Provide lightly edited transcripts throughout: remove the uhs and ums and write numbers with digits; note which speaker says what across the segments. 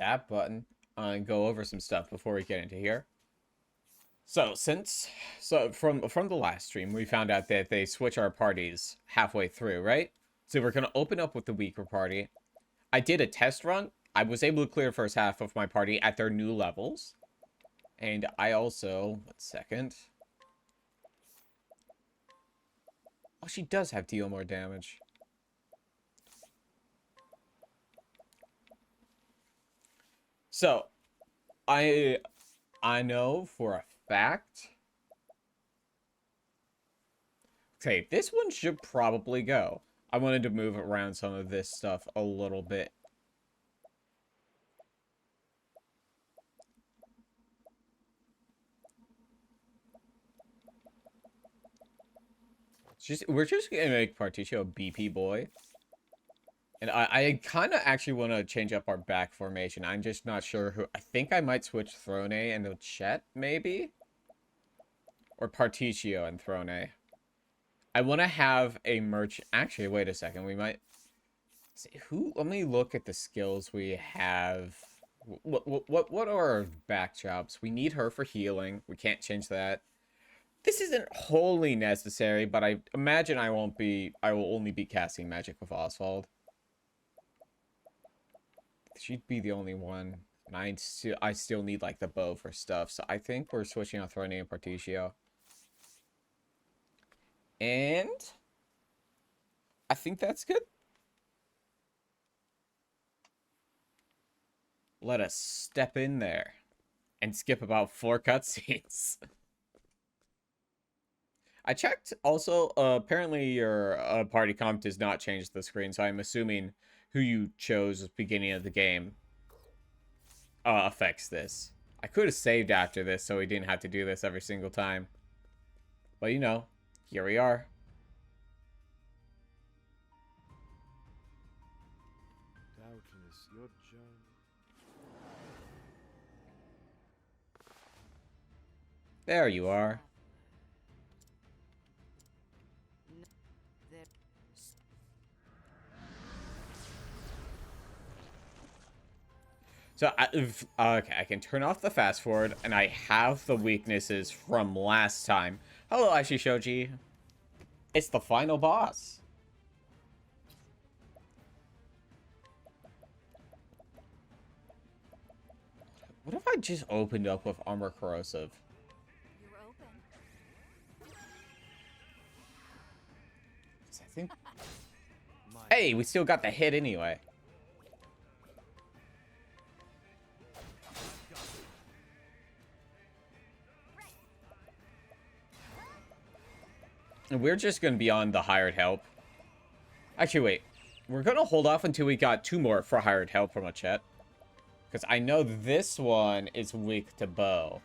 Speaker 1: that button and go over some stuff before we get into here. So from the last stream, we found out that they switch our parties halfway through, right? So we're gonna open up with the weaker party. I did a test run. I was able to clear the first half of my party at their new levels. And I also, 1 second. Oh, she does have deal more damage. So, I know for a fact. Okay, this one should probably go. I wanted to move around some of this stuff a little bit. We're just gonna make Particio a BP boy. And I kind of actually want to change up our back formation. I'm just not sure who. I think I might switch Throne and Chet, maybe? Or Particio and Throne. I want to have a merch. Actually, wait a second. We might. See, who? Let me look at the skills we have. What are our back jobs? We need her for healing. We can't change that. This isn't wholly necessary, but I imagine I will only be casting magic with Oswald. She'd be the only one. And I still need, like, the bow for stuff. So I think we're switching out Throne and Particio. And I think that's good. Let us step in there and skip about 4 cutscenes. I checked also, apparently your party comp does not change the screen, so I'm assuming who you chose at the beginning of the game affects this. I could have saved after this so we didn't have to do this every single time. But you know, here we are.
Speaker 2: Doubtless your journey.
Speaker 1: There you are. So, okay, I can turn off the fast forward, and I have the weaknesses from last time. Hello, Aishi Shoji. It's the final boss. What if I just opened up with Armor Corrosive?
Speaker 3: You're open.
Speaker 1: I think... Hey, we still got the hit anyway. And we're just going to be on the hired help. Actually, wait. We're going to hold off until we got 2 more for hired help from a chat. Because I know this one is weak to bow.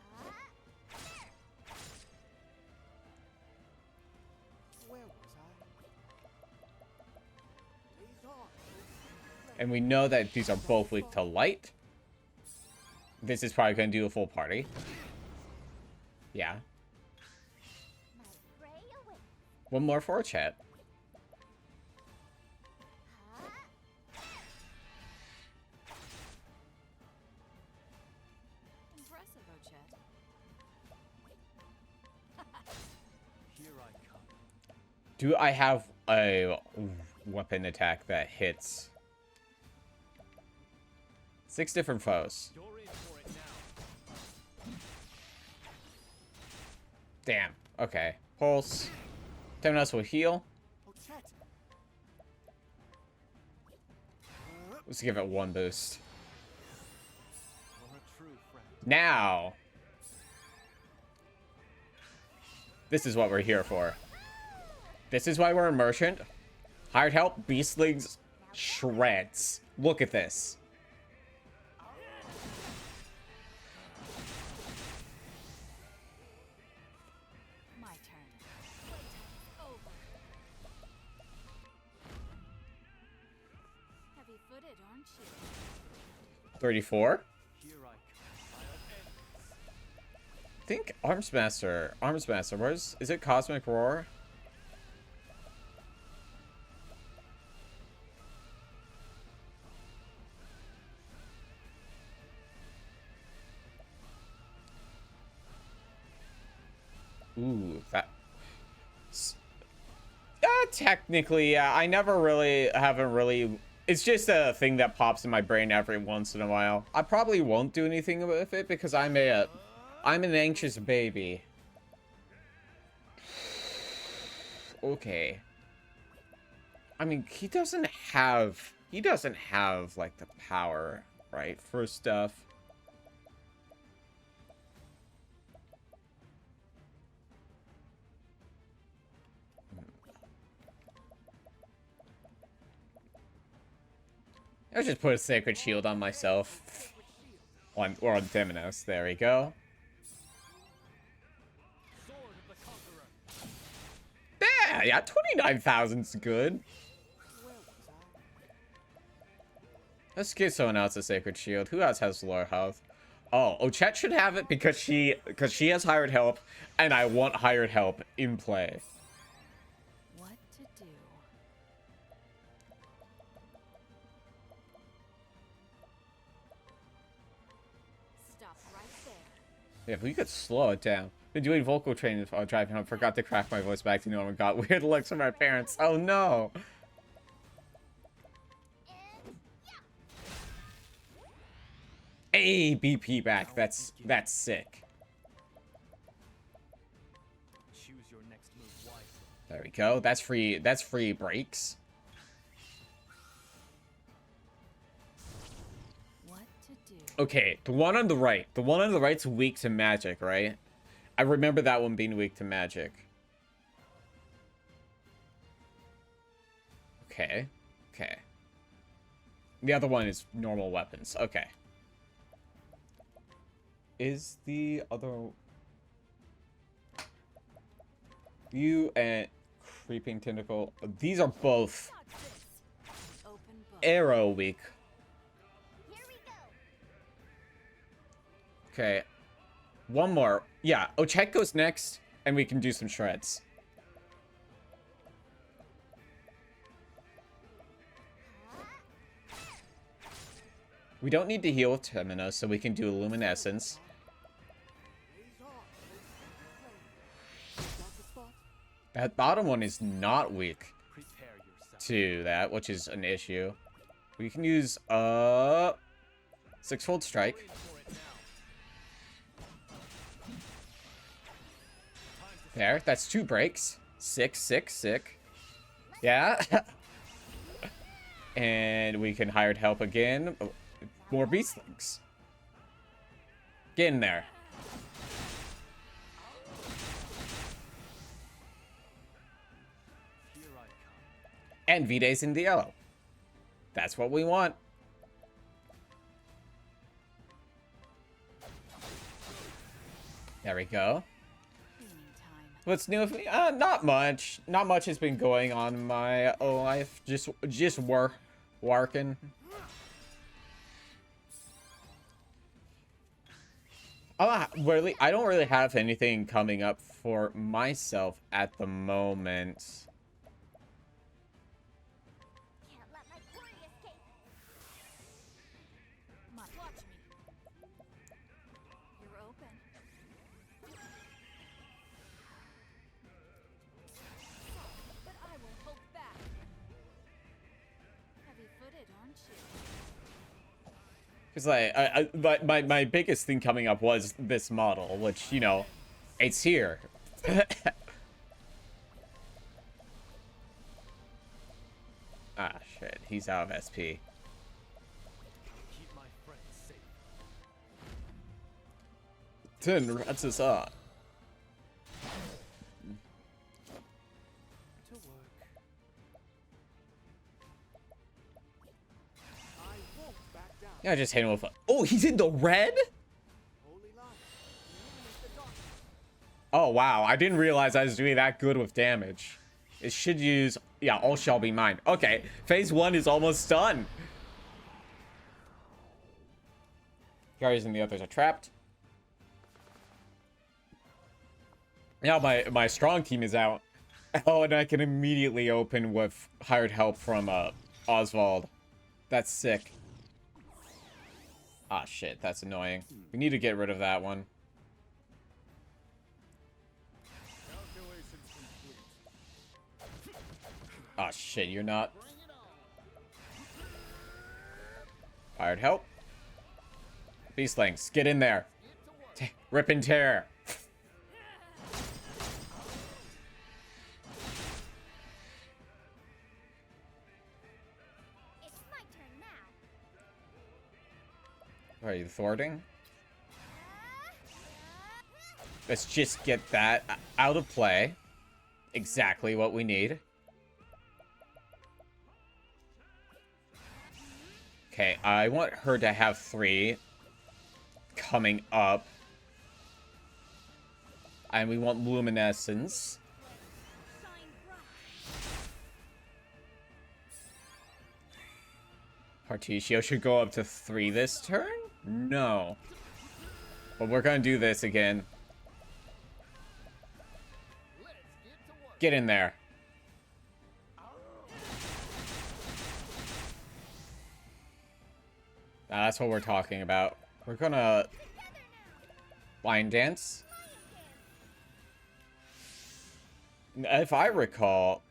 Speaker 1: And we know that these are both weak to light. This is probably going to do a full party. Yeah. One more for chat.
Speaker 3: Impressive, Chet.
Speaker 2: Here I come.
Speaker 1: Do I have a weapon attack that hits 6 different foes?
Speaker 2: You're in for it now.
Speaker 1: Damn. Okay. Pulse. Temnos will heal.
Speaker 2: Oh, Chet.
Speaker 1: Let's give it 1 boost.
Speaker 2: You're a true friend.
Speaker 1: Now. This is what we're here for. This is why we're a merchant. Hired help, beastlings, shreds. Look at this.
Speaker 3: My turn. Over. Heavy-footed, aren't you?
Speaker 1: 34.
Speaker 2: Here I come. I'll end.
Speaker 1: I think Arms Master, where's, is it Cosmic Roar? Ooh, that... technically, yeah. I never really, haven't really... It's just a thing that pops in my brain every once in a while. I probably won't do anything with it because I'm an anxious baby. Okay. I mean, he doesn't have, like, the power, right, for stuff. I'll just put a Sacred Shield on myself. Or on Demonos. There we go. Yeah, 29,000's good. Let's give someone else a Sacred Shield. Who else has lower health? Oh, Ochette should have it because she has hired help, and I want hired help in play.
Speaker 3: What to do? Stop right there.
Speaker 1: Yeah, if we could slow it down. Been doing vocal training while driving home. Forgot to crack my voice back to normal. Got weird looks from my parents. Oh no. Hey, BP back. That's sick.
Speaker 2: Choose your next move wisely.
Speaker 1: There we go. That's free. That's free breaks.
Speaker 3: What to do?
Speaker 1: Okay, the one on the right. The one on the right's weak to magic, right? I remember that one being weak to magic. Okay. Okay. The other one is normal weapons. Okay. Is the other... You and Creeping Tentacle... These are both
Speaker 3: Watch this. Open book.
Speaker 1: arrow weak.
Speaker 3: Here we go.
Speaker 1: Okay. One more. Yeah, Ochette goes next, and we can do some shreds. We don't need to heal with Temenos, so we can do Luminescence. That bottom one is not weak
Speaker 2: Prepare yourself.
Speaker 1: to that, which is an issue. We can use, Six-fold Strike.
Speaker 2: Wait for it now.
Speaker 1: There, that's 2 breaks. Sick. Yeah. And we can hired help again. Oh, more beastlings. Get in there.
Speaker 2: Here I come.
Speaker 1: And V-Day's in the yellow. That's what we want. There we go.
Speaker 3: Cleaning time.
Speaker 1: What's new with me? Not much. Not much has been going on in my life. Just working. Really, I don't really have anything coming up for myself at the moment.
Speaker 3: Can't let my quarry escape. Watch me. You're open. But I will hold back. Heavy-footed, aren't you?
Speaker 1: Because like, my biggest thing coming up was this model, which, you know, it's here. Ah, shit. He's out of SP.
Speaker 2: Keep my friends safe.
Speaker 1: 10 rats us up.
Speaker 2: To work. I won't back down.
Speaker 1: Yeah, just hit him with a... Oh, he's in the red?
Speaker 2: Holy light. Illuminate the darkness.
Speaker 1: Oh, wow. I didn't realize I was doing that good with damage. It should use... Yeah, all shall be mine. Okay, phase 1 is almost done. Guardians and the others are trapped. Now my strong team is out. Oh, and I can immediately open with hired help from Oswald. That's sick. Ah, shit. That's annoying. We need to get rid of that one. Oh shit, you're not. Fired help. Beastlings, get in there. Rip and tear.
Speaker 3: It's my turn now.
Speaker 1: Are you thwarting? Let's just get that out of play. Exactly what we need. Okay, I want her to have 3 coming up. And we want luminescence. Particio should go up to 3 this turn? No. But we're gonna do this again. Get in there. Now, that's what we're talking about. We're gonna line dance. If I recall...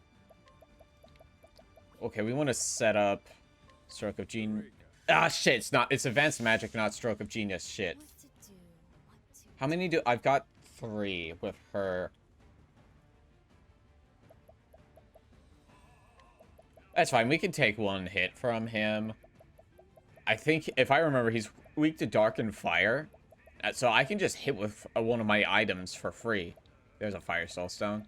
Speaker 1: Okay, we want to set up Stroke of Genius. Ah, shit, it's not. It's Advanced Magic, not Stroke of Genius. Shit. How many do... I've got 3 with her. That's fine. We can take 1 hit from him. I think, if I remember, he's weak to Dark and Fire. So I can just hit with one of my items for free. There's a Fire Soul Stone.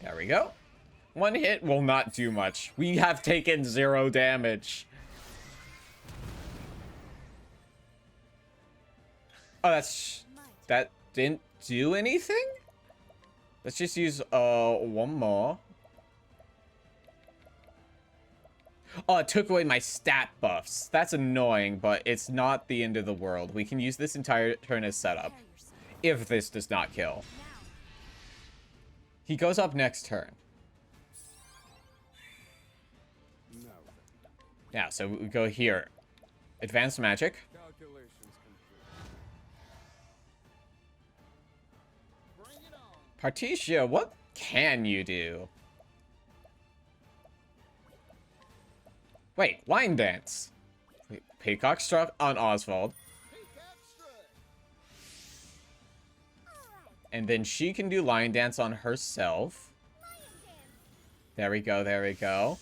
Speaker 1: There we go. 1 hit will not do much. We have taken 0 damage. Oh, that didn't do anything? Let's just use 1 more. Oh, it took away my stat buffs. That's annoying, but it's not the end of the world. We can use this entire turn as setup. If this does not kill. He goes up next turn. Yeah, so we go here. Advanced Magic. Particia, what can you do? Wait, Line Dance. Wait, Peacock struck on Oswald. And then she can do Lion Dance on herself. There we go, there we go.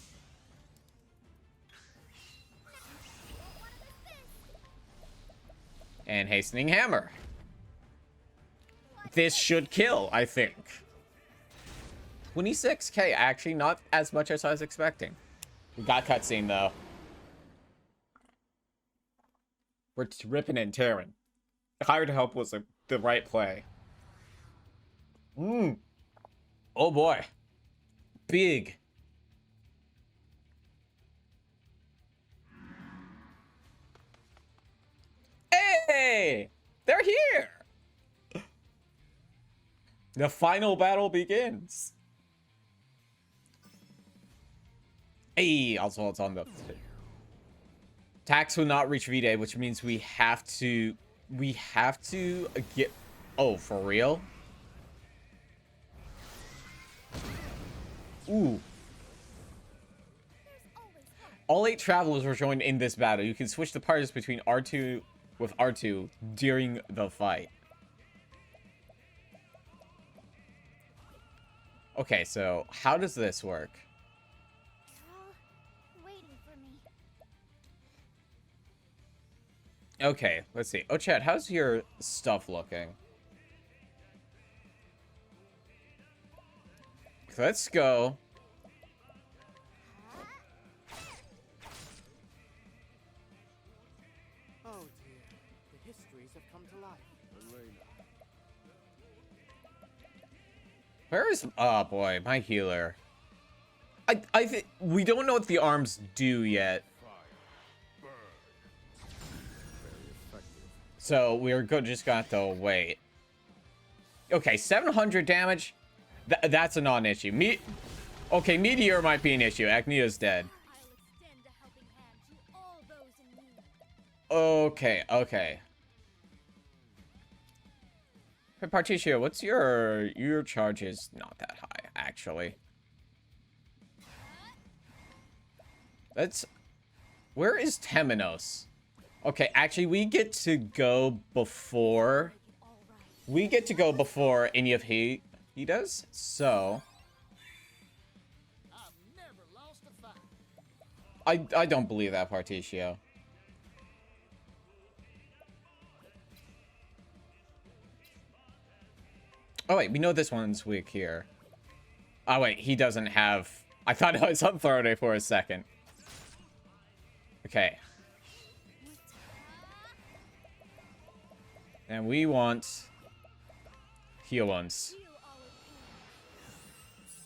Speaker 1: And Hastening Hammer. This should kill, I think. 26k, actually not as much as I was expecting. We got cutscene, though. We're ripping and tearing. Hired Help was the right play. Oh boy. Big. Hey! They're here! The final battle begins. Hey, Oswald's on the... Tax will not reach V-Day, which means we have to get... Oh, for real? Ooh. All 8 travelers were joined in this battle. You can switch the parties between R2 with R2 during the fight. Okay, so how does this work? Okay, let's see. Oh, Chad, how's your stuff looking? Let's go.
Speaker 2: Oh dear, the histories have come to life.
Speaker 1: Where is... Oh, boy, my healer. I think... We don't know what the arms do yet. So, we're just gonna have to wait. Okay, 700 damage. That's a non-issue. Okay, Meteor might be an issue. Agnia's dead. Okay, okay. Hey, Particio, what's your charge is not that high. actually. Let's... Where is Temenos? Okay, actually, we get to go before... We get to go before any of he does, so...
Speaker 2: I've never lost a fight.
Speaker 1: I don't believe that, Particio. Oh, wait, we know this one's weak here. Oh, wait, he doesn't have... I thought I was on Throne for a second. Okay. And we want... heal ones.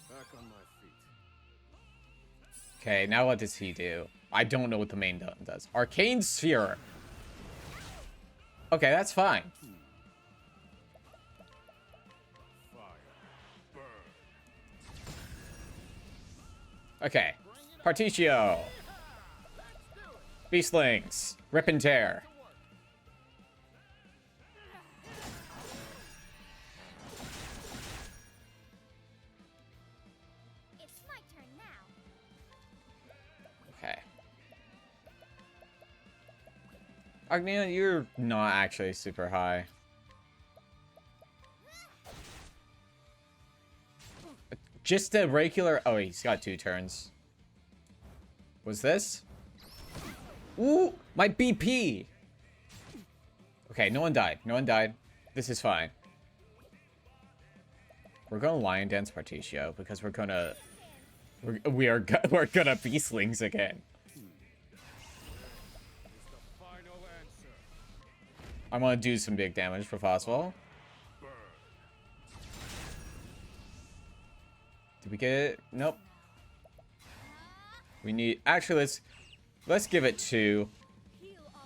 Speaker 2: Back on my feet.
Speaker 1: Okay, now what does he do? I don't know what the main does. Arcane Sphere. Okay, that's fine.
Speaker 2: Fire. Burn.
Speaker 1: Okay. Particio. Beastlings. Rip and tear.
Speaker 3: It's my turn now.
Speaker 1: Okay. Agnia, you're not actually super high. Just a regular... Oh, he's got 2 turns. Was this? Ooh, my BP! Okay, no one died. No one died. This is fine. We're gonna Lion Dance Particio because we're gonna... we're gonna Beastlings again.
Speaker 2: It's the final answer.
Speaker 1: I want to do some big damage for possible.
Speaker 2: Burn.
Speaker 1: Did we get it? Nope. We need... Actually, let's give it 2.
Speaker 3: Heal our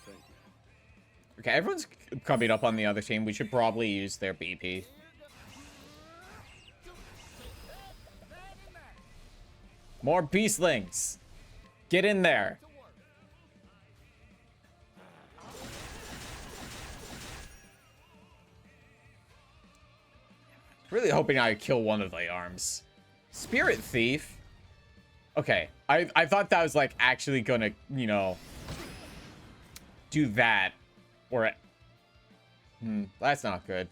Speaker 2: Thank you.
Speaker 1: Okay, everyone's coming up on the other team. We should probably use their BP. More Beastlings. Get in there. Really hoping I kill one of the arms. Spirit Thief. Okay, I thought that was like actually gonna, you know, do that. Or that's not good.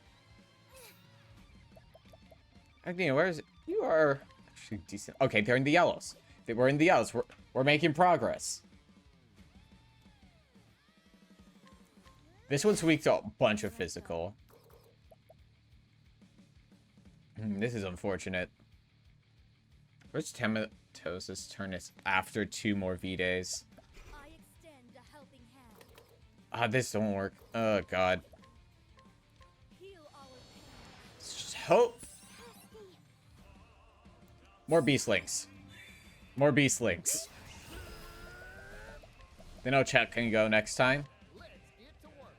Speaker 1: Agnia, where is it? You are actually decent. Okay, they're in the yellows. We're in the yellows. We're making progress. This one's weak to a bunch of physical. This is unfortunate. Where's Temetos' turn is after 2 more V-Days?
Speaker 3: I extend a helping hand.
Speaker 1: Ah, this don't work. Oh, God.
Speaker 3: Heal our pain.
Speaker 1: Let's just hope. More Beastlings. More Beastlings. Then Ochep can go next time.
Speaker 2: Let's get to work.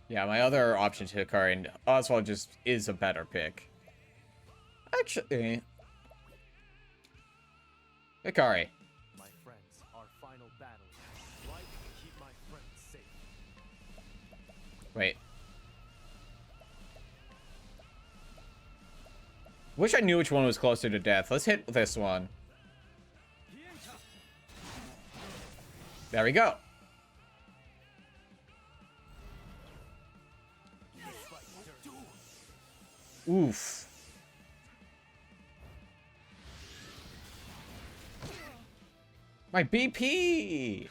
Speaker 1: Yeah, my other option to Hikari and Oswald just is a better pick. Actually... Hikari.
Speaker 2: My friends, our final battle. Light keep my friends safe.
Speaker 1: Wait. Wish I knew which one was closer to death. Let's hit this one. There we go. Oof. My BP!
Speaker 2: Here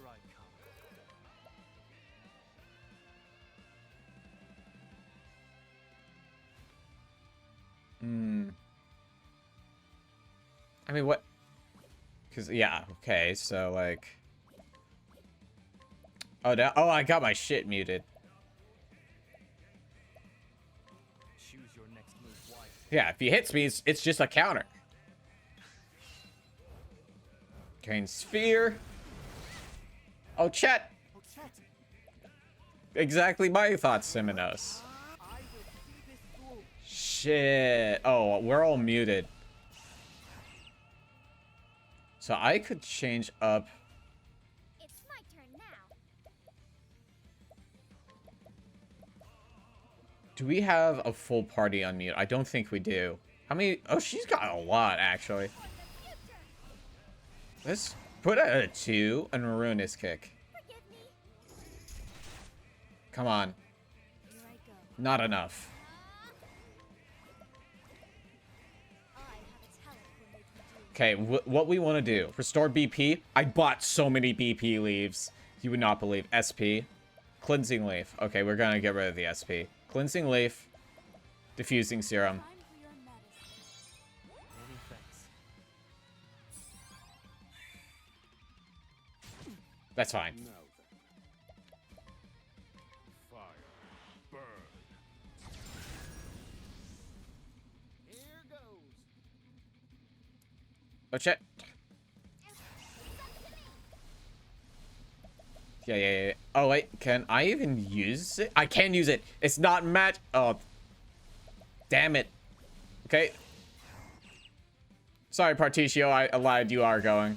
Speaker 2: I come.
Speaker 1: I mean, what? Because, yeah, okay, so, like... Oh, I got my shit muted.
Speaker 2: Choose your next move wisely.
Speaker 1: Yeah, if he hits me, it's just a counter. Gain Sphere. Oh, Chet! Exactly my thoughts, Simonos.
Speaker 2: I will see this through.
Speaker 1: Shit. Oh, we're all muted. So I could change up...
Speaker 3: It's
Speaker 1: Do we have a full party on mute? I don't think we do. How many? Oh, she's got a lot, actually. Let's put a 2 and ruin his kick.
Speaker 3: Forgive me.
Speaker 1: Come on.
Speaker 3: Here I go.
Speaker 1: Not enough.
Speaker 3: I have a talent for making do.
Speaker 1: Okay, what we want to do. Restore BP. I bought so many BP leaves. You would not believe. SP. Cleansing leaf. Okay, we're going to get rid of the SP. Cleansing leaf. Diffusing serum.
Speaker 3: Time for your medicine.
Speaker 2: Many thanks.
Speaker 1: That's fine.
Speaker 2: Now then. Fire. Burn. Here goes.
Speaker 1: Oh, shit. Yeah. Oh, wait. Can I even use it? I can use it. It's not match. Oh. Damn it. Okay. Sorry, Particio. I lied. You are going.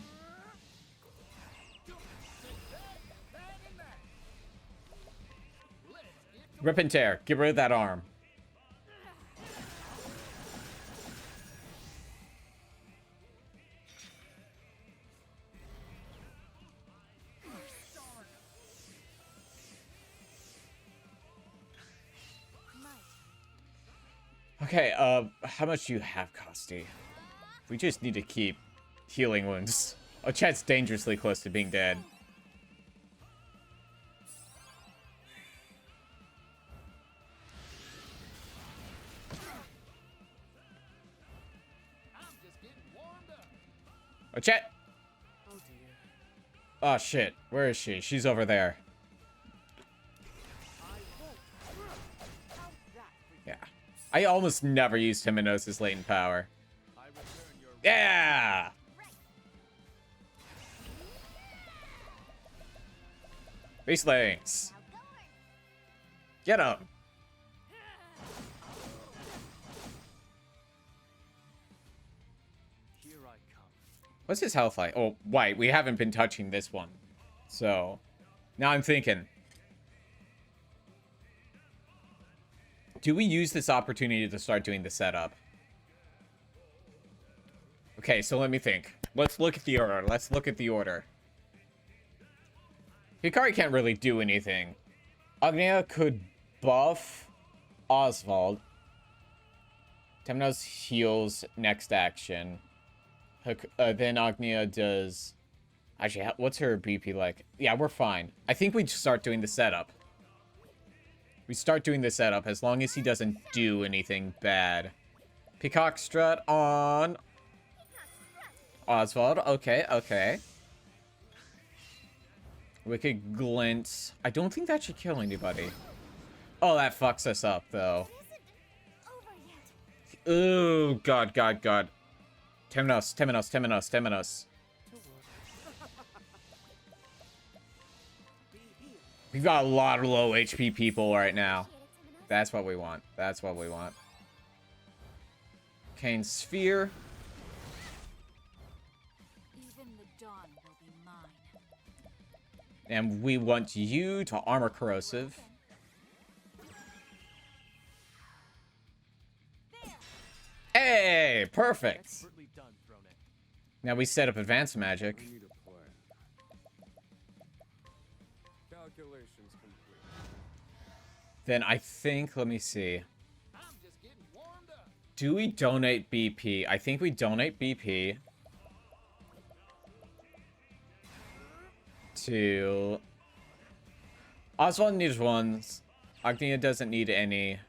Speaker 1: Rip and tear. Get rid of that arm. Okay, how much do you have, Costi? We just need to keep healing wounds. Oh, Chet's dangerously close to being dead. Oh, Chet!
Speaker 2: Oh dear.
Speaker 1: Oh, shit. Where is she? She's over there.
Speaker 2: I won't. How's that for you?
Speaker 1: Yeah. I almost never use Timino's latent power.
Speaker 2: I return your
Speaker 1: Yeah! Beastlings! Get him!
Speaker 2: Here I come.
Speaker 1: What's his health like? Oh, wait, we haven't been touching this one. So, now I'm thinking. Do we use this opportunity to start doing the setup? Okay, so let me think. Let's look at the order. Let's look at the order. Hikari can't really do anything. Agnia could buff Oswald. Temnos heals next action. Then Agnia does... Actually, what's her BP like? Yeah, we're fine. I think we start doing the setup. We start doing the setup as long as he doesn't do anything bad. Peacock strut on Oswald. Okay. Wicked glint. I don't think that should kill anybody. Oh, that fucks us up, though.
Speaker 3: It isn't over yet.
Speaker 1: Ooh, God. Temenos. We've got a lot of low HP people right now. That's what we want. Kane's Sphere.
Speaker 3: Even the dawn will be mine.
Speaker 1: And we want you to armor corrosive. Hey, perfect.
Speaker 2: Expertly done, Throne.
Speaker 1: Now we set up advanced magic.
Speaker 4: We need a plan. Calculations complete.
Speaker 1: Then I think, let me see.
Speaker 2: I'm just getting warmed up.
Speaker 1: Do we donate BP? I think we donate BP to Oswald needs ones. Agnia doesn't need any.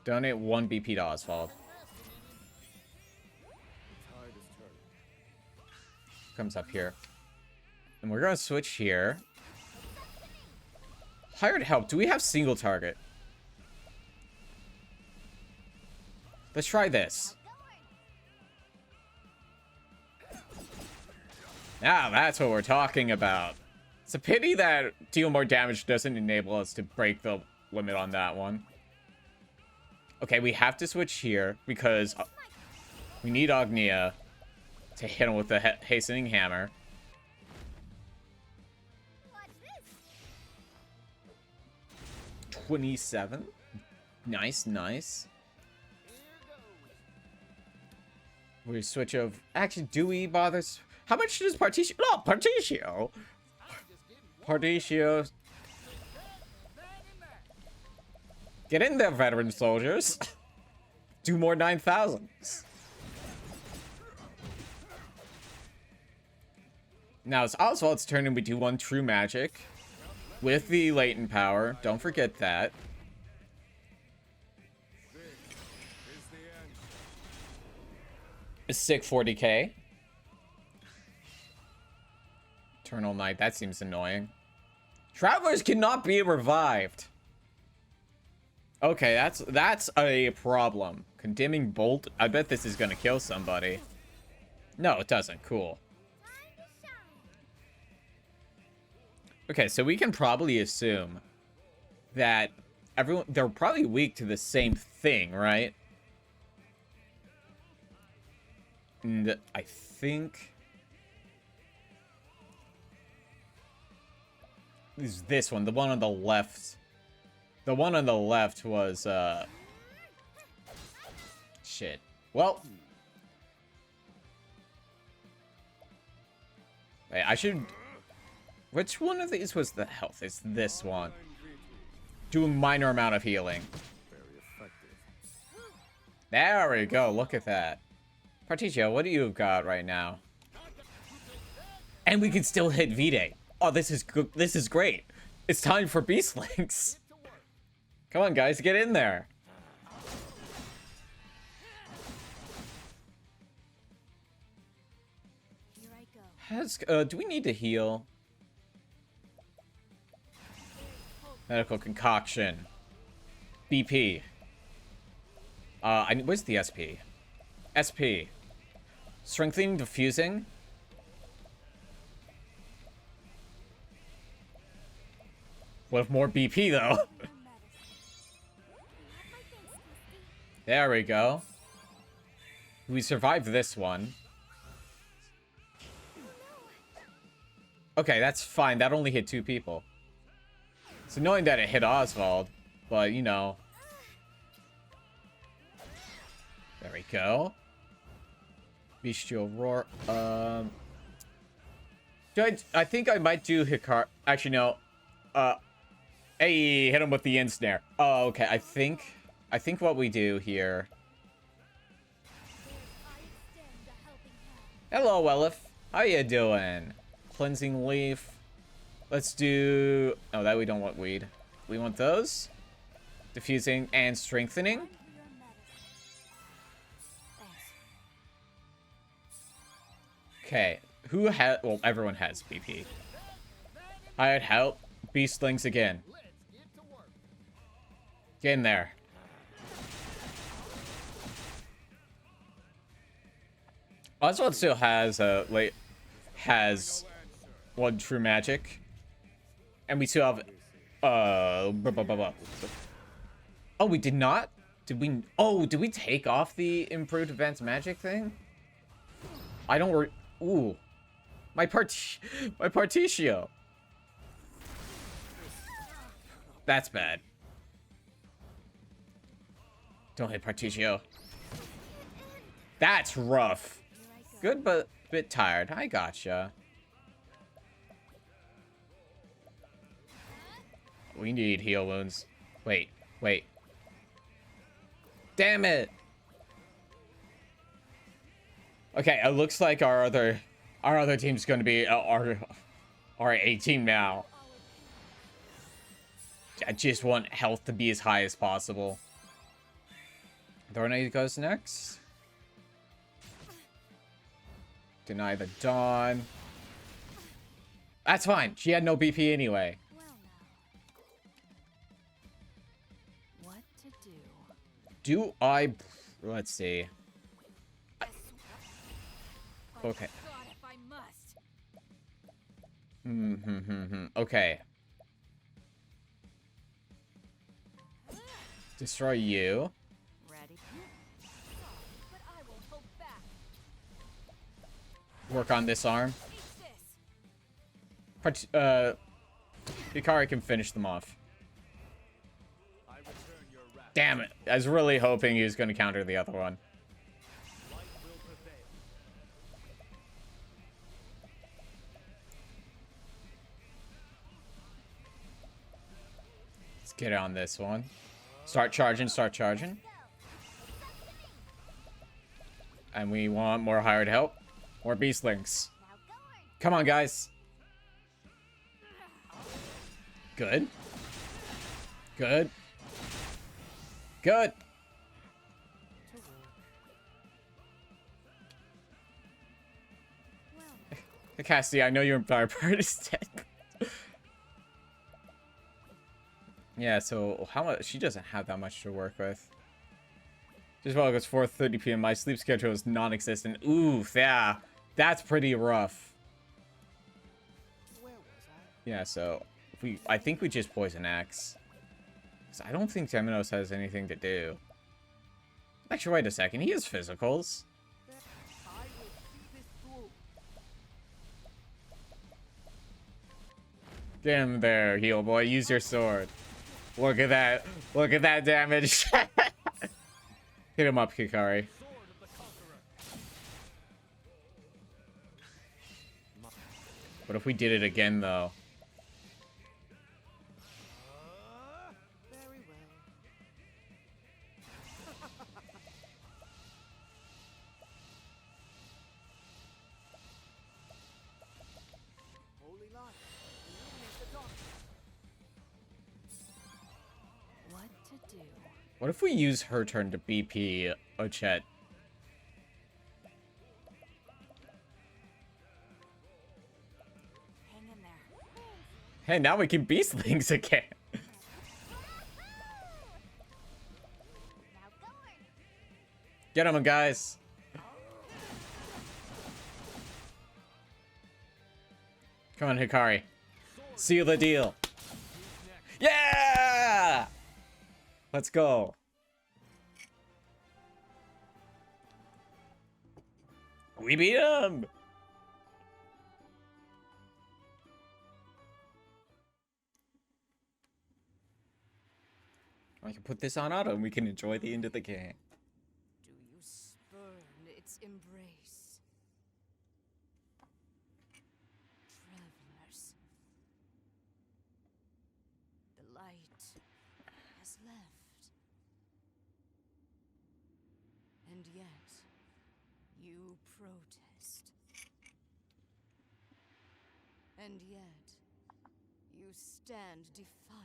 Speaker 1: Donate 1 BP to Oswald.
Speaker 4: Tide is turning.
Speaker 1: Comes up here. And we're gonna switch here. Hired help. Do we have single target? Let's try this. Now that's what we're talking about. It's a pity that deal more damage doesn't enable us to break the limit on that one. Okay, we have to switch here because we need Agnia to hit him with the hastening hammer. 27. Nice, nice. We switch over. Actually, do we bother? How much does Particio? Oh, Particio. Particio. Get in there, veteran soldiers. Do more 9,000s. Now it's Oswald's turn and we do one true magic. With the latent power. Don't forget that. A sick 40k. Eternal Night, that seems annoying. Travelers cannot be revived. Okay, that's a problem. Condemning Bolt. I bet this is gonna kill somebody. No, it doesn't. Cool. Okay, so we can probably assume that they're probably weak to the same thing, right? And I think is this one, the one on the left. The one on the left was shit. Well, wait, I should. Which one of these was the health? It's this one. Do a minor amount of healing.
Speaker 4: Very effective.
Speaker 1: There we go. Look at that. Particio, what do you got right now? And we can still hit V-Day. Oh, this is good. This is great. It's time for Beastlinks. Come on, guys, get in there.
Speaker 3: Here I go.
Speaker 1: Do we need to heal? Medical concoction. BP. Where's the SP? SP. Strengthening, diffusing. What if more BP though? There we go. We survived this one. Okay, that's fine. That only hit 2 people. It's annoying that it hit Oswald, but you know. There we go. Bestial Roar. I think I might do Hikar. Actually, no. Hey, hit him with the in-snare. Oh, okay. I think what we do here. Hello, Elif. How you doing? Cleansing Leaf. Let's do... Oh, that we don't want weed. We want those. Diffusing and strengthening. Okay. Who has... Well, everyone has BP. I'd help. Beastlings again. Get in there. Oswald still has one true magic, and we still have Oh, we did not. Did we? Oh, did we take off the improved advanced magic thing? I don't. Ooh, my Particio. That's bad. Don't hit Particio. That's rough. Good, but a bit tired. I gotcha. We need heal wounds. Wait. Damn it. Okay, it looks like our other team's going to be our A team now. I just want health to be as high as possible. Thornade goes next. Deny the Dawn. That's fine. She had no BP anyway.
Speaker 3: Well now. What to do?
Speaker 1: Do I... Let's see. Okay.
Speaker 3: God, if I must.
Speaker 1: Okay. Destroy you.
Speaker 3: Ready? But I won't hold back.
Speaker 1: Work on this arm.
Speaker 3: Eat this.
Speaker 1: Hikari can finish them off. Damn it. I was really hoping he was going to counter the other one.
Speaker 2: Light will prevail.
Speaker 1: Let's get on this one. Start charging, start charging. And we want more hired help. More beastlings.
Speaker 3: Now guard.
Speaker 1: Come on, guys. Good. Good. Good.
Speaker 3: Well,
Speaker 1: Cassie, I know your entire party is dead. Yeah, so how much? She doesn't have that much to work with. Just while it goes 4:30 p.m. My sleep schedule is non-existent. Oof, yeah, that's pretty rough.
Speaker 2: Where was I?
Speaker 1: Yeah, so I think we just poison X. 'Cause I don't think Temenos has anything to do. Actually, wait a second. He has physicals.
Speaker 2: I will see this through.
Speaker 1: Get him there, heal boy. Use your sword. Look at that. Look at that damage. Hit him up, Hikari.
Speaker 2: Sword of the Conqueror.
Speaker 1: What if we did it again, though?
Speaker 2: Very well. Holy light, illuminate the darkness.
Speaker 3: what to do?
Speaker 1: What if we use her turn to BP Ochette?
Speaker 3: Hang in there.
Speaker 1: Hey, now we can beastlings again.
Speaker 3: Now guard.
Speaker 1: Get him, guys. Come on, Hikari. Seal the deal. Yeah! Let's go. We beat him! I can put this on auto and we can enjoy the end of the game.
Speaker 5: Do you spurn its embrace? Travelers, the light has left. And yet, you protest. And yet, you stand defiant.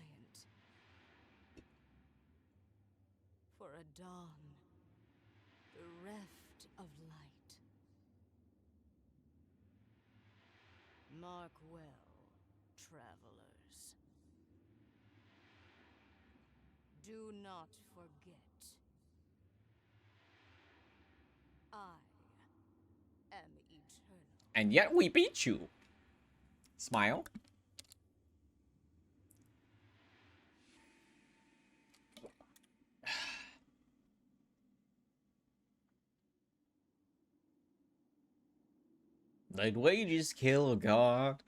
Speaker 5: For a dawn, bereft of light. Mark well, travelers. Do not forget. I am eternal.
Speaker 1: And yet we beat you. Smile. Late wages kill a god.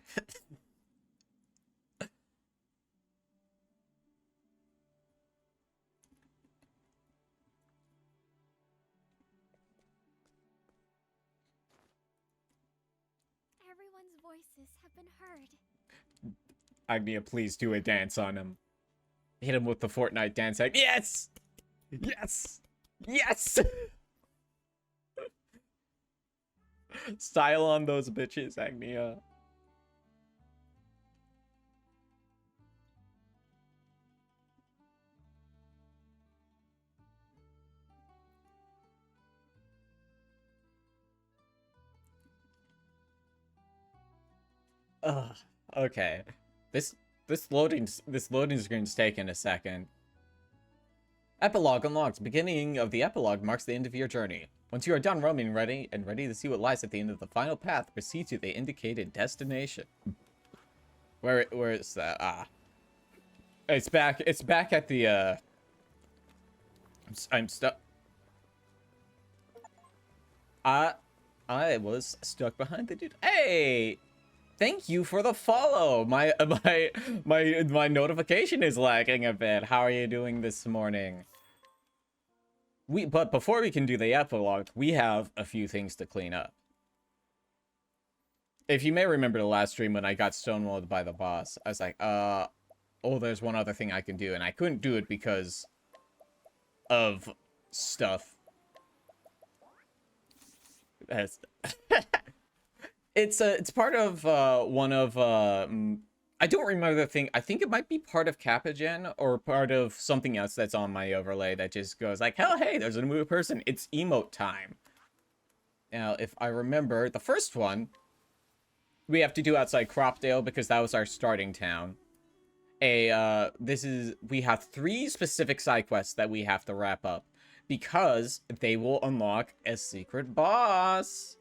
Speaker 3: Everyone's voices have been heard.
Speaker 1: Agnia, please do a dance on him. Hit him with the Fortnite dance. Like, yes! Yes! Yes! Style on those bitches, Agnia. Ugh. Okay. This loading screen's taking a second. Epilogue unlocked. Beginning of the epilogue marks the end of your journey. Once you are done roaming ready to see what lies at the end of the final path, proceed to the indicated destination. Where is that? Ah. It's back at the I'm stuck. I was stuck behind the dude. Hey! Thank you for the follow. My notification is lagging a bit. How are you doing this morning? But before we can do the epilogue, we have a few things to clean up. If you may remember the last stream when I got stonewalled by the boss, I was like, oh, there's one other thing I can do, and I couldn't do it because of stuff. It's part of one of I don't remember the thing. I think it might be part of Capagen or part of something else that's on my overlay that just goes like, hell, hey, there's a new person. It's emote time. Now, if I remember, the first one we have to do outside Cropdale because that was our starting town. We have 3 specific side quests that we have to wrap up because they will unlock a secret boss.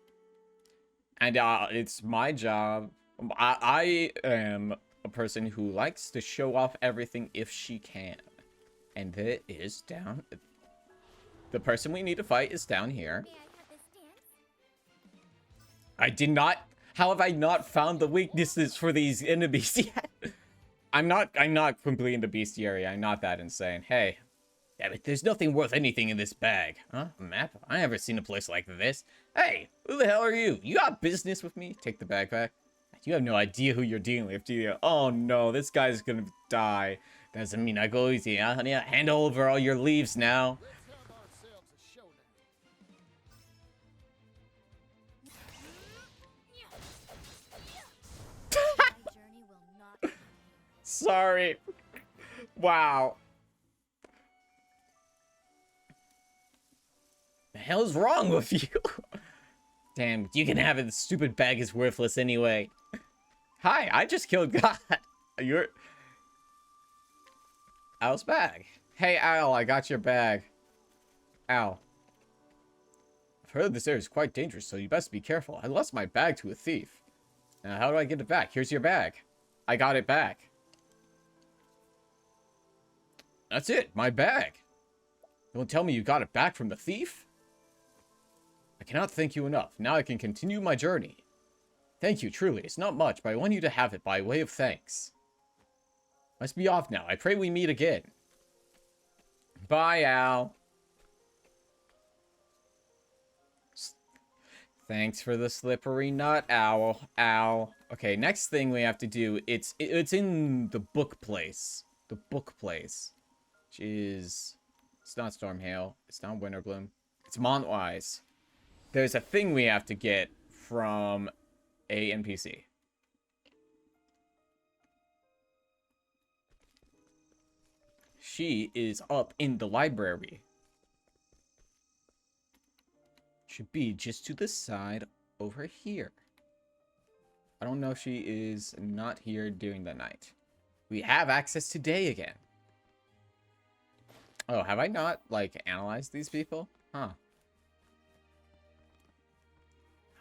Speaker 1: And it's my job. I am a person who likes to show off everything if she can. And it is down. The person we need to fight is down here.
Speaker 3: May I have this dance?
Speaker 1: I did not. How have I not found the weaknesses for these enemies yet? I'm not completely in the bestiary. I'm not that insane. Hey. Damn it, there's nothing worth anything in this bag. Huh? A map? I never seen a place like this. Hey, who the hell are you? You got business with me? Take the bag back. You have no idea who you're dealing with, do you? Oh no, this guy's gonna die. Doesn't mean I go easy, huh? Yeah, hand over all your leaves now.
Speaker 2: Let's have ourselves a showdown.
Speaker 3: My journey will not end here.
Speaker 1: Sorry. Wow. The hell's wrong with you? Damn, you can have it. The stupid bag is worthless anyway. Hi, I just killed God. You're... Al's bag. Hey, Al, I got your bag. Al. I've heard this area is quite dangerous, so you best be careful. I lost my bag to a thief. Now, how do I get it back? Here's your bag. I got it back. That's it, my bag. Don't tell me you got it back from the thief? I cannot thank you enough. Now I can continue my journey. Thank you, truly. It's not much, but I want you to have it by way of thanks. Must be off now. I pray we meet again. Bye, Al. Thanks for the slippery nut, Owl. Owl. Okay, next thing we have to do, it's in the book place. The book place. Which is... It's not Stormhail. It's not Winterbloom. It's Montwise. There's a thing we have to get from a NPC. She is up in the library. Should be just to the side over here. I don't know if she is not here during the night. We have access to day again. Oh, have I not, like, analyzed these people? Huh.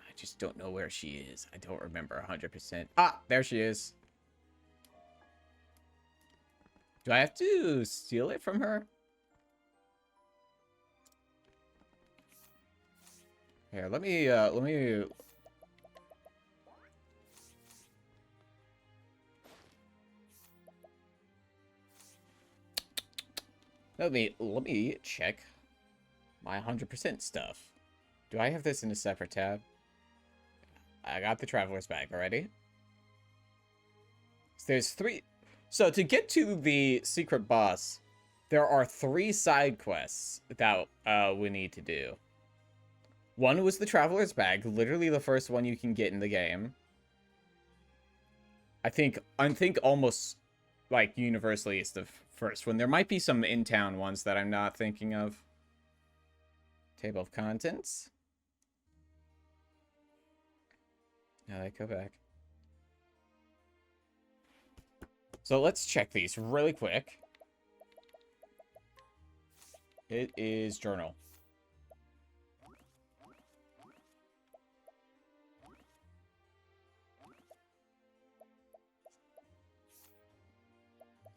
Speaker 1: I just don't know where she is. I don't remember 100%. Ah, there she is. Do I have to steal it from her? Here, let me let me check my 100% stuff. Do I have this in a separate tab? I got the traveler's bag already. So there's 3. So to get to the secret boss, there are 3 side quests that we need to do. One was the traveler's bag, literally the first one you can get in the game. I think almost like universally it's the first one. There might be some in-town ones that I'm not thinking of. Table of contents. Now I go back. So let's check these really quick. It is journal.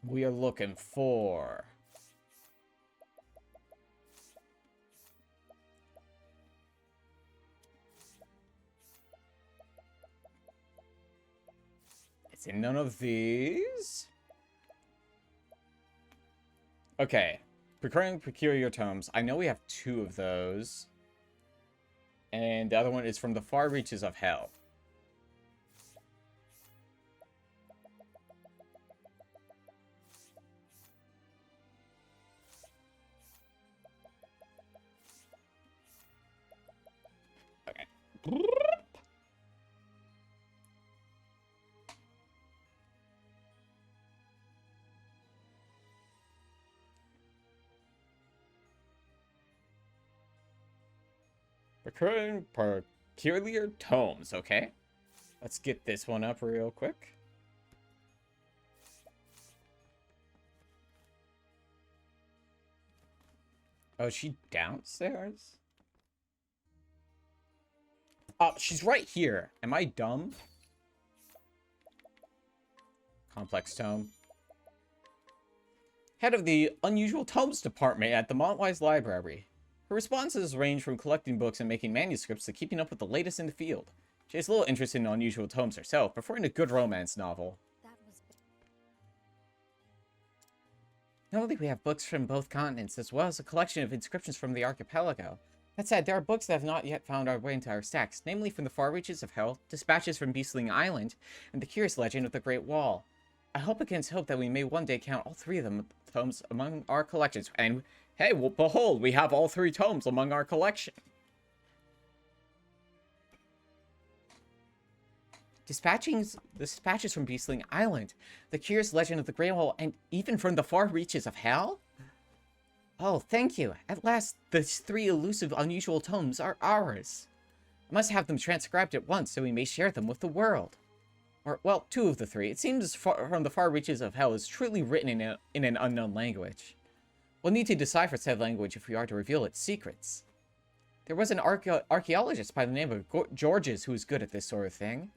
Speaker 1: We are looking for... It's in none of these. Okay. Procuring peculiar tomes. I know we have 2 of those. And the other one is from the far reaches of hell. Okay. Recurring peculiar tomes, okay? Let's get this one up real quick. Oh, is she downstairs? Oh, she's right here. Am I dumb? Complex tome. Head of the Unusual Tomes Department at the Montwise Library. Her responses range from collecting books and making manuscripts to keeping up with the latest in the field. She has little interest in unusual tomes herself, preferring a good romance novel.
Speaker 3: That was
Speaker 1: Normally we have books from both continents, as well as a collection of inscriptions from the archipelago. That said, there are books that have not yet found our way into our stacks, namely from the far reaches of hell, dispatches from Beastling Island, and the curious legend of the Great Wall. I hope against hope that we may one day count all 3 of them tomes among our collections, and hey, well, behold, we have all 3 tomes among our collection. Dispatches from Beastling Island, the curious legend of the Great Wall, and even from the far reaches of hell? Oh, thank you. At last, these 3 elusive, unusual tomes are ours. I must have them transcribed at once so we may share them with the world. Or, well, 2 of the 3. It seems from the far reaches of hell is truly written in an unknown language. We'll need to decipher said language if we are to reveal its secrets. There was an archaeologist by the name of Georges who was good at this sort of thing.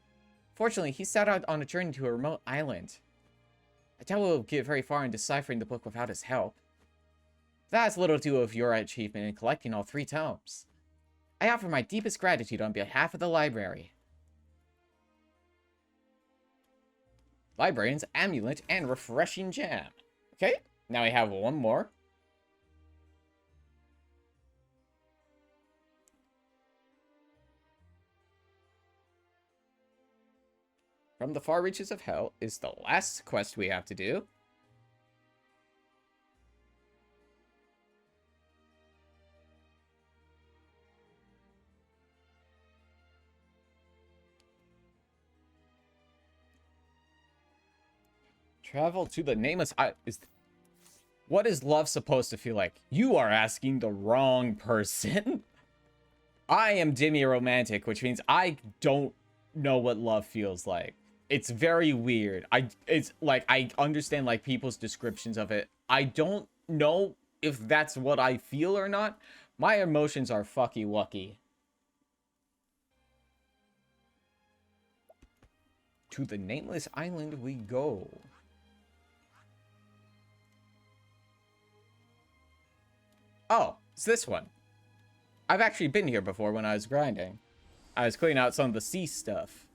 Speaker 1: Fortunately, he set out on a journey to a remote island. I doubt we'll get very far in deciphering the book without his help. That has little to do with your achievement in collecting all 3 tomes. I offer my deepest gratitude on behalf of the library. Librarian's Amulet and Refreshing Jam. Okay, now I have one more. From the far reaches of hell is the last quest we have to do. Travel to the nameless what is love supposed to feel like? You are asking the wrong person. I am demi-romantic, which means I don't know what love feels like. It's very weird. It's like, I understand like people's descriptions of it. I don't know if that's what I feel or not. My emotions are fucky wucky. To the nameless island we go. Oh, it's this one. I've actually been here before when I was grinding. I was cleaning out some of the sea stuff.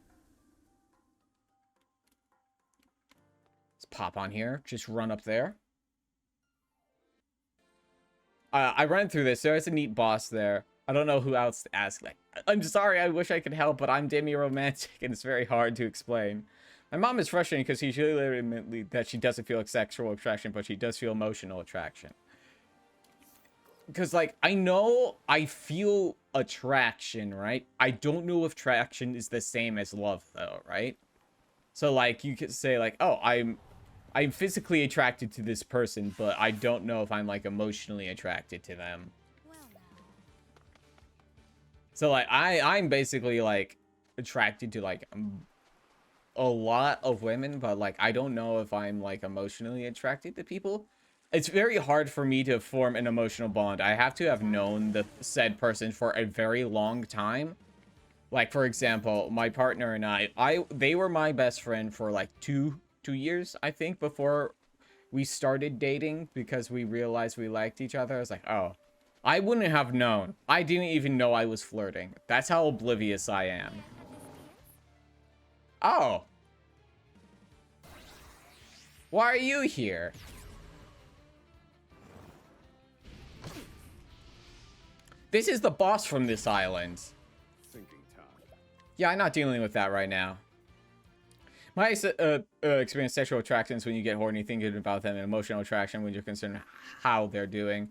Speaker 1: Let's pop on here. Just run up there. I ran through this. There's a neat boss there. I don't know who else to ask. Like, I'm sorry, I wish I could help, but I'm demi-romantic, and it's very hard to explain. My mom is frustrating because she's really admitted that she doesn't feel like sexual attraction, but she does feel emotional attraction. Because, like, I know I feel attraction, right? I don't know if attraction is the same as love, though, right? So, like, you could say, like, oh, I'm physically attracted to this person, but I don't know if I'm, like, emotionally attracted to them.
Speaker 3: well now.
Speaker 1: So, like, I'm basically, like, attracted to, like, a lot of women, but, like, I don't know if I'm, like, emotionally attracted to people. It's very hard for me to form an emotional bond. I have to have known the said person for a very long time. Like, for example, my partner and they were my best friend for like two years, I think, before we started dating, because we realized we liked each other. I was like, oh, I wouldn't have known. I didn't even know I was flirting. That's how oblivious I am. Oh. Why are you here? This is the boss from this island.
Speaker 4: Thinking time.
Speaker 1: Yeah, I'm not dealing with that right now. My experience sexual attractions when you get horny thinking about them, and emotional attraction when you're concerned how they're doing.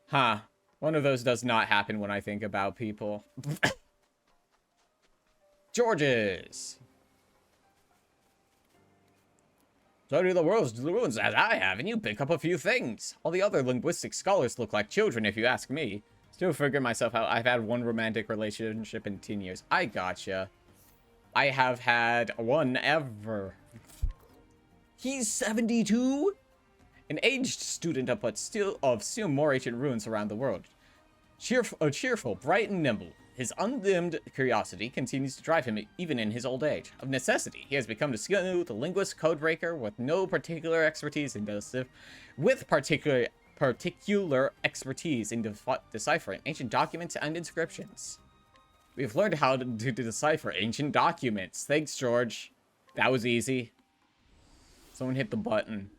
Speaker 1: Huh. One of those does not happen when I think about people. Georges! So do the ruins as I have, and you pick up a few things. All the other linguistic scholars look like children, if you ask me. Still figure myself out. I've had one romantic relationship in 10 years. I gotcha. I have had one ever. He's 72? An aged student of still more ancient ruins around the world. Cheerful, bright and nimble. His undimmed curiosity continues to drive him even in his old age. Of necessity, he has become a skilled linguist codebreaker with no particular expertise in particular expertise in deciphering ancient documents and inscriptions. We've learned how to decipher ancient documents. Thanks, George. That was easy. Someone hit the button.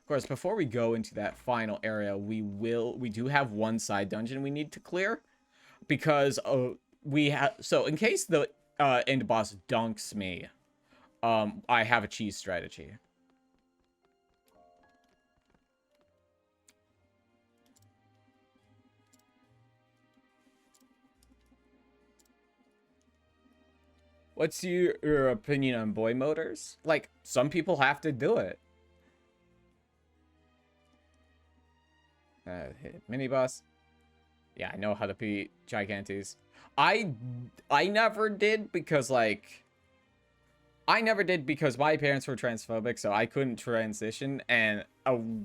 Speaker 1: Of course, before we go into that final area, we do have one side dungeon we need to clear. Because so in case the end boss dunks me, I have a cheese strategy. What's your opinion on boy motors? Like, some people have to do it. Mini boss. Yeah, I know how to beat Gigantes. I never did because, like... I never did because my parents were transphobic, so I couldn't transition. And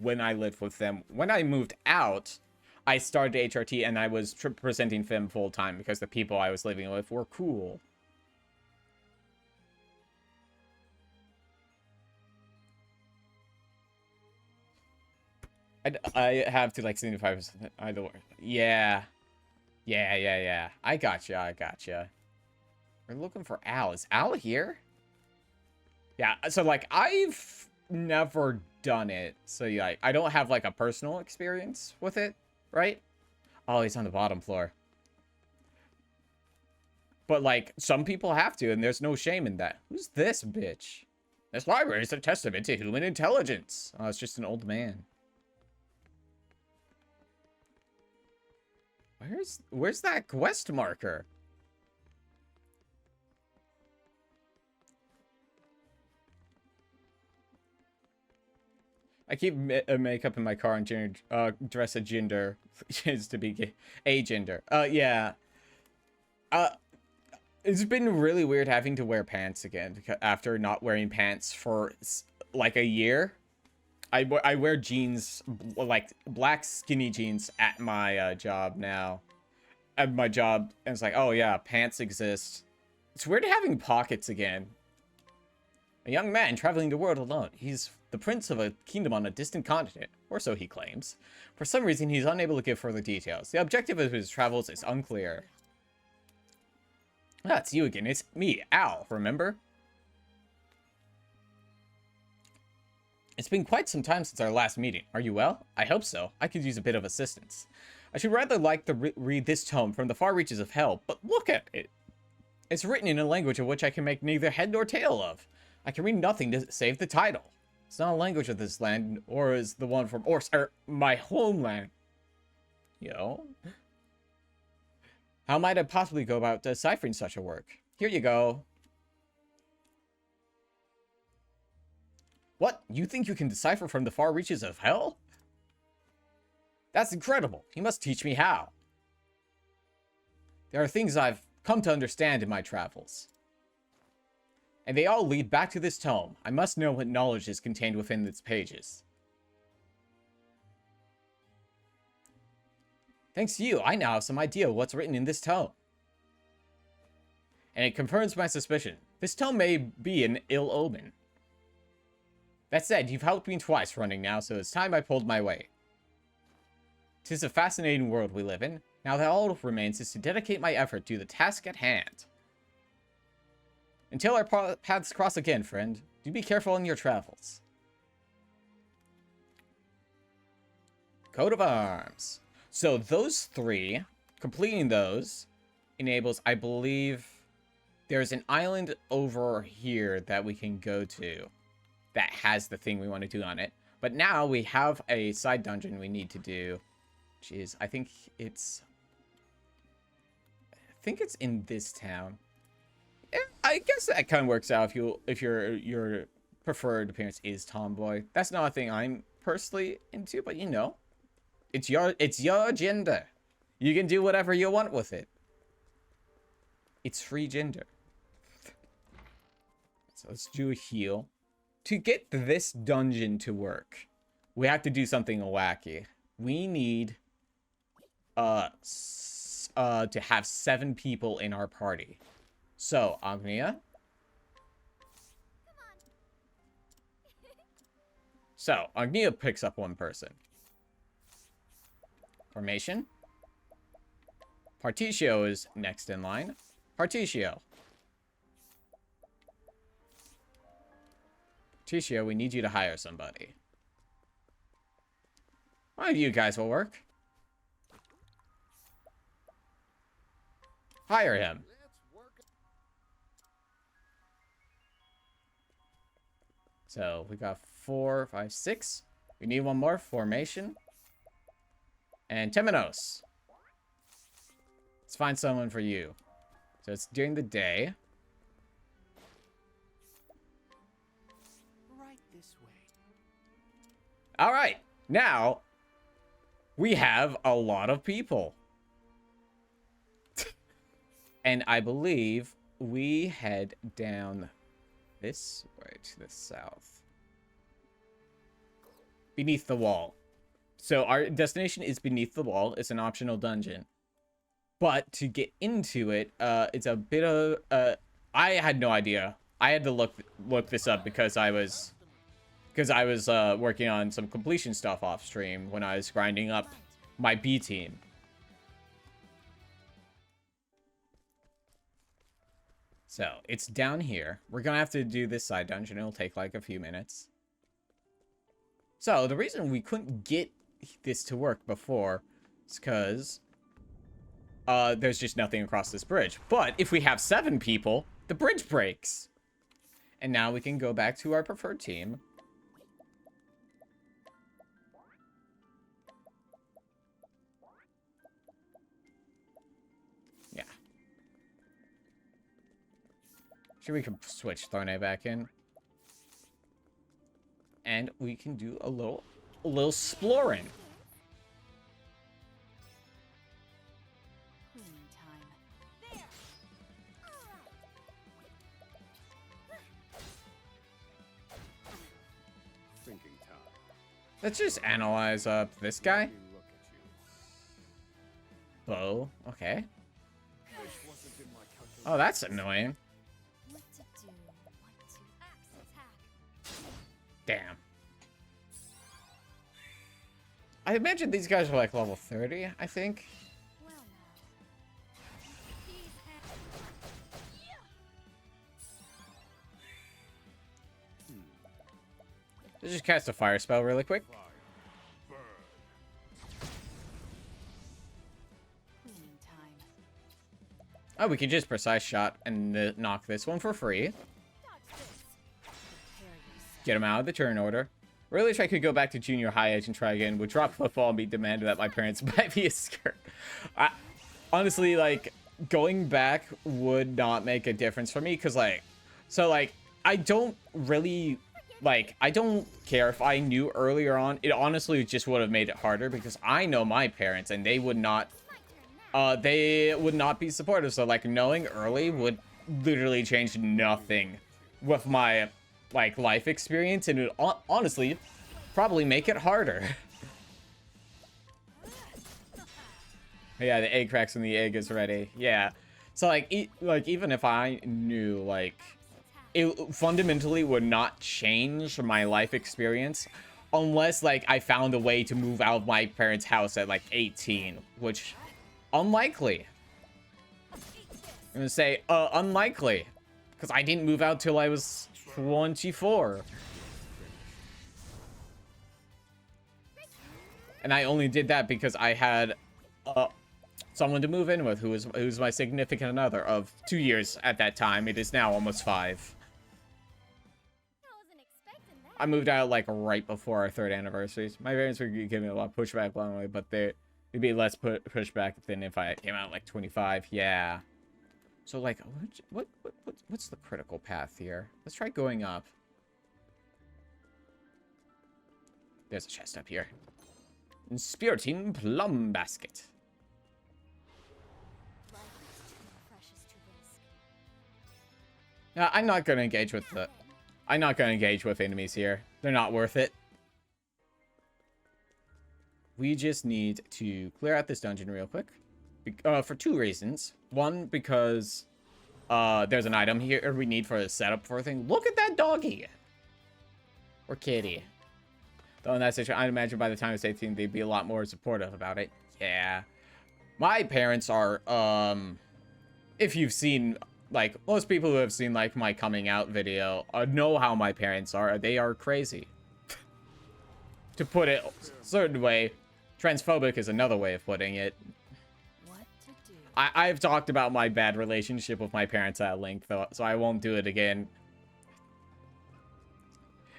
Speaker 1: when I lived with them, when I moved out, I started HRT and I was presenting Fem full time because the people I was living with were cool. I have to like 75% either way. Yeah. Yeah. I gotcha. We're looking for Al. Is Al here? Yeah, so like I've never done it. So yeah, I don't have like a personal experience with it, right? Oh, he's on the bottom floor. But like some people have to, and there's no shame in that. Who's this bitch? This library is a testament to human intelligence. Oh, it's just an old man. Where's that quest marker? I keep makeup in my car and dress a gender is to be a gender. Yeah. It's been really weird having to wear pants again after not wearing pants for like a year. I wear jeans, like black skinny jeans at my job now. At my job, and it's like, oh yeah, pants exist. It's weird having pockets again. A young man traveling the world alone. He's the prince of a kingdom on a distant continent, or so he claims. For some reason, he's unable to give further details. The objective of his travels is unclear. Ah, it's you again. It's me, Al, remember? It's been quite some time since our last meeting. Are you well? I hope so. I could use a bit of assistance. I should rather like to read this tome from the far reaches of hell, but look at it. It's written in a language of which I can make neither head nor tail of. I can read nothing to save the title. It's not a language of this land, or is the one from my homeland. Yo. How might I possibly go about deciphering such a work? Here you go. What? You think you can decipher from the far reaches of hell? That's incredible. You must teach me how. There are things I've come to understand in my travels. And they all lead back to this tome. I must know what knowledge is contained within its pages. Thanks to you, I now have some idea of what's written in this tome. And it confirms my suspicion. This tome may be an ill omen. That said, you've helped me twice running now, so it's time I pulled my weight. 'Tis a fascinating world we live in. Now that all remains is to dedicate my effort to the task at hand. Until our paths cross again, friend, do be careful in your travels. Coat of arms. So those 3, completing those, enables, I believe, there's an island over here that we can go to that has the thing we want to do on it. But now we have a side dungeon we need to do, which is, I think it's in this town. I guess that kind of works out if your preferred appearance is tomboy. That's not a thing I'm personally into, but you know, it's your gender. You can do whatever you want with it. It's free gender. So let's do a heal. To get this dungeon to work, we have to do something wacky. We need to have 7 people in our party. So, Agnia. So, Agnia picks up 1 person. Formation. Particio is next in line. Particio. Particio, we need you to hire somebody. One of you guys will work. Hire him. So, we got 4, 5, 6. We need 1 more. Formation. And Temenos. Let's find someone for you. So, it's during the day.
Speaker 2: Right this way.
Speaker 1: Alright. Now, we have a lot of people. And I believe we head down this way to the south. Beneath the wall. So our destination is beneath the wall. It's an optional dungeon. But to get into it, it's a bit of... I had no idea. I had to look this up because I was working on some completion stuff off stream when I was grinding up my B team. So, it's down here. We're gonna have to do this side dungeon. It'll take like a few minutes. So, the reason we couldn't get this to work before is because there's just nothing across this bridge. But if we have 7 people, the bridge breaks. And now we can go back to our preferred team. Yeah. Should we can switch Thorne back in? And we can do a little exploring.
Speaker 5: Cleaning time.
Speaker 3: There. All right.
Speaker 4: Thinking time.
Speaker 1: Let's just analyze this guy.
Speaker 4: Let me look at you.
Speaker 1: Bo. Okay.
Speaker 2: This wasn't in my calculation.
Speaker 1: Oh, that's annoying.
Speaker 3: What to do? What to axe attack?
Speaker 1: Damn. I imagine these guys are like level 30, I think.
Speaker 3: Well now. He's
Speaker 1: Let's just cast a fire spell really quick.
Speaker 4: Fire. Burn.
Speaker 5: Cleaning time.
Speaker 1: Oh, we could just precise shot and knock this one for free.
Speaker 3: dodge this.
Speaker 5: Prepare yourself.
Speaker 1: Get him out of the turn order. Really wish I could go back to junior high age and try again. Would drop football and be demanded that my parents buy me a skirt. Honestly, like, going back would not make a difference for me. Because, like, I don't really, like, I don't care if I knew earlier on. It honestly just would have made it harder because I know my parents and they would not, they would not be supportive. So, like, knowing early would literally change nothing with my, like, life experience, and it would honestly probably make it harder. Yeah, the egg cracks when the egg is ready. Yeah, so like even if I knew, like, it fundamentally would not change my life experience unless, like, I found a way to move out of my parents' house at like 18, which unlikely. I'm gonna say unlikely because I didn't move out till I was 24. And I only did that because I had someone to move in with who's my significant other of 2 years at that time. It is now almost 5.
Speaker 3: I wasn't expecting that.
Speaker 1: I moved out like right before our 3rd anniversaries. My parents were giving me a lot of pushback along the way, but it'd be less pushback than if I came out like 25. Yeah. So like, what's the critical path here? Let's try going up. There's a chest up here. Spiriting plum basket.
Speaker 3: Life is too precious to risk.
Speaker 1: Now, I'm not gonna engage with I'm not gonna engage with enemies here. They're not worth it. We just need to clear out this dungeon real quick. For 2 reasons. One, because there's an item here we need for the setup for a thing. Look at that doggy! Or kitty. Though in that situation, I'd imagine by the time it's 18, they'd be a lot more supportive about it. Yeah. My parents are, if you've seen, like, most people who have seen, like, my coming out video know how my parents are. They are crazy. To put it a certain way, transphobic is another way of putting it.
Speaker 5: What to do?
Speaker 1: I've talked about my bad relationship with my parents at length, though, so I won't do it again.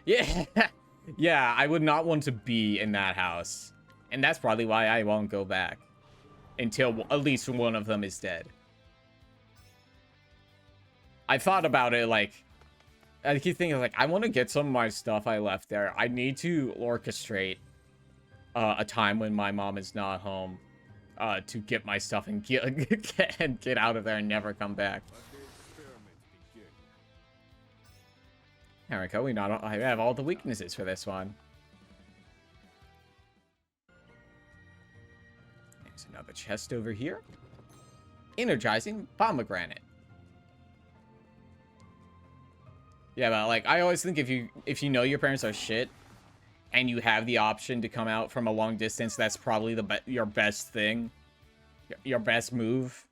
Speaker 1: Yeah. Yeah, I would not want to be in that house. And that's probably why I won't go back. Until at least one of them is dead. I thought about it, like... I keep thinking, like, I want to get some of my stuff I left there. I need to orchestrate a time when my mom is not home. To get my stuff and get out of there and never come back.
Speaker 4: Let the experiment begin.
Speaker 1: There we go. I have all the weaknesses for this one. There's another chest over here. Energizing pomegranate. Yeah, but like I always think if you know your parents are shit and you have the option to come out from a long distance, that's probably your best thing, your best move.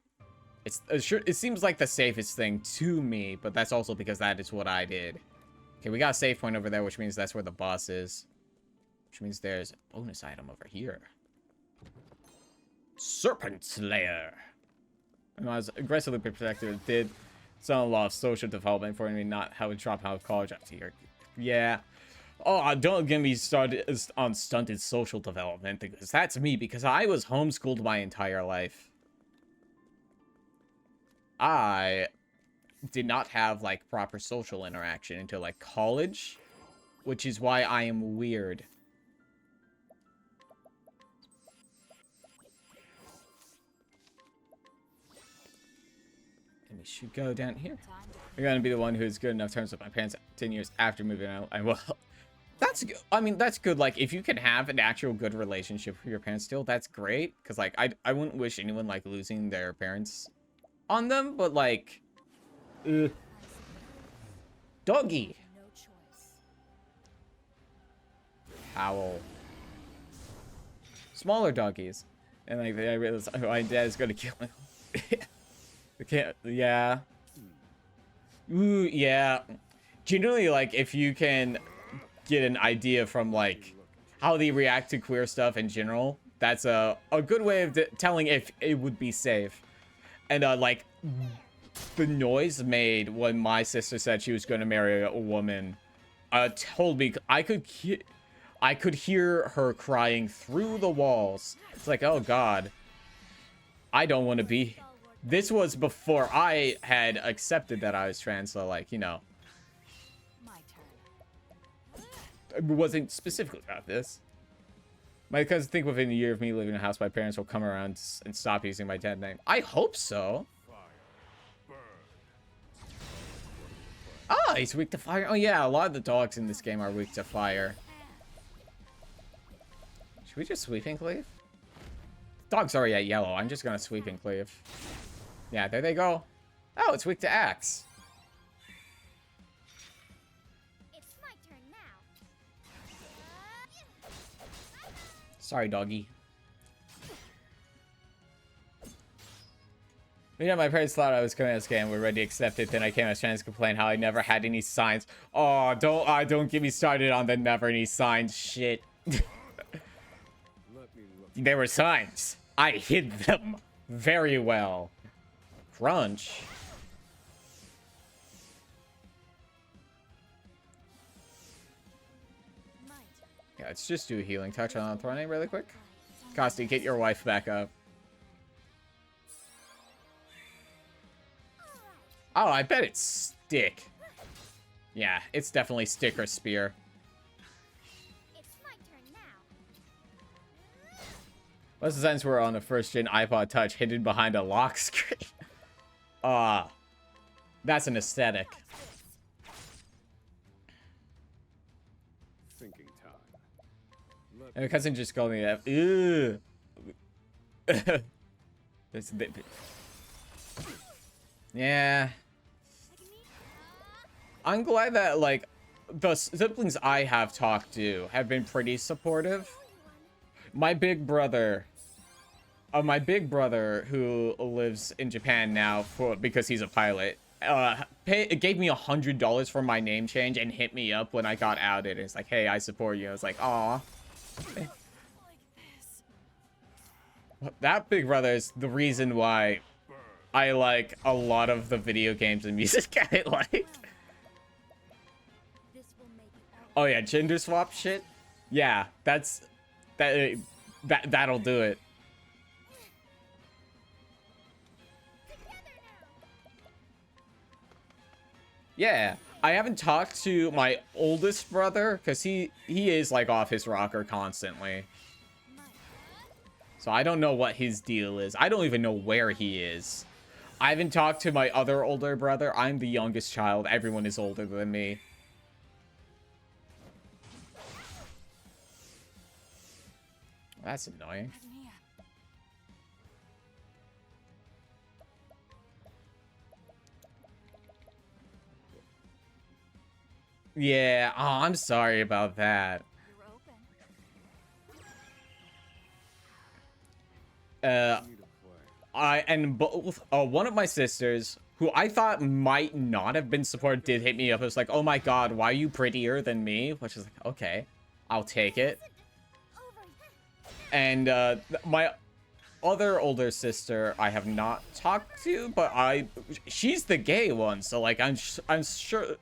Speaker 1: It seems like the safest thing to me, but that's also because that is what I did. Okay, we got a save point over there, which means that's where the boss is. Which means there's a bonus item over here. Serpent Slayer. When I was aggressively protected, it did some lot of social development for me not how to drop out of college after year. Yeah. Oh, don't get me started on stunted social development, because that's me, because I was homeschooled my entire life. I did not have, like, proper social interaction until, like, college, which is why I am weird. And we should go down here. I'm gonna be the one who's good enough terms with my parents 10 years after moving out. And, well, that's good. I mean, that's good. Like, if you can have an actual good relationship with your parents still, that's great. Because, like, I wouldn't wish anyone, like, losing their parents on them, but, like... Doggy!
Speaker 3: No choice.
Speaker 1: Howl. Smaller doggies. And, like, I realized my dad's gonna kill me. I can't... Yeah. Ooh, yeah. Generally, like, if you can get an idea from, like, how they react to queer stuff in general, that's a good way of telling if it would be safe. And, like, the noise made when my sister said she was going to marry a woman, told me I could hear her crying through the walls. It's like, oh, God. I don't want to be... This was before I had accepted that I was trans, so, like, you know.
Speaker 5: My turn.
Speaker 1: It wasn't specifically about this. My cousin think within a year of me living in a house, my parents will come around and stop using my dead name. I hope so. Oh, he's weak to fire. Oh, yeah, a lot of the dogs in this game are weak to fire. Should we just sweep and cleave? Dog's already at yellow. I'm just gonna sweep and cleave. Yeah, there they go. Oh, it's weak to axe.
Speaker 3: It's my turn now.
Speaker 1: Sorry, doggy. But yeah, my parents thought I was coming as gay and were ready to accept it. Then I came as trans, complain how I never had any signs. Oh, don't get me started on the never any signs shit.
Speaker 4: Let
Speaker 1: There were signs. I hid them very well. Crunch.
Speaker 3: Might.
Speaker 1: Yeah, let's just do a healing touch on Thorny really quick. Costi, get your wife back up. Oh, I bet it's stick. Yeah, it's definitely stick or spear.
Speaker 3: It's my turn now.
Speaker 1: What's the sense we're on a first-gen iPod Touch hidden behind a lock screen? That's an aesthetic.
Speaker 4: Thinking time.
Speaker 1: And my cousin just called me that. Ew. That's a bit. Yeah. I'm glad that, like, the siblings I have talked to have been pretty supportive. My big brother, who lives in Japan now because he's a pilot, gave me $100 for my name change and hit me up when I got outed. It's like, hey, I support you. I was like, aw. That big brother is the reason why I like a lot of the video games and music I like.
Speaker 3: This will make all
Speaker 1: Oh yeah, gender swap shit. Yeah, that'll do it.
Speaker 3: together now.
Speaker 1: Yeah, I haven't talked to my oldest brother because he is like off his rocker constantly. So I don't know what his deal is. I don't even know where he is. I haven't talked to my other older brother. I'm the youngest child. Everyone is older than me. That's annoying.
Speaker 5: Agnia.
Speaker 1: Yeah, oh, I'm sorry about that.
Speaker 5: You're open.
Speaker 4: Need a play.
Speaker 1: One of my sisters, who I thought might not have been supported, did hit me up. It was like, oh my god, why are you prettier than me? Which is like, okay, I'll take it. And my other older sister I have not talked to, but she's the gay one, so like I'm sure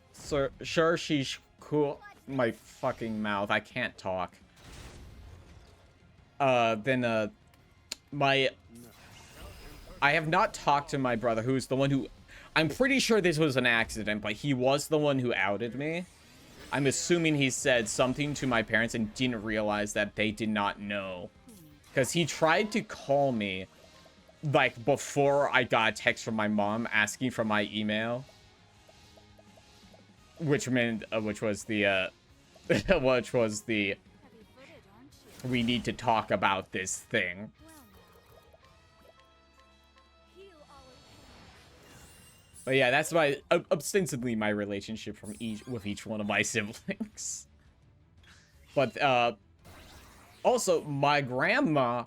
Speaker 1: she's cool. My fucking mouth, I can't talk. I have not talked to my brother, who's the one who, I'm pretty sure this was an accident, but he was the one who outed me. I'm assuming he said something to my parents and didn't realize that they did not know. Because he tried to call me, like, before I got a text from my mom asking for my email. Which meant, which was the,
Speaker 5: Heavy-footed, aren't you?
Speaker 1: we need to talk about this thing.
Speaker 3: Heal all of
Speaker 1: But yeah, that's my, ostensibly my relationship with each one of my siblings. But, also, my grandma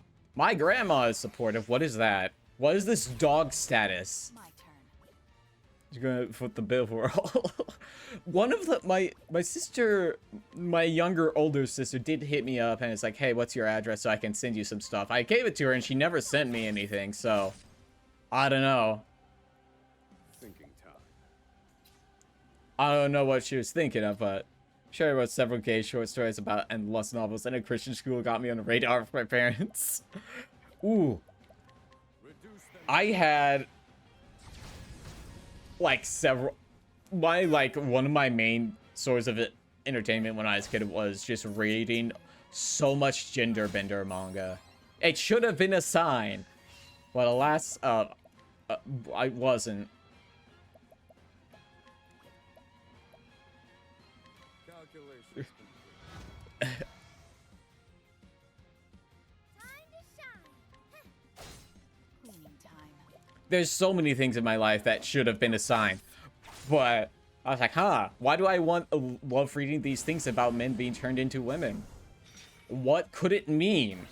Speaker 1: is supportive. What is that? What is this dog status?
Speaker 5: My turn.
Speaker 1: You're gonna foot the bill for all. One of my sister, my older sister did hit me up and it's like, hey, what's your address so I can send you some stuff. I gave it to her and she never sent me anything, so I don't know.
Speaker 4: Thinking time.
Speaker 1: I don't know what she was thinking of, but sure, I wrote several gay short stories about and lost novels, and a Christian school got me on the radar with my parents. Ooh.
Speaker 4: Reduce them.
Speaker 1: I had like one of my main sources of entertainment when I was a kid was just reading so much gender bender manga. It should have been a sign, but alas, I wasn't.
Speaker 4: Calculations complete.
Speaker 3: time to shine.
Speaker 5: Cleaning time.
Speaker 1: There's so many things in my life that should have been a sign, but I was like, huh, why do I love reading these things about men being turned into women? What could it mean?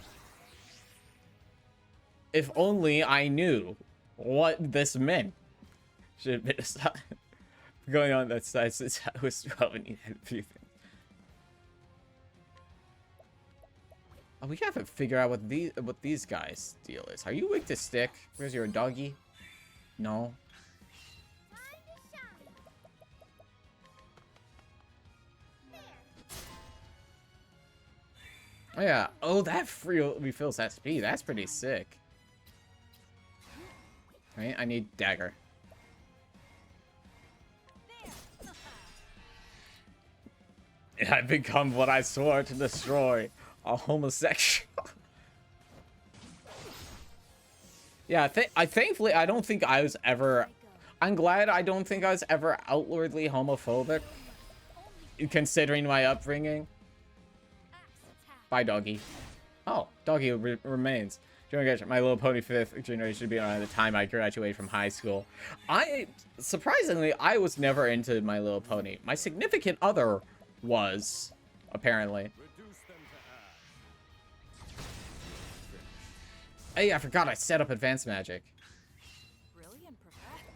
Speaker 1: If only I knew what this meant. Should have been a sign. Going on that side, since I was probably a few things. Oh, we haven't figured out what these guys' deal is. Are you weak to stick? Where's your doggy? No.
Speaker 3: Time to shine. There.
Speaker 1: Oh yeah. Oh, that refills that speed. That's pretty sick. Right? I need dagger. I've become what I swore to destroy. A homosexual. Yeah, thankfully, I don't think I was ever... I'm glad I don't think I was ever outwardly homophobic, considering my upbringing. Bye, doggy. Oh, doggy remains. My Little Pony 5th generation should be around the time I graduated from high school. Surprisingly, I was never into My Little Pony. My significant other was, apparently.
Speaker 4: Reduce them to ash.
Speaker 1: Hey, I forgot I set up advanced magic.
Speaker 5: Brilliant, Professor.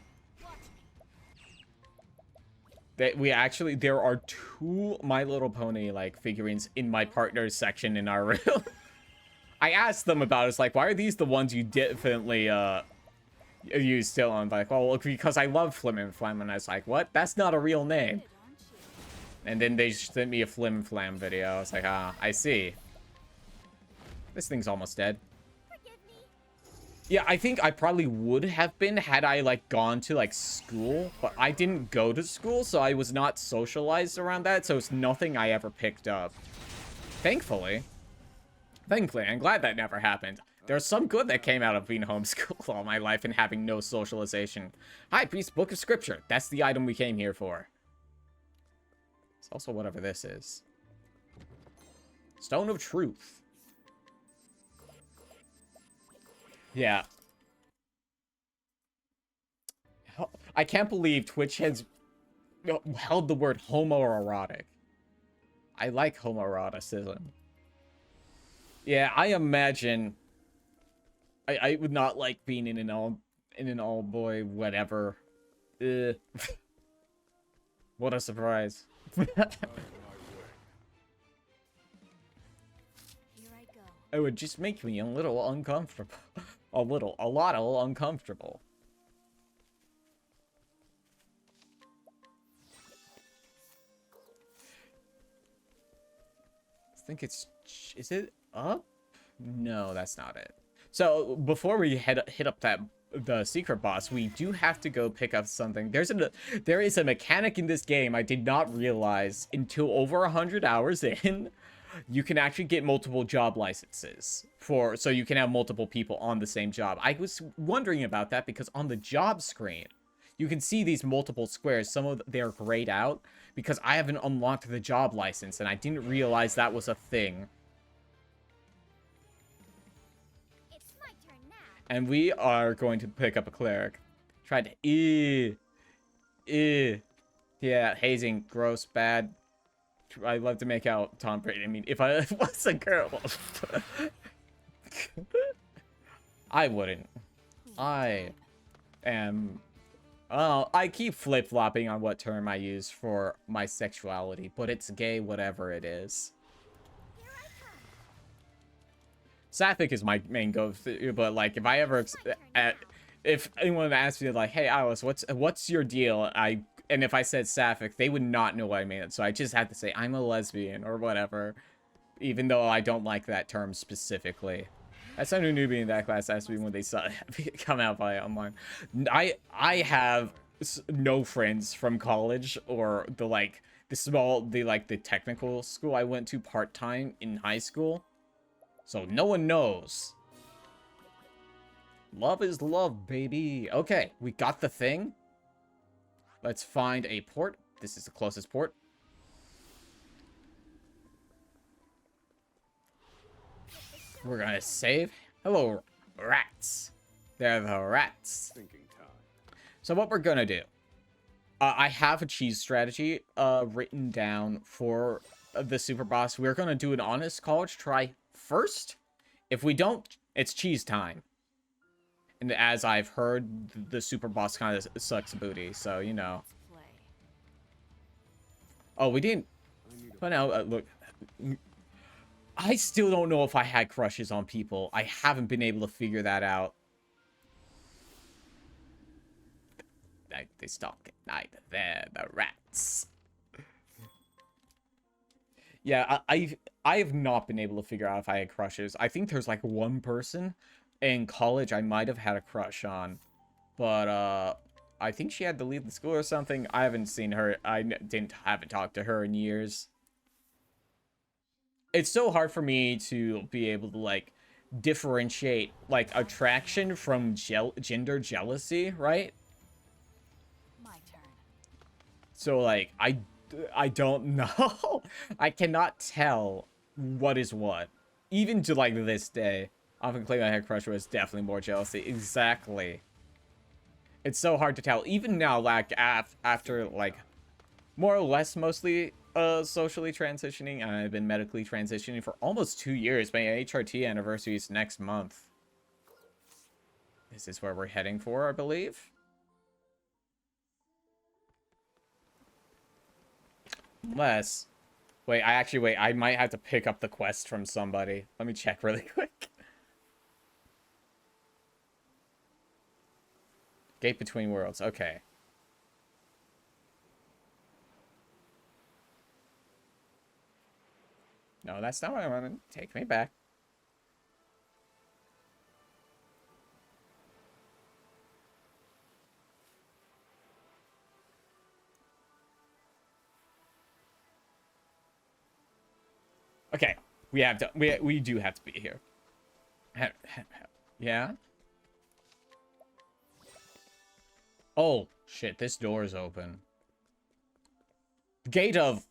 Speaker 5: Watch me.
Speaker 1: There are 2 My Little Pony, like, figurines in my partner's section in our room. I asked them about it. It's like, why are these the ones you definitely, use still on? Like, well, because I love Flim and Flam. And I was like, what? That's not a real name. And then they sent me a Flim Flam video. I was like, ah, I see. This thing's almost dead.
Speaker 3: Forgive me.
Speaker 1: Yeah, I think I probably would have been had I, like, gone to, like, school. But I didn't go to school, so I was not socialized around that. So it's nothing I ever picked up. Thankfully. Thankfully, I'm glad that never happened. There's some good that came out of being homeschooled all my life and having no socialization. Hi, Priest, Book of Scripture. That's the item we came here for. It's also whatever this is. Stone of Truth. Yeah. I can't believe Twitch has held the word homoerotic. I like homoeroticism. Yeah, I imagine I would not like being in an all boy whatever. What a surprise.
Speaker 4: On my way.
Speaker 3: Here I go.
Speaker 1: It would just make me a little uncomfortable. A lot uncomfortable. I think it's... Is it up? No, that's not it. So, before we hit up the secret boss, we do have to go pick up something. There is a mechanic in this game I did not realize until over 100 hours in. You can actually get multiple job licenses so you can have multiple people on the same job. I was wondering about that because on the job screen, you can see these multiple squares. Some of they're grayed out because I haven't unlocked the job license and I didn't realize that was a thing.
Speaker 3: It's my turn now.
Speaker 1: And we are going to pick up a cleric. Tried to... Yeah, hazing, gross, bad. I love to make out Tom Brady. I mean, if I was a girl... I wouldn't. I am... I keep flip-flopping on what term I use for my sexuality, but it's gay whatever it is. Sapphic is my main go-to, but like if I ever... if anyone asked me like, hey Alice, what's your deal? And if I said sapphic, they would not know what I meant. So I just had to say I'm a lesbian or whatever, even though I don't like that term specifically. That's a new newbie in that class asked me when they saw it come out by online. I have no friends from college or the technical school I went to part-time in high school. So no one knows. Love is love, baby. Okay, we got the thing. Let's find a port. This is the closest port. We're gonna save. Hello, rats. They're the rats.
Speaker 4: Thinking time.
Speaker 1: So what we're gonna do. I have a cheese strategy written down for the super boss. We're gonna do an honest college try first. If we don't, it's cheese time. And as I've heard, the super boss kind of sucks booty, so you know.
Speaker 5: Play.
Speaker 1: Oh, we didn't.
Speaker 4: I need a
Speaker 1: But now, look. I still don't know if I had crushes on people. I haven't been able to figure that out. They stalk at night. They're the rats. Yeah, I have not been able to figure out if I had crushes. I think there's like one person in college I might have had a crush on. But, I think she had to leave the school or something. I haven't seen her. Haven't talked to her in years. It's so hard for me to be able to, like, differentiate, like, attraction from gender jealousy, right?
Speaker 5: My turn.
Speaker 1: So, like, I don't know. I cannot tell what is what. Even to, like, this day. Often claim I had a crush was definitely more jealousy. Exactly. It's so hard to tell. Even now, like, after, like, more or less mostly socially transitioning, and I've been medically transitioning for almost 2 years. My HRT anniversary is next month. This is where we're heading for, I believe. Unless... Wait, I might have to pick up the quest from somebody. Let me check really quick. Gate between worlds. Okay. No, that's not what I wanted. Take me back. Okay. We have to. We do have to be here. Yeah? Oh, shit. This door is open. Gate of...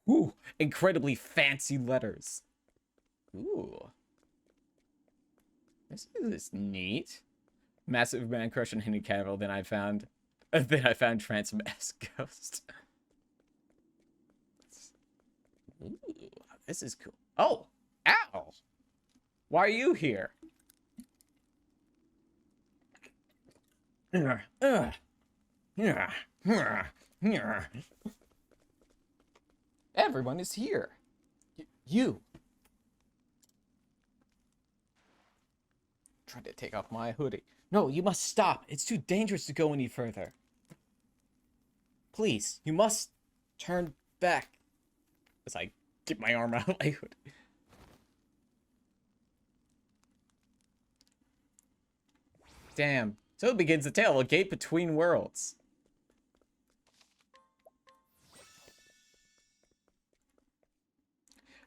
Speaker 1: Ooh, incredibly fancy letters. Ooh. This is neat. Massive man crush on Henry Cavill. Then I found Trans-Mask Ghost. Ooh, this is cool. Oh, ow. Why are you here? Everyone is here. You. Try to take off my hoodie. No, you must stop. It's too dangerous to go any further. Please, you must turn back. As I get my arm out of my hood. Damn. So begins the tale, a gate between worlds.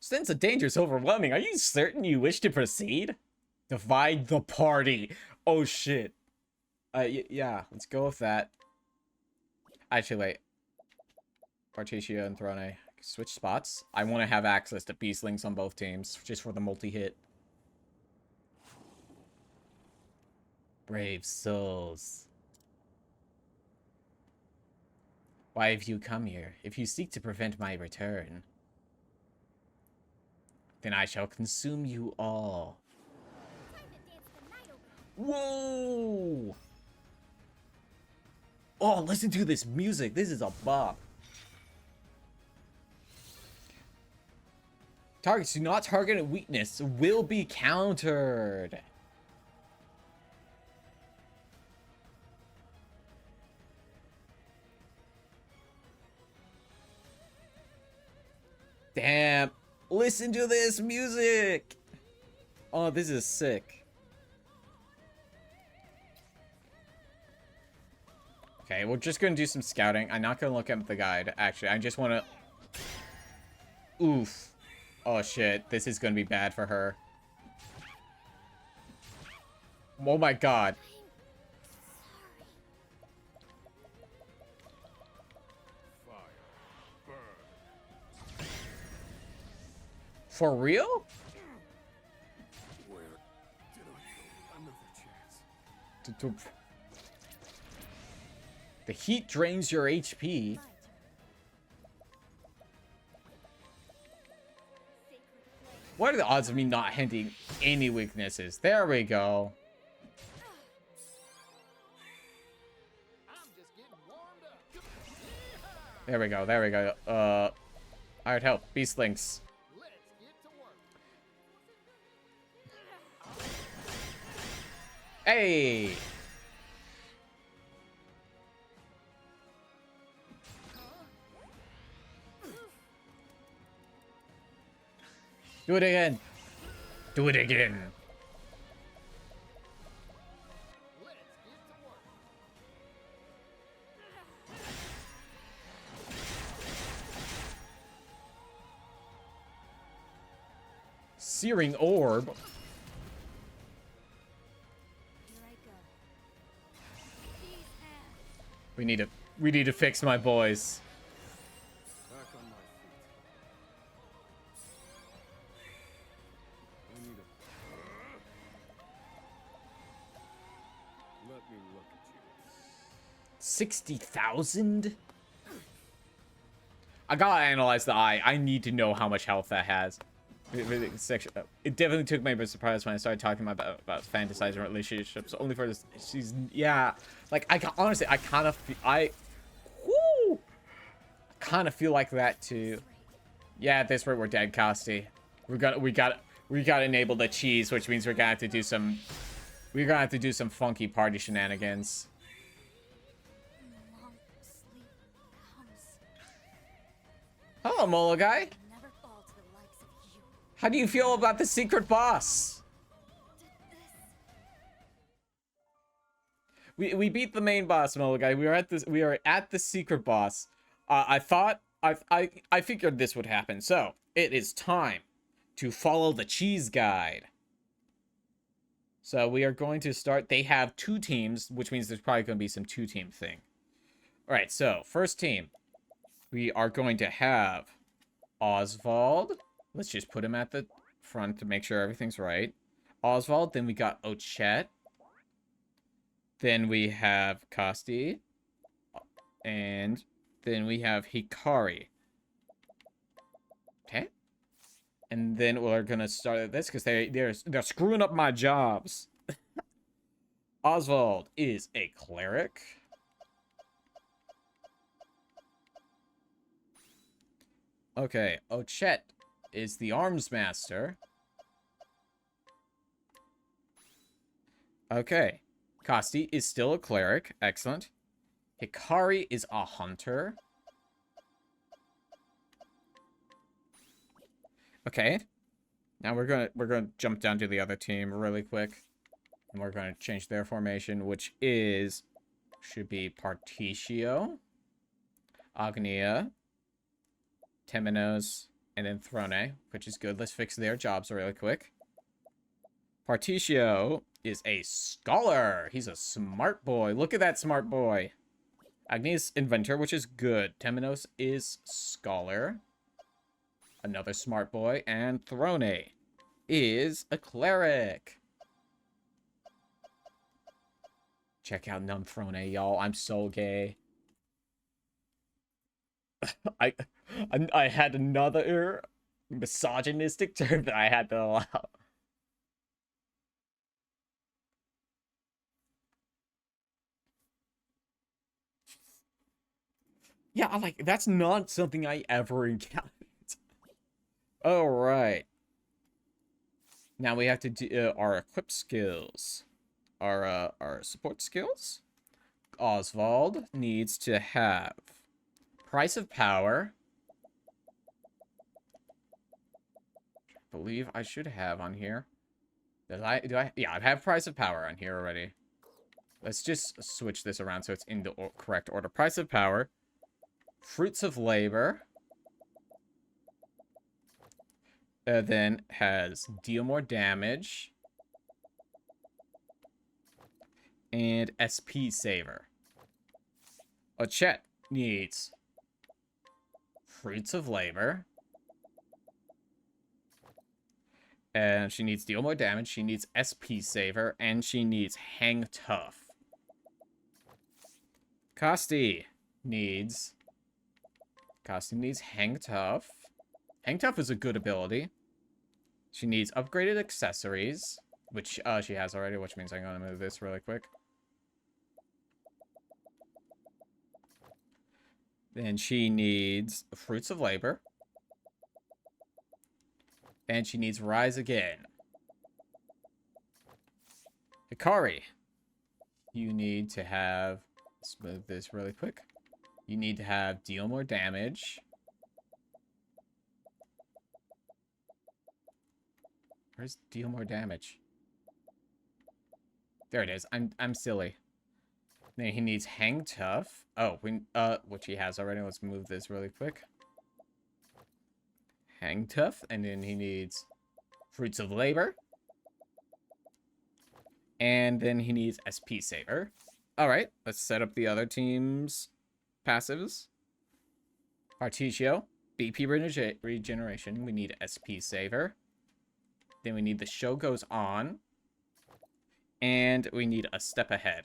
Speaker 1: Since the danger is overwhelming, are you certain you wish to proceed? Divide the party. Oh, shit. Yeah, let's go with that. Actually, wait. Partitia and Throne. Switch spots. I want to have access to Beastlings on both teams, just for the multi-hit. Brave souls. Why have you come here? If you seek to prevent my return, then I shall consume you all. Whoa! Oh, listen to this music. This is a bop. Targets do not target a weakness will be countered. Damn. Listen to this music. Oh, this is sick. Okay, we're just gonna do some scouting. I'm not gonna look at the guide, actually. I just wanna... Oof. Oh, shit. This is gonna be bad for her. Oh my god. For real?
Speaker 2: Where did I go? Another chance.
Speaker 1: The heat drains your HP. What are the odds of me not hitting any weaknesses? There we go. There we go, there we go. I would help. Beastlings. Hey! Do it again. Do it again. Searing orb.
Speaker 3: Here I go. These hands.
Speaker 1: We need to fix my boys.
Speaker 4: Back on my feet. I need a... Let me look at you.
Speaker 1: 60,000? I gotta analyze the eye. I need to know how much health that has. It definitely took me by surprise when I started talking about fantasizing relationships. Only for this, she's yeah. Like honestly, I kind of feel like that too. Yeah, at this rate we're dead, Costi. We got to enable the cheese, which means we're gonna have to do some funky party shenanigans.
Speaker 3: Long sleep comes.
Speaker 1: Hello, Molo guy.
Speaker 3: Never fall to the likes of you.
Speaker 1: How do you feel about the secret boss?
Speaker 3: Did this.
Speaker 1: We beat the main boss, Molo guy. We are at the secret boss. I figured this would happen. So it is time to follow the cheese guide. So we are going to start. They have 2 teams, which means there's probably going to be some 2-team thing. All right. So first team, we are going to have Oswald. Let's just put him at the front to make sure everything's right. Oswald. Then we got Ochette. Then we have Costi. And then we have Hikari. Okay. And then we're gonna start this because they're screwing up my jobs. Oswald is a cleric. Okay, Ochette is the arms master. Okay. Costi is still a cleric. Excellent. Hikari is a hunter. Okay. Now we're gonna jump down to the other team really quick. And we're gonna change their formation, which should be Particio, Agnia, Temenos, and then Throne, which is good. Let's fix their jobs really quick. Particio is a scholar. He's a smart boy. Look at that smart boy. Agni's inventor, which is good. Temenos is scholar. Another smart boy. And Throne is a cleric. Check out Numb Throne, y'all. I'm so gay. I had another misogynistic term that I had to allow. Yeah, like, that's not something I ever encountered. Alright. Now we have to do our equip skills. Our support skills. Oswald needs to have Price of Power. I believe I should have on here. Do I? Yeah, I have Price of Power on here already. Let's just switch this around so it's in the correct order. Price of Power. Fruits of Labor. Then has deal more damage. And SP Saver. Ochette needs Fruits of Labor. And she needs deal more damage. She needs SP Saver. And she needs Hang Tough. Costi needs Hang Tough. Hang Tough is a good ability. She needs upgraded accessories, which she has already, which means I'm going to move this really quick. Then she needs Fruits of Labor. And she needs Rise Again. Hikari you need to have, smooth this really quick. You need to have deal more damage. Where's deal more damage? There it is. I'm silly. Then he needs hang tough. Oh, which he has already. Let's move this really quick. Hang tough, and then he needs fruits of labor. And then he needs SP saver. All right, let's set up the other team's passives. Particio, BP regeneration. We need SP saver. Then we need the show goes on. And we need a step ahead.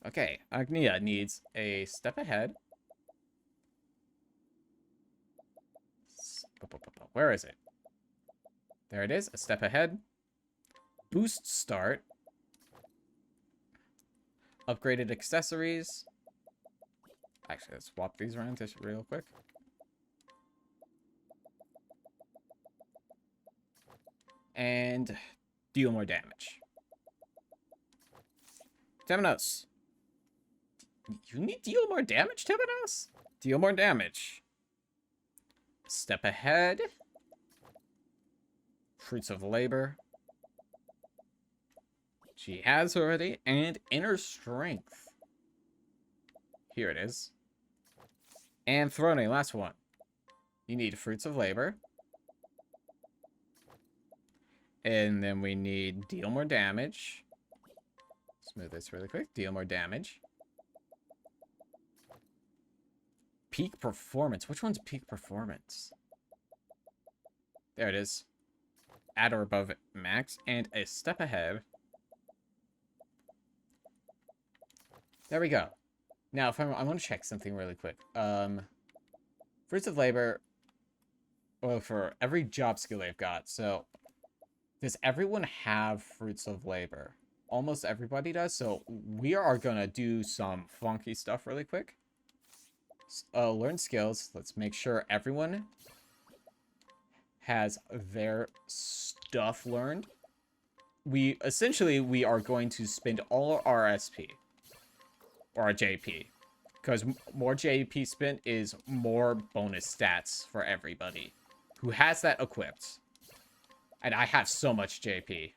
Speaker 1: Okay, Agnia needs a step ahead. Where is it? There it is, a step ahead. Boost start. Upgraded accessories. Actually, let's swap these around just real quick. And deal more damage. Temenos. You need deal more damage, Temenos? Deal more damage. Step ahead. Fruits of labor. She has already. And inner strength. Here it is. And Throne, last one. You need fruits of labor. And then we need deal more damage. Smooth this really quick. Deal more damage. Peak performance. Which one's peak performance? There it is. At or above max. And a step ahead. There we go. Now, if I want to check something really quick. Fruits of labor. Well, for every job skill they've got. So, does everyone have fruits of labor? Almost everybody does. So, we are going to do some funky stuff really quick. Learn skills. Let's make sure everyone has their stuff learned. We are going to spend all our SP. Or our JP. Because more JP spent is more bonus stats for everybody who has that equipped. And I have so much JP.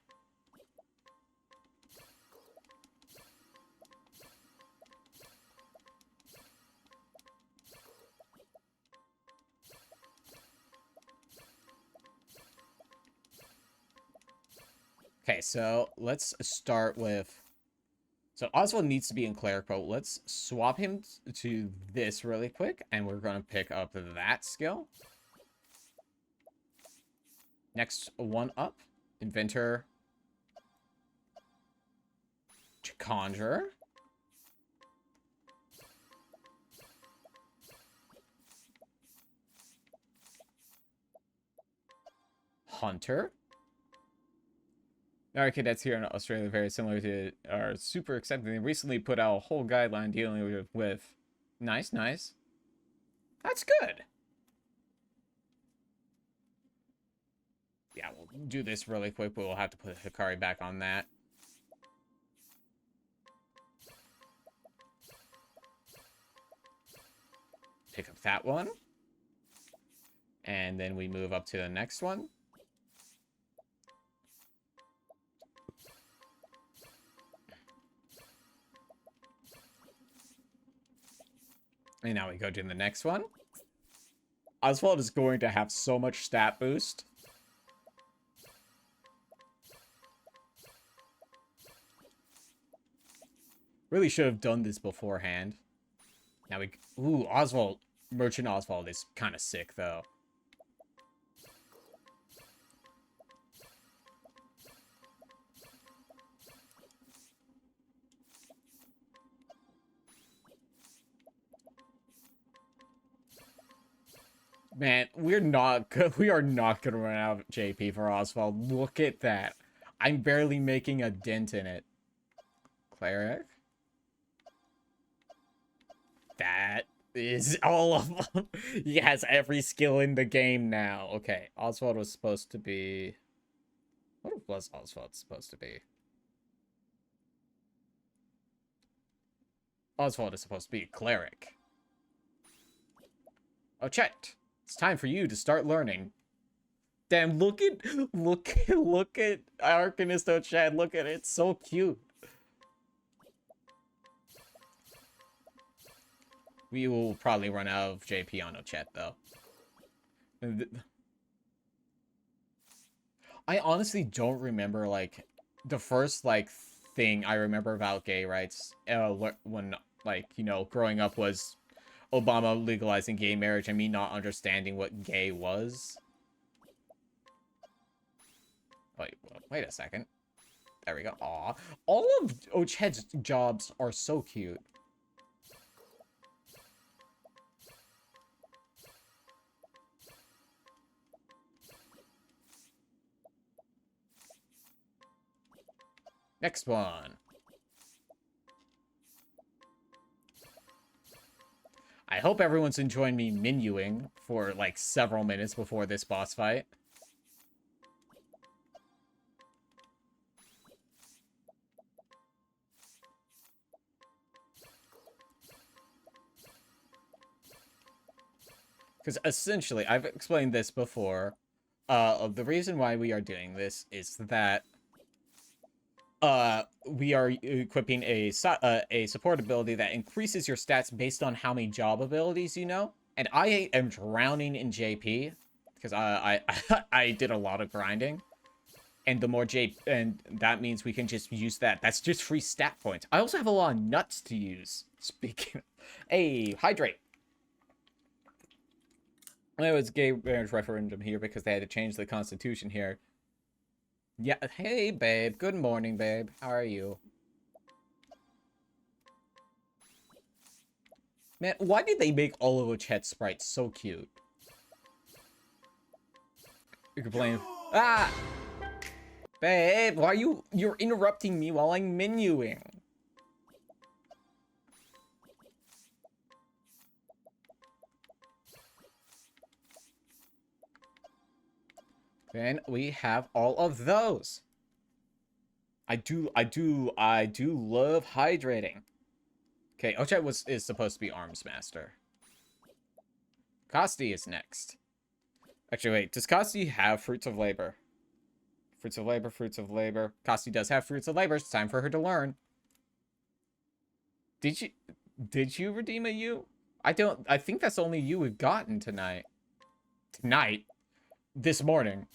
Speaker 1: Okay, so let's start with... So Oswald needs to be in Cleric, but let's swap him to this really quick. And we're going to pick up that skill. Next one up. Inventor. Conjurer. Hunter. Our cadets here in Australia are very similar to are super accepting. They recently put out a whole guideline dealing with nice. That's good. Yeah, we'll do this really quick, but we'll have to put Hikari back on that. Pick up that one. And then we move up to the next one. And now we go to the next one. Oswald is going to have so much stat boost. Really should have done this beforehand. Now we... Ooh, Oswald. Merchant Oswald is kind of sick, though. Man, we are not gonna run out of JP for Oswald. Look at that. I'm barely making a dent in it. Cleric? That is all of them. He has every skill in the game now. Okay, Oswald was supposed to be... What was Oswald supposed to be? Oswald is supposed to be a cleric. Oh, Chet, it's time for you to start learning. Damn, look at Arcanist Ochette. Look at it, it's so cute. We will probably run out of JP on Ochette, though. I honestly don't remember, like, the first, like, thing I remember about gay rights, when, like, you know, growing up was Obama legalizing gay marriage and me not understanding what gay was. Wait a second. There we go. Aw. All of Ochette's jobs are so cute. Next one. I hope everyone's enjoying me menuing for like several minutes before this boss fight. Because essentially, I've explained this before. The reason why we are doing this is that we are equipping a support ability that increases your stats based on how many job abilities you know. And I am drowning in JP because I did a lot of grinding, and the more and that means we can just use that. That's just free stat points. I also have a lot of nuts to use. Speaking, hey, hydrate. It was gay marriage referendum here because they had to change the constitution here. Yeah, hey, babe. Good morning, babe. How are you? Man, why did they make all of Ochette's sprites so cute? You could blame... Ah! Babe, why are you're interrupting me while I'm menuing? Then we have all of those. I do love hydrating. Okay, Ochette is supposed to be Arms Master. Kosti is next. Actually, wait, does Kosti have Fruits of Labor? Fruits of Labor, Fruits of Labor. Kosti does have Fruits of Labor. It's time for her to learn. Did you redeem a U? I think that's the only U we've gotten tonight. Tonight? This morning.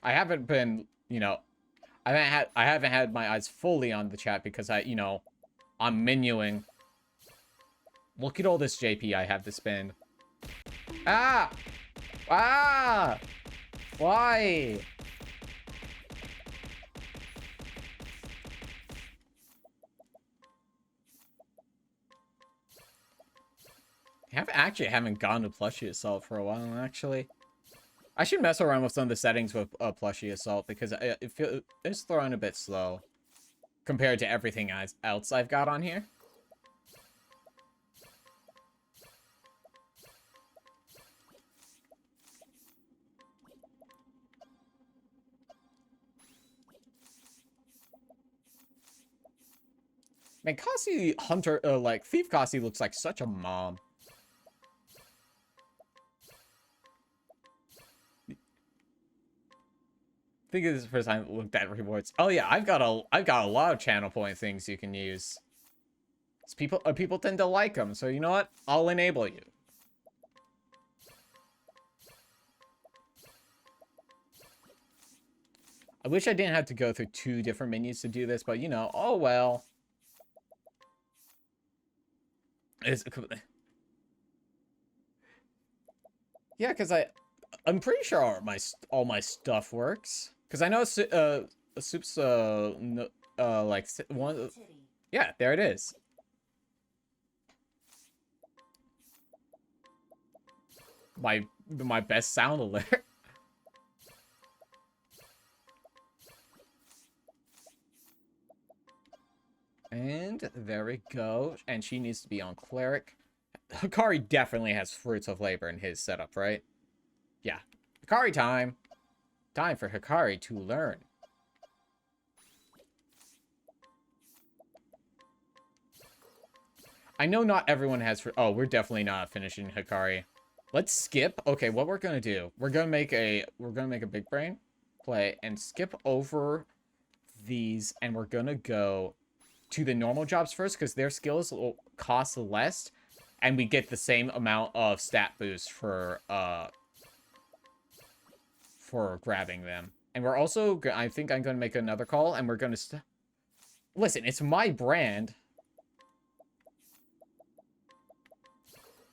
Speaker 1: I haven't been, you know, I haven't had my eyes fully on the chat because I'm menuing. Look at all this JP I have to spend. Ah! Ah! Why? I haven't gone to Plushie Assault for a while, actually. I should mess around with some of the settings with Plushie Assault, because it's throwing a bit slow compared to everything else I've got on here. Man, Kasi Hunter, Thief Kasi looks like such a mom. I think this is the first time I looked at rewards. Oh yeah, I've got a lot of channel point things you can use. People tend to like them, so you know what? I'll enable you. I wish I didn't have to go through 2 different menus to do this, but you know, oh well. Yeah, because I'm pretty sure all my stuff works. Because I know Soup's one. Yeah, there it is. My best sound alert. And there we go. And she needs to be on Cleric. Hikari definitely has Fruits of Labor in his setup, right? Yeah. Hikari time. Time for Hikari to learn. I know not everyone has... Oh, we're definitely not finishing Hikari. Let's skip. Okay, what we're gonna do? We're gonna make a big brain play and skip over these, and we're gonna go to the normal jobs first because their skills will cost less, and we get the same amount of stat boost for grabbing them. And we're also, I think I'm gonna make another call, and we're gonna listen. It's my brand.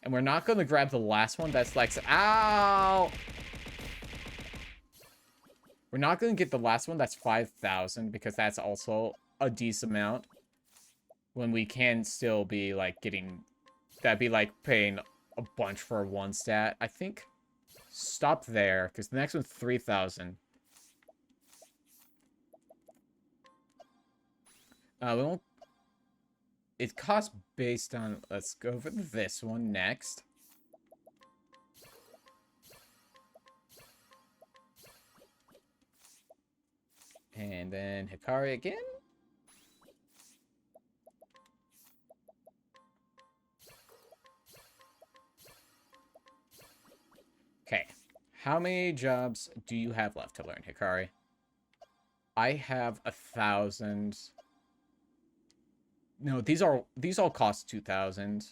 Speaker 1: And we're not going to grab the last one that's like... Ow! We're not going to get the last one that's 5,000 because that's also a decent amount. When we can still be, like, getting... That'd be, like, paying a bunch for one stat. I think... Stop there, because the next one's 3,000. We won't... It costs based on... Let's go for this one next. And then Hikari again. Okay. How many jobs do you have left to learn, Hikari? I have 1,000... No, these all cost 2,000.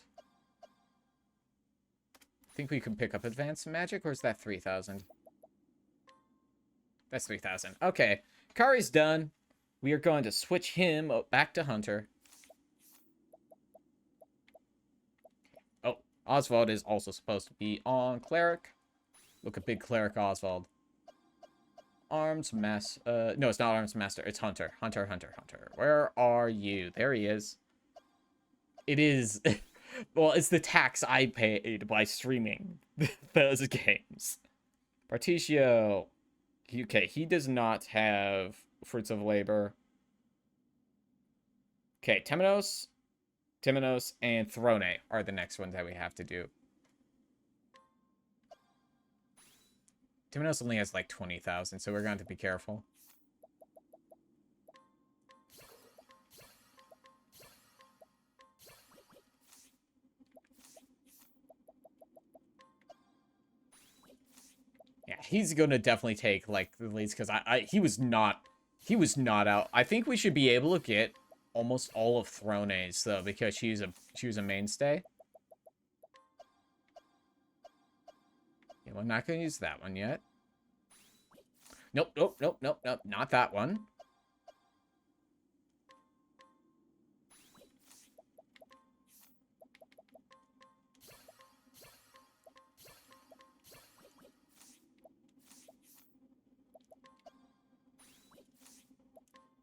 Speaker 1: Think we can pick up advanced magic, or is that 3,000? That's 3,000. Okay, Kari's done. We are going to switch him back to Hunter. Oh, Oswald is also supposed to be on Cleric. Look at big Cleric Oswald. Arms Master. No, it's not Arms Master. It's Hunter. Hunter. Where are you? There he is. It is... Well, it's the tax I paid by streaming those games. Particio. Okay, he does not have Fruits of Labor. Okay, Temenos, and Throne are the next ones that we have to do. Temenos only has like 20,000, so we're going to have to be careful. Yeah, he's gonna definitely take like the leads because he was not out. I think we should be able to get almost all of Throne's though because she was a mainstay. Yeah, we're not gonna use that one yet. Nope, not that one.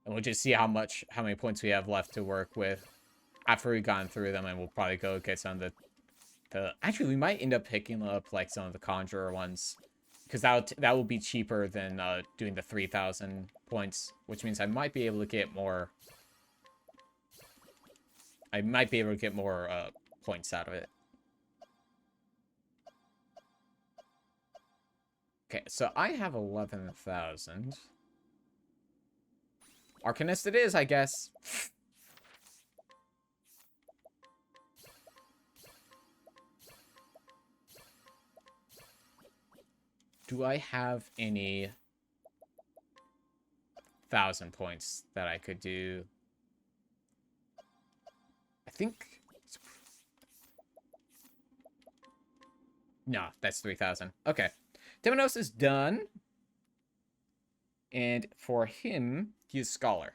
Speaker 1: And we'll just see how many points we have left to work with after we've gone through them, and we'll probably go get some of the... Actually, we might end up picking up, like, some of the Conjurer ones. Because that will be cheaper than doing the 3,000 points, which means I might be able to get more... points out of it. Okay, so I have 11,000. Arcanist it is, I guess. Do I have any 1,000 points that I could do? I think... No, that's 3,000. Okay. Temenos is done. And for him, he is Scholar.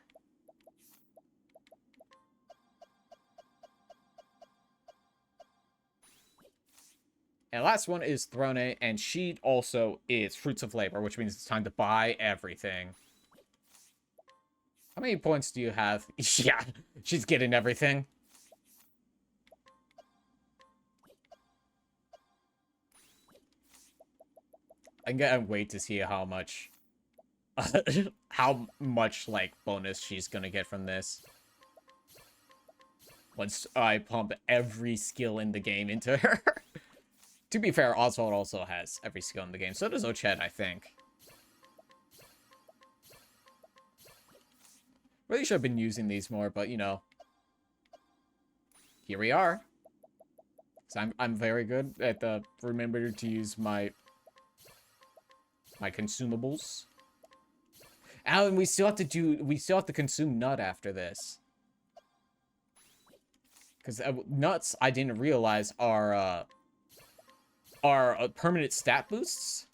Speaker 1: And the last one is Throne, and she also is Fruits of Labor, which means it's time to buy everything. How many points do you have? Yeah, she's getting everything. I'm gonna wait to see how much... like, bonus she's gonna get from this. Once I pump every skill in the game into her. To be fair, Oswald also has every skill in the game. So does Ochet, I think. Really should have been using these more, but you know. Here we are. So I'm very good at the remember to use my consumables. Oh, and we still have to consume nut after this. Because nuts, I didn't realize are permanent stat boosts.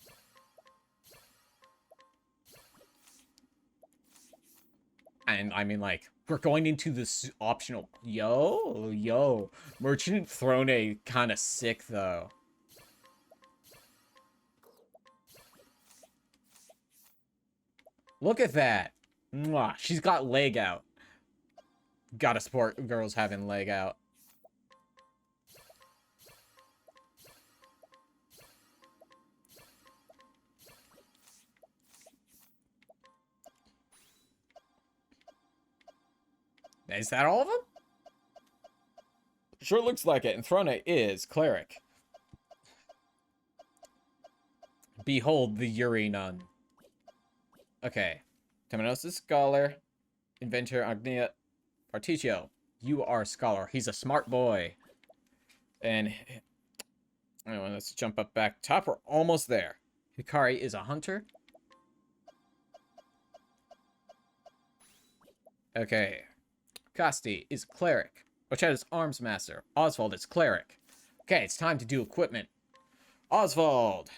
Speaker 1: And I mean, like, we're going into this optional. Yo, Merchant Throne kind of sick though. Look at that. Mwah. She's got leg out. Gotta support girls having leg out. Is that all of them? Sure looks like it. And Throne is cleric. Behold the Yuri nun. Okay. Temenosis scholar. Inventor Agnia Particio. You are a scholar. He's a smart boy. And anyway, let's jump up back top. We're almost there. Hikari is a hunter. Okay. Costi is cleric. Ochette is arms master. Oswald is cleric. Okay, it's time to do equipment. Oswald.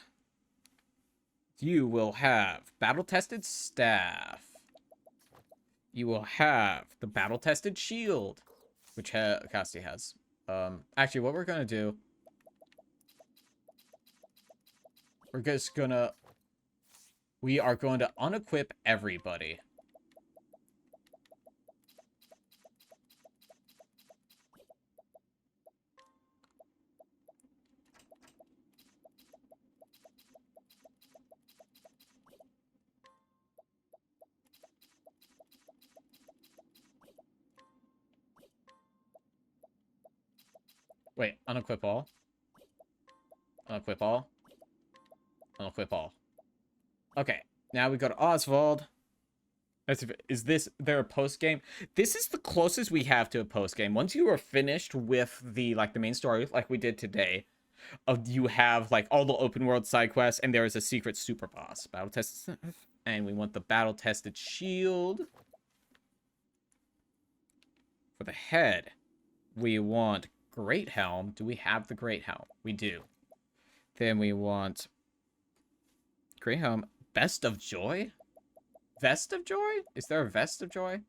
Speaker 1: You will have battle-tested staff. You will have the battle-tested shield, which Costi has. Actually, what we're gonna do, we are going to unequip everybody. Wait, unequip all. Unequip all. Unequip all. Okay, now we go to Oswald. Is this their post game? This is the closest we have to a post game. Once you are finished with the main story, like we did today, you have like all the open world side quests, and there is a secret super boss. Battle tested, and we want the battle tested shield. For the head, we want Great Helm. Do we have the Great Helm? We do. Then we want Great Helm. Best of Joy? Vest of Joy? Is there a Vest of Joy?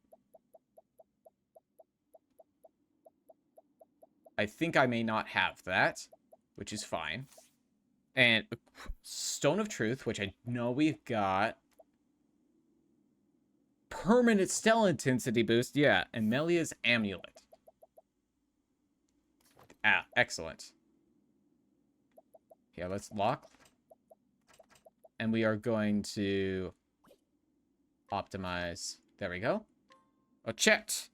Speaker 1: I think I may not have that, which is fine. And Stone of Truth, which I know we've got. Permanent Stealth Intensity boost, yeah. And Melia's Amulet. Ah, excellent. Yeah, let's lock. And we are going to optimize. There we go. Ochette.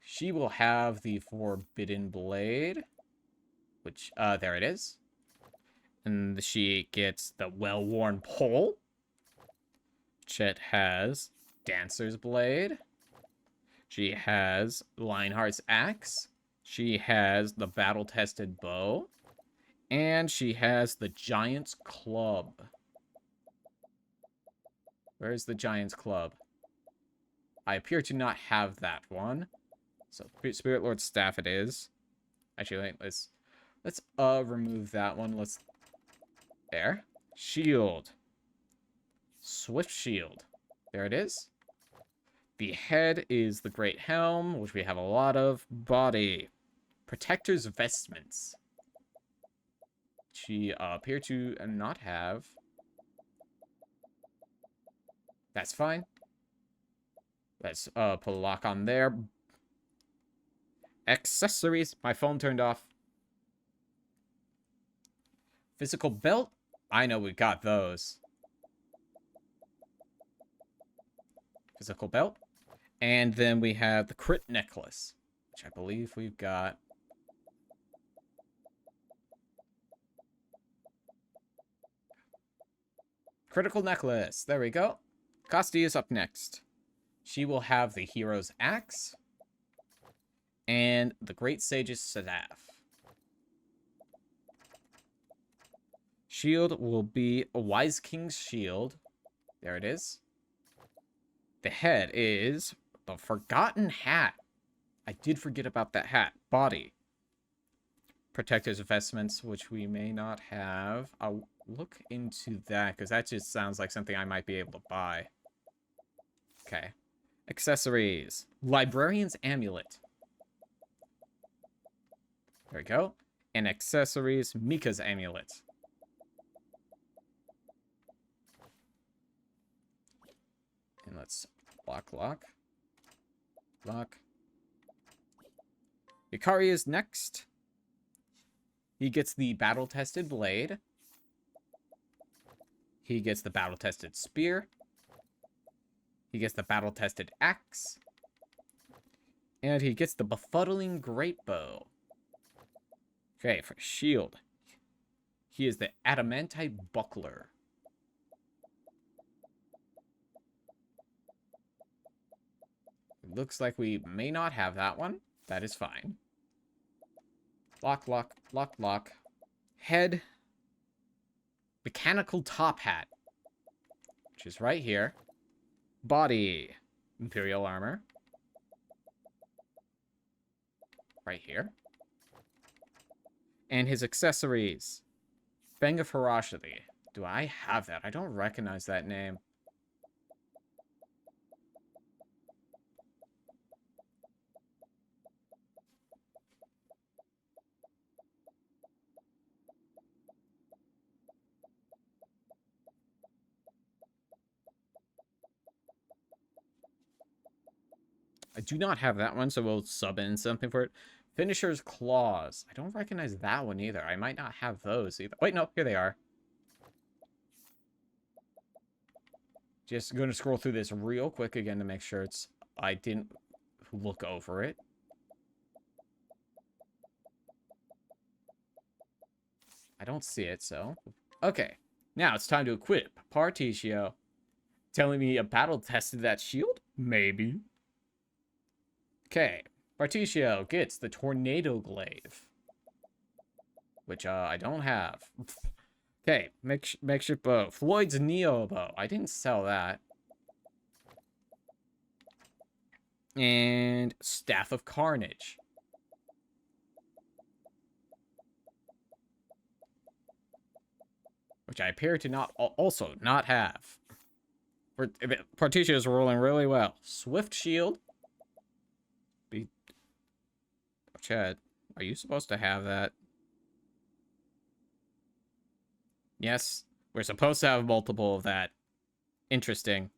Speaker 1: She will have the Forbidden Blade. Which, there it is. And she gets the Well-Worn Pole. Chet has Dancer's Blade. She has Lionheart's Axe. She has the Battle-Tested Bow. And she has the Giant's Club. Where's the Giant's Club? I appear to not have that one. So, Spirit Lord's Staff it is. Actually, let's remove that one. There. Shield. Swift Shield. There it is. The head is the Great Helm, which we have a lot of. Body. Protector's Vestments. She appear to not have. That's fine. Let's put a lock on there. Accessories. My phone turned off. Physical belt. I know we got those. Physical belt. And then we have the crit necklace, which I believe we've got. Critical necklace. There we go. Costi is up next. She will have the hero's axe and the great sage's staff. Shield will be a wise king's shield. There it is. The head is the forgotten hat. I did forget about that hat. Body. Protector's vestments, which we may not have. I'll look into that, because that just sounds like something I might be able to buy. Okay. Accessories. Librarian's amulet. There we go. And accessories. Mika's amulet. And let's lock. Yukari is next. He gets the battle-tested blade. He gets the battle-tested spear. He gets the battle-tested axe. And he gets the befuddling great bow. Okay, for shield. He is the adamantite buckler. Looks like we may not have that one. That is fine. Lock. Head. Mechanical top hat. Which is right here. Body. Imperial armor. Right here. And his accessories. Fang of Ferocity. Do I have that? I don't recognize that name. I do not have that one, so we'll sub in something for it. Finisher's Claws. I don't recognize that one either. I might not have those either. Wait, no, here they are. Just going to scroll through this real quick again to make sure it's... I didn't look over it. I don't see it, so... Okay, now it's time to equip Particio. Telling me a battle tested that shield? Maybe. Okay, Particio gets the Tornado Glaive. Which, I don't have. Okay, makeshift bow. Floyd's Neo bow. I didn't sell that. And Staff of Carnage. Which I appear to also not have. Particio is rolling really well. Swift Shield. Chad, are you supposed to have that? Yes, we're supposed to have multiple of that. Interesting.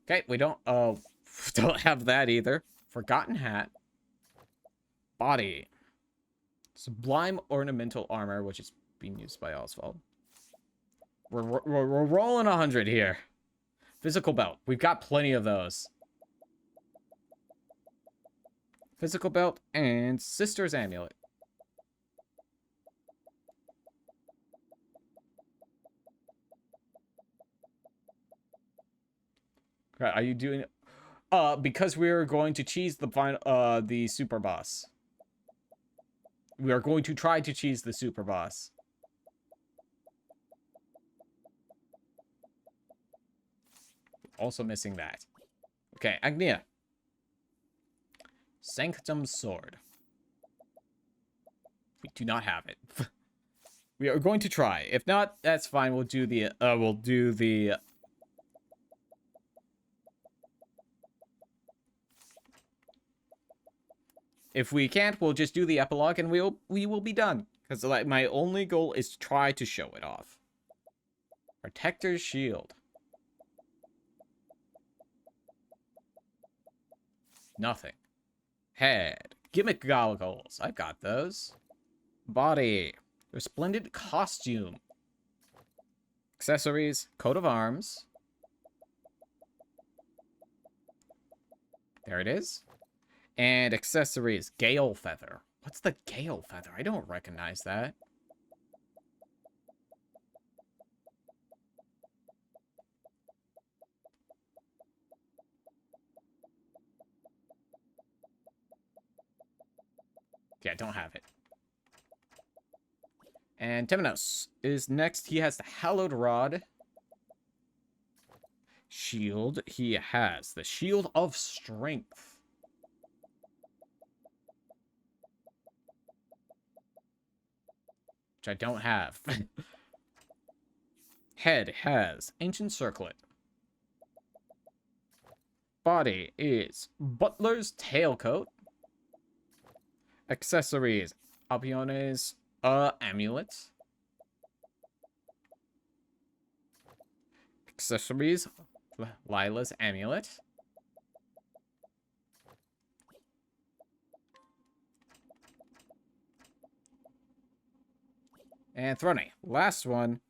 Speaker 1: Okay, we don't have that either. Forgotten hat. Body. Sublime ornamental armor, which is being used by Oswald. We're rolling 100 here. Physical belt. We've got plenty of those. Physical belt and Sister's amulet. Okay, are you doing because we're going to cheese the final the super boss. We are going to try to cheese the super boss. Also missing that. Okay, Agnia. Sanctum Sword. We do not have it. We are going to try. If not, that's fine. We'll do the If we can't, we'll just do the epilogue and we will be done. Because like my only goal is to try to show it off. Protector's Shield. Nothing. Head. Gimmick goggles. I've got those. Body. Resplendent costume. Accessories. Coat of arms. There it is. And accessories. Gale feather. What's the gale feather? I don't recognize that. Yeah, don't have it. And Temenos is next. He has the Hallowed Rod. Shield. He has the Shield of Strength. Which I don't have. Head has Ancient Circlet. Body is Butler's Tailcoat. Accessories. Albione's Amulet. Accessories. Lila's Amulet. And Throne. Last one.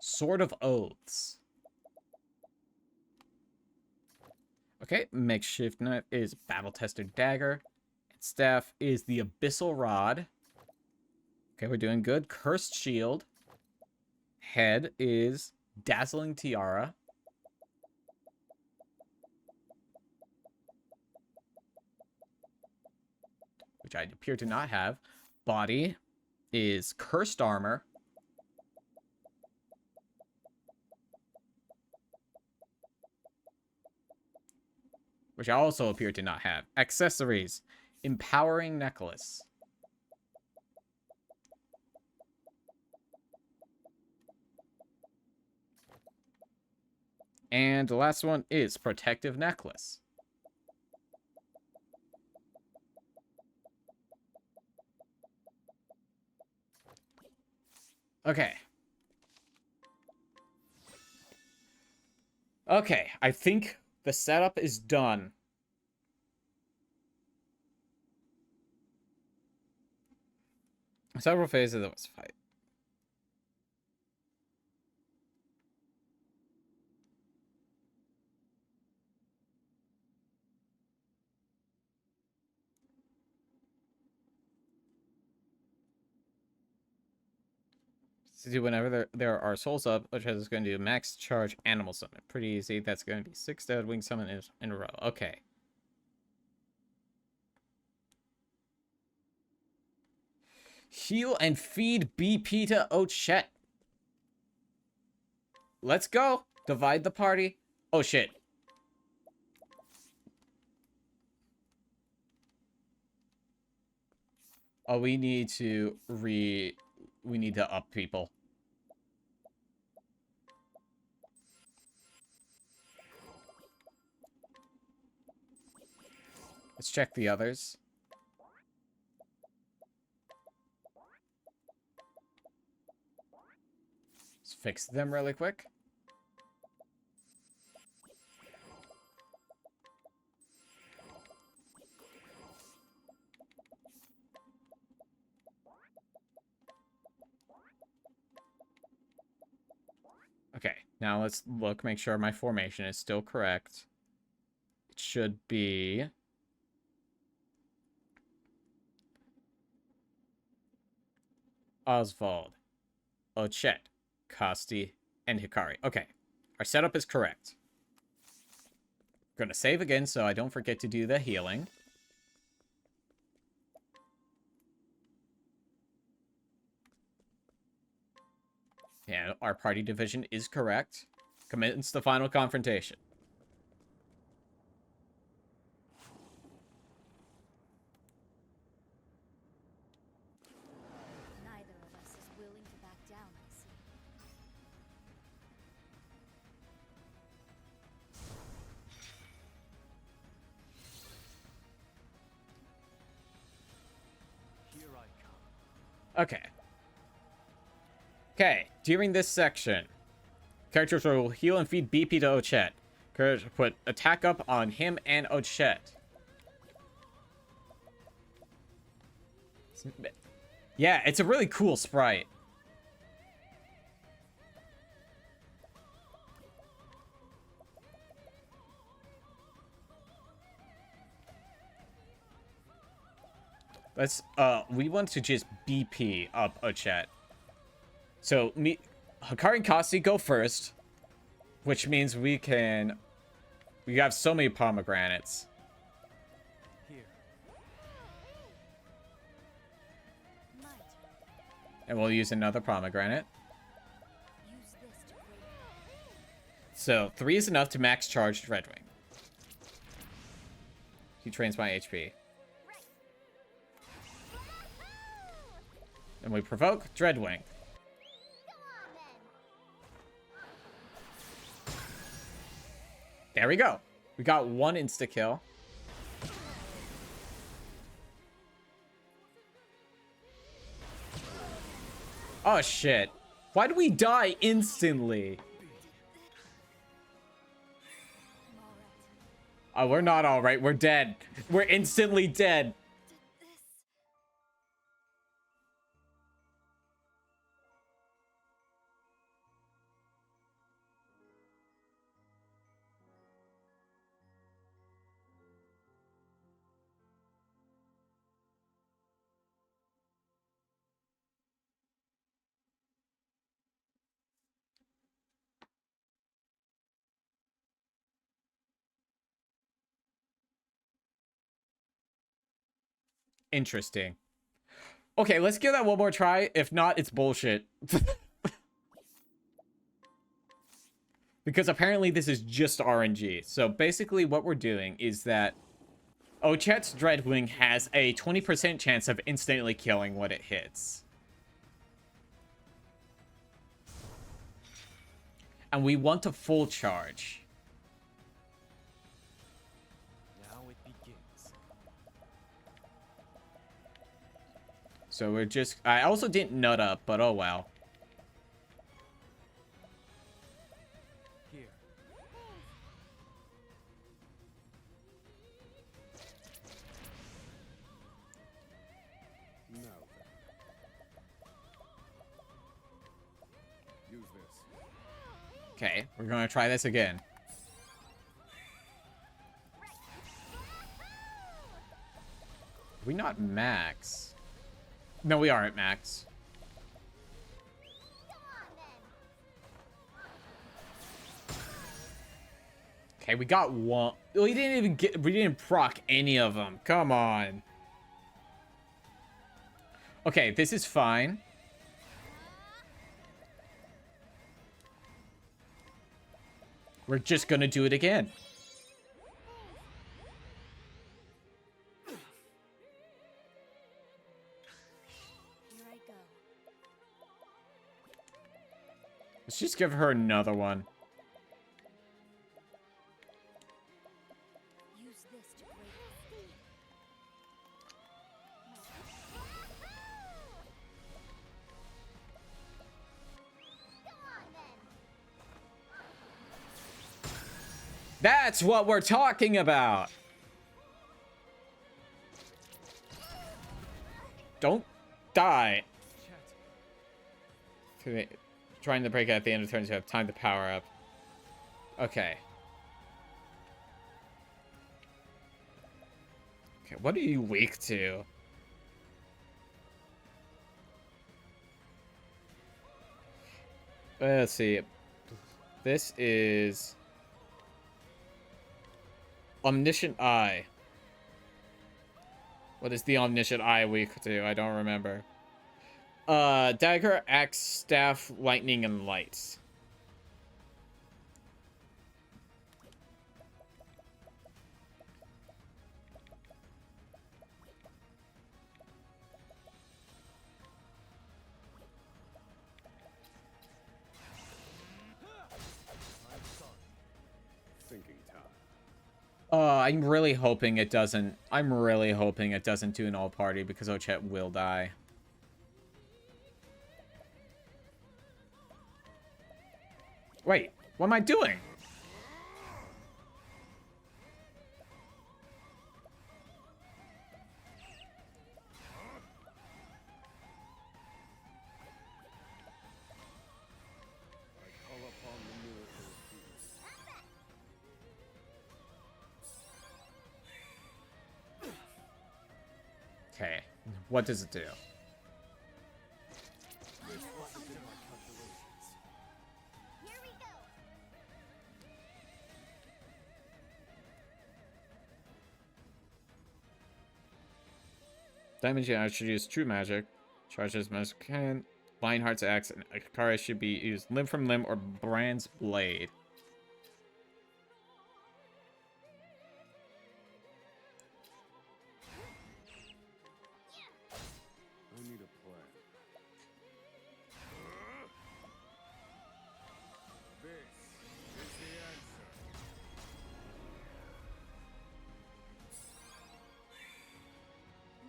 Speaker 1: Sword of Oaths. Okay, makeshift knife is battle-tested dagger. And staff is the abyssal rod. Okay, we're doing good. Cursed shield. Head is dazzling tiara. Which I appear to not have. Body is cursed armor. Which I also appear to not have. Accessories. Empowering necklace. And the last one is protective necklace. Okay. Okay, I think the setup is done. Several phases of this fight. To do whenever there are souls up, which is going to do max charge animal summon. Pretty easy. That's going to be 6 dead wing summon in a row. Okay. Heal and feed BP to Ochet. Let's go. Divide the party. Oh, shit. Oh, we need to up people. Let's check the others. Let's fix them really quick. Okay, now let's look, make sure my formation is still correct. It should be... Oswald, Ochet, Kosti, and Hikari. Okay, our setup is correct. I'm gonna save again so I don't forget to do the healing. Yeah, our party division is correct. Commence the final confrontation.
Speaker 3: Neither of us is willing to back down, I see.
Speaker 2: Here I come.
Speaker 1: Okay. Okay, during this section, characters will heal and feed BP to Ochet. Characters put attack up on him and Ochet. Yeah, it's a really cool sprite. Let's, we want to just BP up Ochet. So, Hikari and Kosti go first, which means we have so many pomegranates.
Speaker 2: Here.
Speaker 1: And we'll use another pomegranate.
Speaker 3: Use this to break.
Speaker 1: So 3 is enough to max charge Dreadwing. He trains my HP. And we provoke Dreadwing.
Speaker 3: Go on then.
Speaker 1: There we go. We got 1 insta-kill. Oh, shit. Why do we die instantly?
Speaker 3: I'm alright.
Speaker 1: Oh, we're not alright. We're dead. We're instantly dead.
Speaker 3: This.
Speaker 1: Interesting. Okay, let's give that one more try. If not, it's bullshit. Because apparently this is just RNG. So basically what we're doing is that Ochet's Dreadwing has a 20% chance of instantly killing when it hits. And we want a full charge.
Speaker 2: Now it begins.
Speaker 1: So we're just... I also didn't nut up, but oh well.
Speaker 2: Here.
Speaker 4: Now then. Use this.
Speaker 1: Okay, we're gonna try this again. Are we not max? No, we are at max.
Speaker 3: Go on then.
Speaker 1: Okay, we got 1. We didn't even get... We didn't proc any of them. Come on. Okay, this is fine. We're just gonna do it again.
Speaker 3: Here I go.
Speaker 1: Let's just give her another one.
Speaker 3: Use this to break. Go on then.
Speaker 1: That's what we're talking about. Don't die.
Speaker 2: Chet.
Speaker 1: Trying to break it at the end of turns, you have time to power up. Okay. Okay, what are you weak to? Let's see. This is... Omniscient Eye. What is the Omniscient Eye weak to? I don't remember. Dagger, Axe, Staff, Lightning, and Light.
Speaker 2: I'm sorry.
Speaker 4: Thinking time.
Speaker 1: I'm really hoping it doesn't... I'm really hoping it doesn't do an all-party because Ochet will die. Wait, what am I doing?
Speaker 4: I call upon the miracle of peace.
Speaker 1: Okay, what does it do?
Speaker 2: This wasn't in my calculations.
Speaker 3: Here we go.
Speaker 1: Damage I should use True Magic. Charges magic can. Lionheart's Axe and Akari should be used limb from limb or Brand's Blade.
Speaker 4: I need a plan. This is the answer.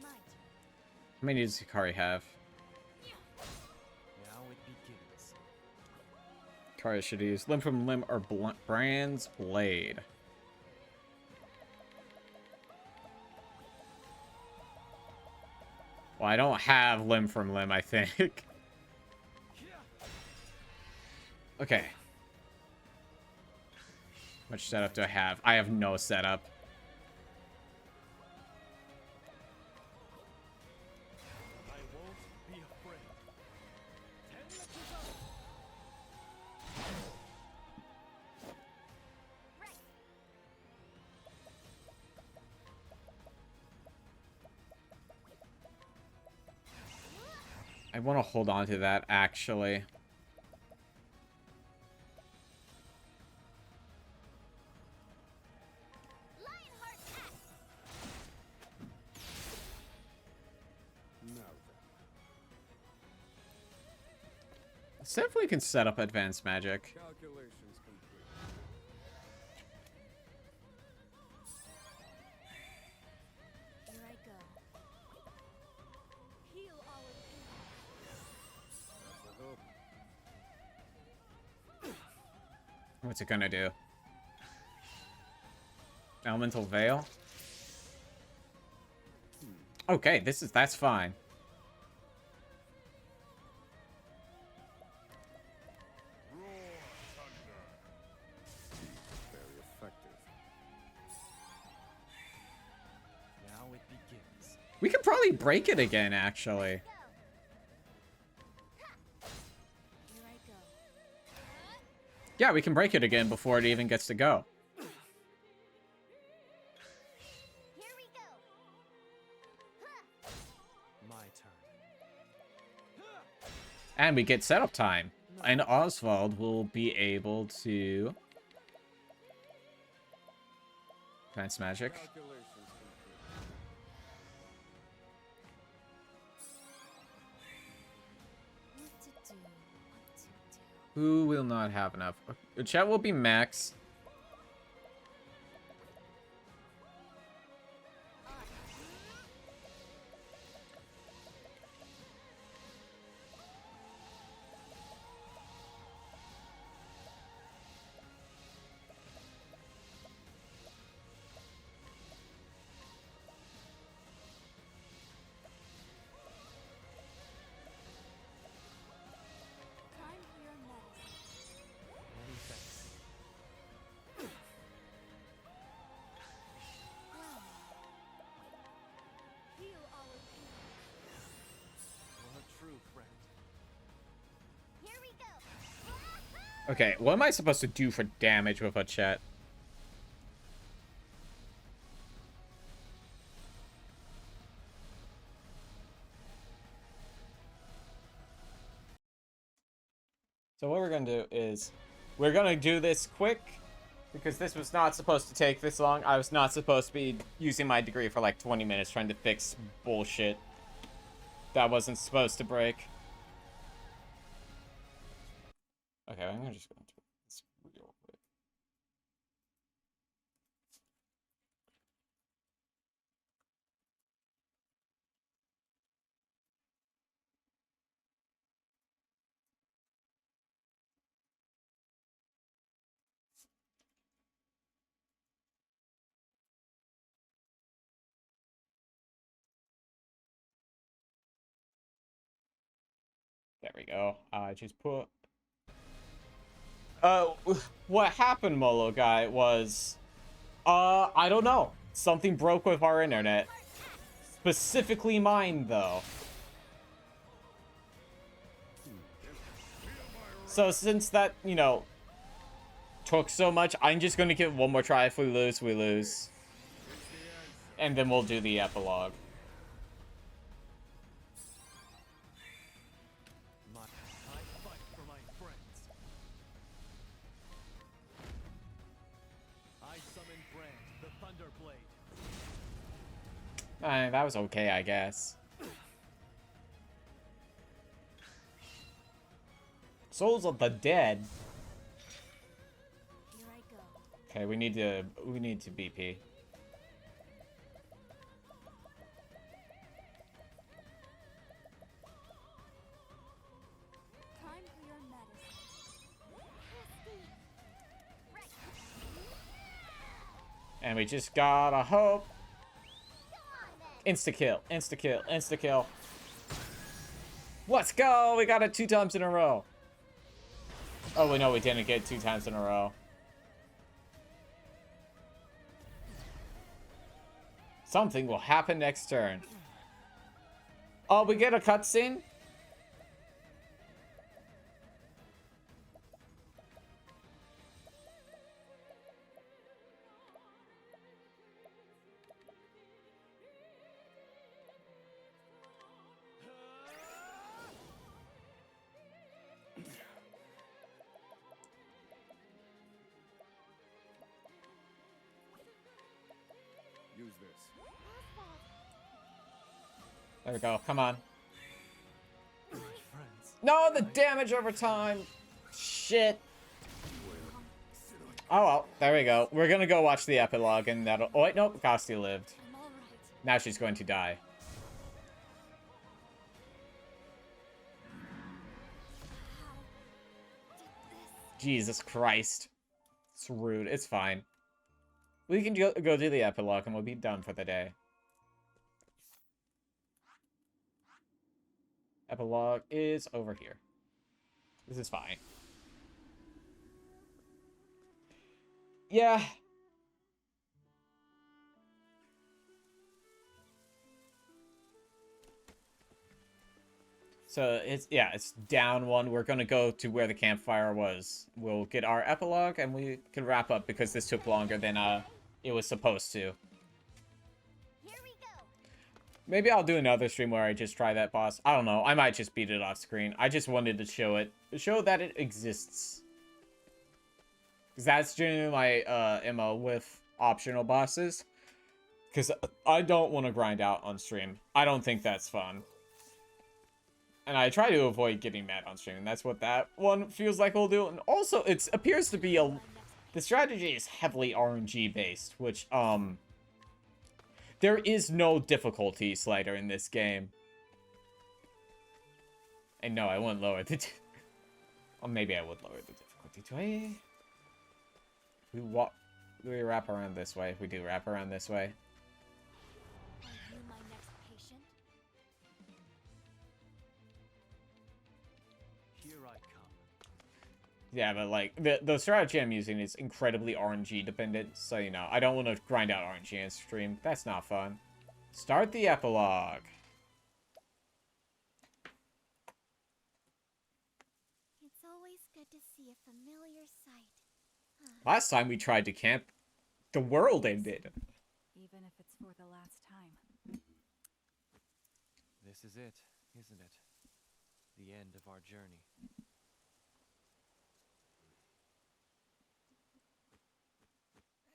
Speaker 3: My turn.
Speaker 1: How many does Akari have?
Speaker 2: Now it begins.
Speaker 1: Akari should use limb from limb or Brand's Blade. Well, I don't have limb from limb, I think. Okay. How much setup do I have? I have no setup.
Speaker 2: I won't be afraid. Ten to go.
Speaker 1: I want to hold on to that, actually.
Speaker 3: Lionheart's Axe.
Speaker 4: Now then.
Speaker 1: Let's definitely can set up advanced magic.
Speaker 4: Calculations complete.
Speaker 3: Here I go. Heal all of you.
Speaker 4: That's a hope.
Speaker 1: What's it gonna do? Elemental Veil? Okay, that's fine.
Speaker 4: Very effective.
Speaker 2: Now it begins.
Speaker 1: We could probably break it again, actually.
Speaker 3: Here I go.
Speaker 1: Yeah, we can break it again before it even gets to go.
Speaker 3: Here we go.
Speaker 2: My turn.
Speaker 1: And we get setup time. And Oswald will be able to... Advanced magic.
Speaker 4: Calculations complete.
Speaker 3: What to do? What to do?
Speaker 1: Who will not have enough? Chat will be Max.
Speaker 3: Time for your medicine.
Speaker 2: Many thanks.
Speaker 3: Well. Heal all of you.
Speaker 2: You're a true friend.
Speaker 3: Here we go.
Speaker 1: Okay, what am I supposed to do for damage with a chat? So what we're going to do is, we're going to do this quick, because this was not supposed to take this long. I was not supposed to be using my degree for like 20 minutes trying to fix bullshit that wasn't supposed to break. Okay, I'm gonna just go into this real quick. There we go. I just put... what happened, Molo guy, was... I don't know. Something broke with our internet. Specifically mine, though. So since that, you know, took so much, I'm just gonna give it one more try. If we lose, we lose. And then we'll do the epilogue.
Speaker 2: My
Speaker 1: That was okay, I guess. Souls of the dead.
Speaker 3: Here I go.
Speaker 1: Okay, we need to BP.
Speaker 3: Time for your medicine.
Speaker 1: And we just gotta hope. Insta kill, insta kill, insta kill. Let's go! We got it 2 times in a row. Oh, we know we didn't get 2 times in a row. Something will happen next turn. Oh, we get a cutscene?
Speaker 4: Use this.
Speaker 1: There we go. Come on.
Speaker 2: Good friends.
Speaker 1: No, the damage over time. Shit. Oh well, there we go. We're gonna go watch the epilogue and that'll... Oh wait, nope, Costi lived.
Speaker 3: I'm all right.
Speaker 1: Now she's going to die.
Speaker 3: How did this?
Speaker 1: Jesus Christ. It's rude. It's fine. We can go do the epilogue and we'll be done for the day. Epilogue is over here. This is fine. Yeah. So it's down 1. We're gonna go to where the campfire was. We'll get our epilogue and we can wrap up because this took longer than it was supposed to.
Speaker 3: Here we go.
Speaker 1: Maybe I'll do another stream where I just try that boss. I don't know. I might just beat it off screen. I just wanted to show that it exists. Because that's generally my MO with optional bosses. Because I don't want to grind out on stream. I don't think that's fun. And I try to avoid getting mad on stream. And that's what that one feels like we'll do. And also, it appears to be the strategy is heavily RNG based. Which, there is no difficulty slider in this game. And no, I won't lower the... Or maybe I would lower the difficulty. Do I... Do we wrap around this way? We do wrap around this way.
Speaker 3: Are you my next patient?
Speaker 2: Here I come.
Speaker 1: Yeah, but like, the strategy I'm using is incredibly RNG dependent. So, you know, I don't want to grind out RNG in stream. That's not fun. Start the epilogue.
Speaker 3: It's always good to see a familiar sight.
Speaker 1: Last time we tried to camp, the world ended.
Speaker 5: Even if it's for the last time.
Speaker 2: This is it, isn't it? The end of our journey.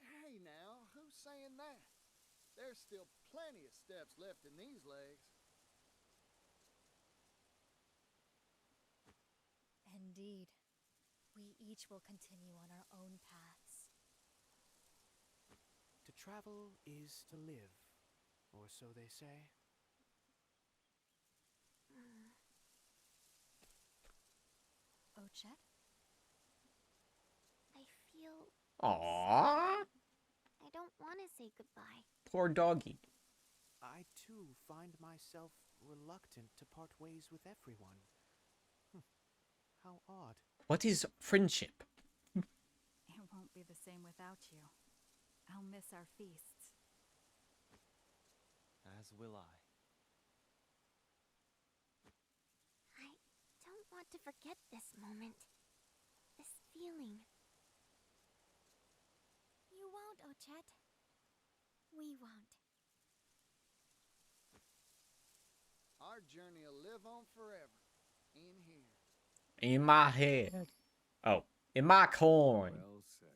Speaker 4: Hey now, who's saying that? There's still plenty of steps left in these legs.
Speaker 3: Indeed. We each will continue on our own paths.
Speaker 2: To travel is to live, or so they say.
Speaker 3: Ochet? I feel...
Speaker 1: Aww.
Speaker 3: I don't want to say goodbye.
Speaker 1: Poor doggy.
Speaker 2: I too find myself reluctant to part ways with everyone. How odd.
Speaker 1: What is friendship?
Speaker 5: It won't be the same without you. I'll miss our feasts.
Speaker 2: As will I.
Speaker 3: I don't want to forget this moment. This feeling. You won't, Ochet. We won't.
Speaker 4: Our journey will live on forever. In here.
Speaker 1: In my head. Oh, in my coin.
Speaker 4: Well said.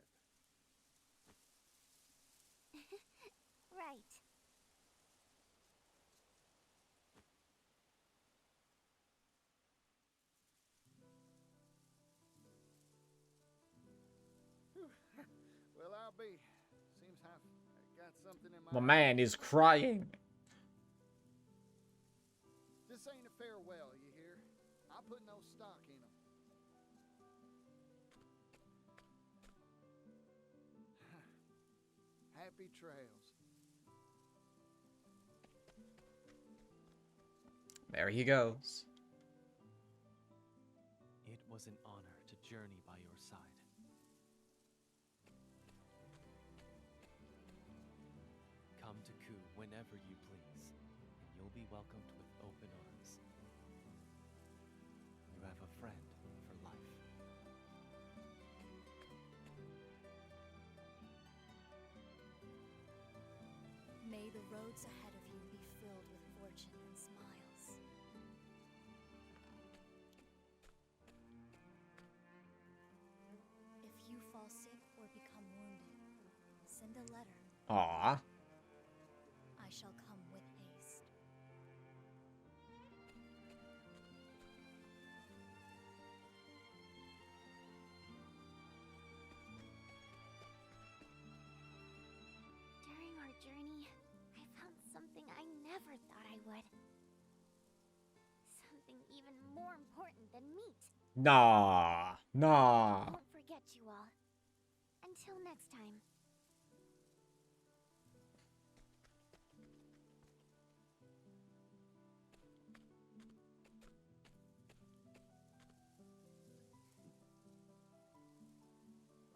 Speaker 3: Right.
Speaker 4: I'll be? Seems I've got something in
Speaker 1: My
Speaker 4: my
Speaker 1: man is crying.
Speaker 4: This ain't a farewell, you hear? I put no stock in them. Happy trails.
Speaker 1: There he goes.
Speaker 6: It was an honor to journey by your side. Come to Ku whenever you please, and you'll be welcomed with open arms. You have a friend for life.
Speaker 5: May the roads ahead of you be filled with fortune and smiles. If you fall sick or become wounded, send a letter.
Speaker 1: Aw.
Speaker 5: I shall come with haste.
Speaker 3: During our journey, I found something I never thought I would. Something even more important than meat.
Speaker 1: Nah. Nah.
Speaker 3: Won't forget you all. Until next time.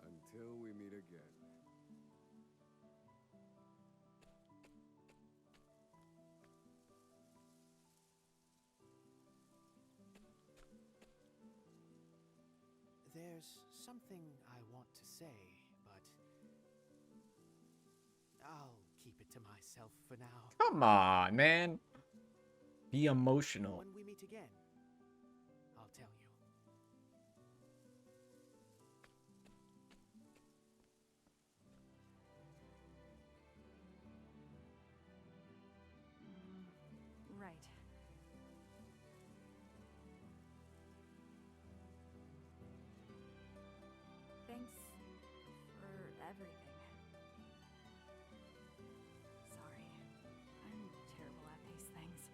Speaker 7: Until we meet again.
Speaker 2: There's something I want to say, but I'll keep it to myself for now.
Speaker 1: Come on, man. Be emotional.
Speaker 2: When we meet again, I'll tell you.
Speaker 5: Right. Thanks for everything. Sorry. I'm terrible at these things.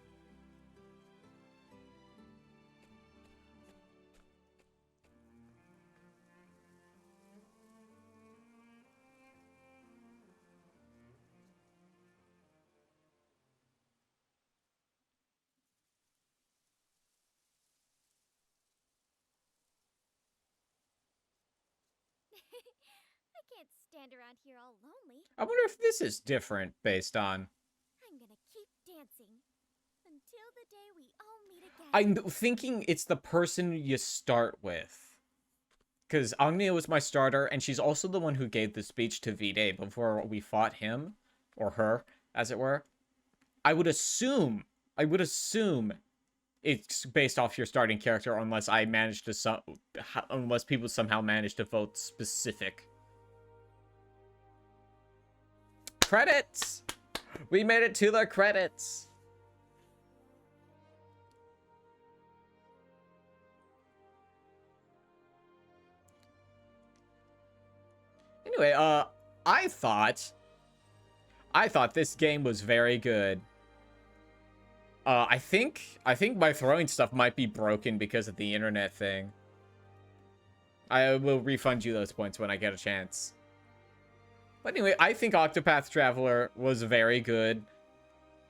Speaker 3: I can't stand around here all lonely.
Speaker 1: I wonder if this is different based on...
Speaker 3: I'm gonna keep dancing. Until the day we all meet again.
Speaker 1: I'm thinking it's the person you start with. Because Agnia was my starter, and she's also the one who gave the speech to V-Day before we fought him. Or her, as it were. I would assume it's based off your starting character unless I managed to unless people somehow managed to vote specific. Credits! We made it to the credits! Anyway, I thought this game was very good. I think my throwing stuff might be broken because of the internet thing. I will refund you those points when I get a chance. But anyway, I think Octopath Traveler was very good.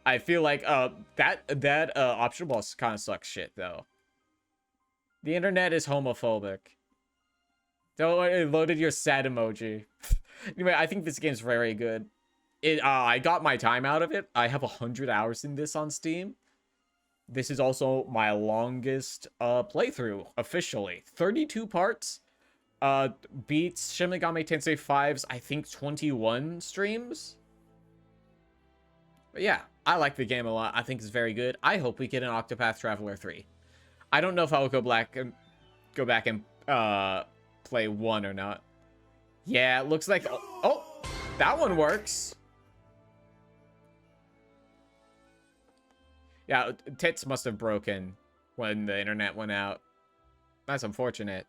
Speaker 1: I feel like that option boss kind of sucks shit though. The internet is homophobic. Don't worry, it loaded your sad emoji. Anyway, I think this game's very good. I got my time out of it. I have 100 hours in this on Steam. This is also my longest playthrough officially. 32 parts. Beats Shin Megami Tensei 5's I think 21 streams. But yeah, I like the game a lot. I think it's very good. I hope we get an Octopath Traveler 3. I don't know if I'll go back and play 1 or not. Yeah, it looks like oh, that one works. Yeah, tits must have broken when the internet went out. That's unfortunate.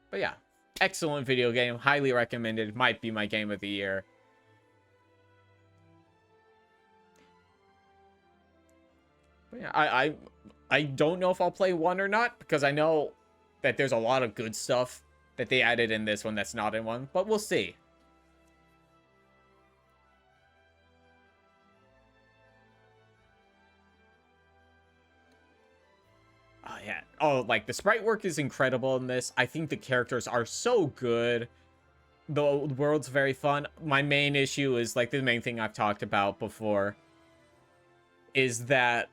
Speaker 1: But yeah, Excellent video game. Highly recommended. Might be my game of the year. But yeah, I don't know if I'll play 1 or not, because I know that there's a lot of good stuff that they added in this one that's not in 1, but we'll see. Oh, yeah. Oh, like, the sprite work is incredible in this. I think the characters are so good. The world's very fun. My main issue is, like, the main thing I've talked about before is that,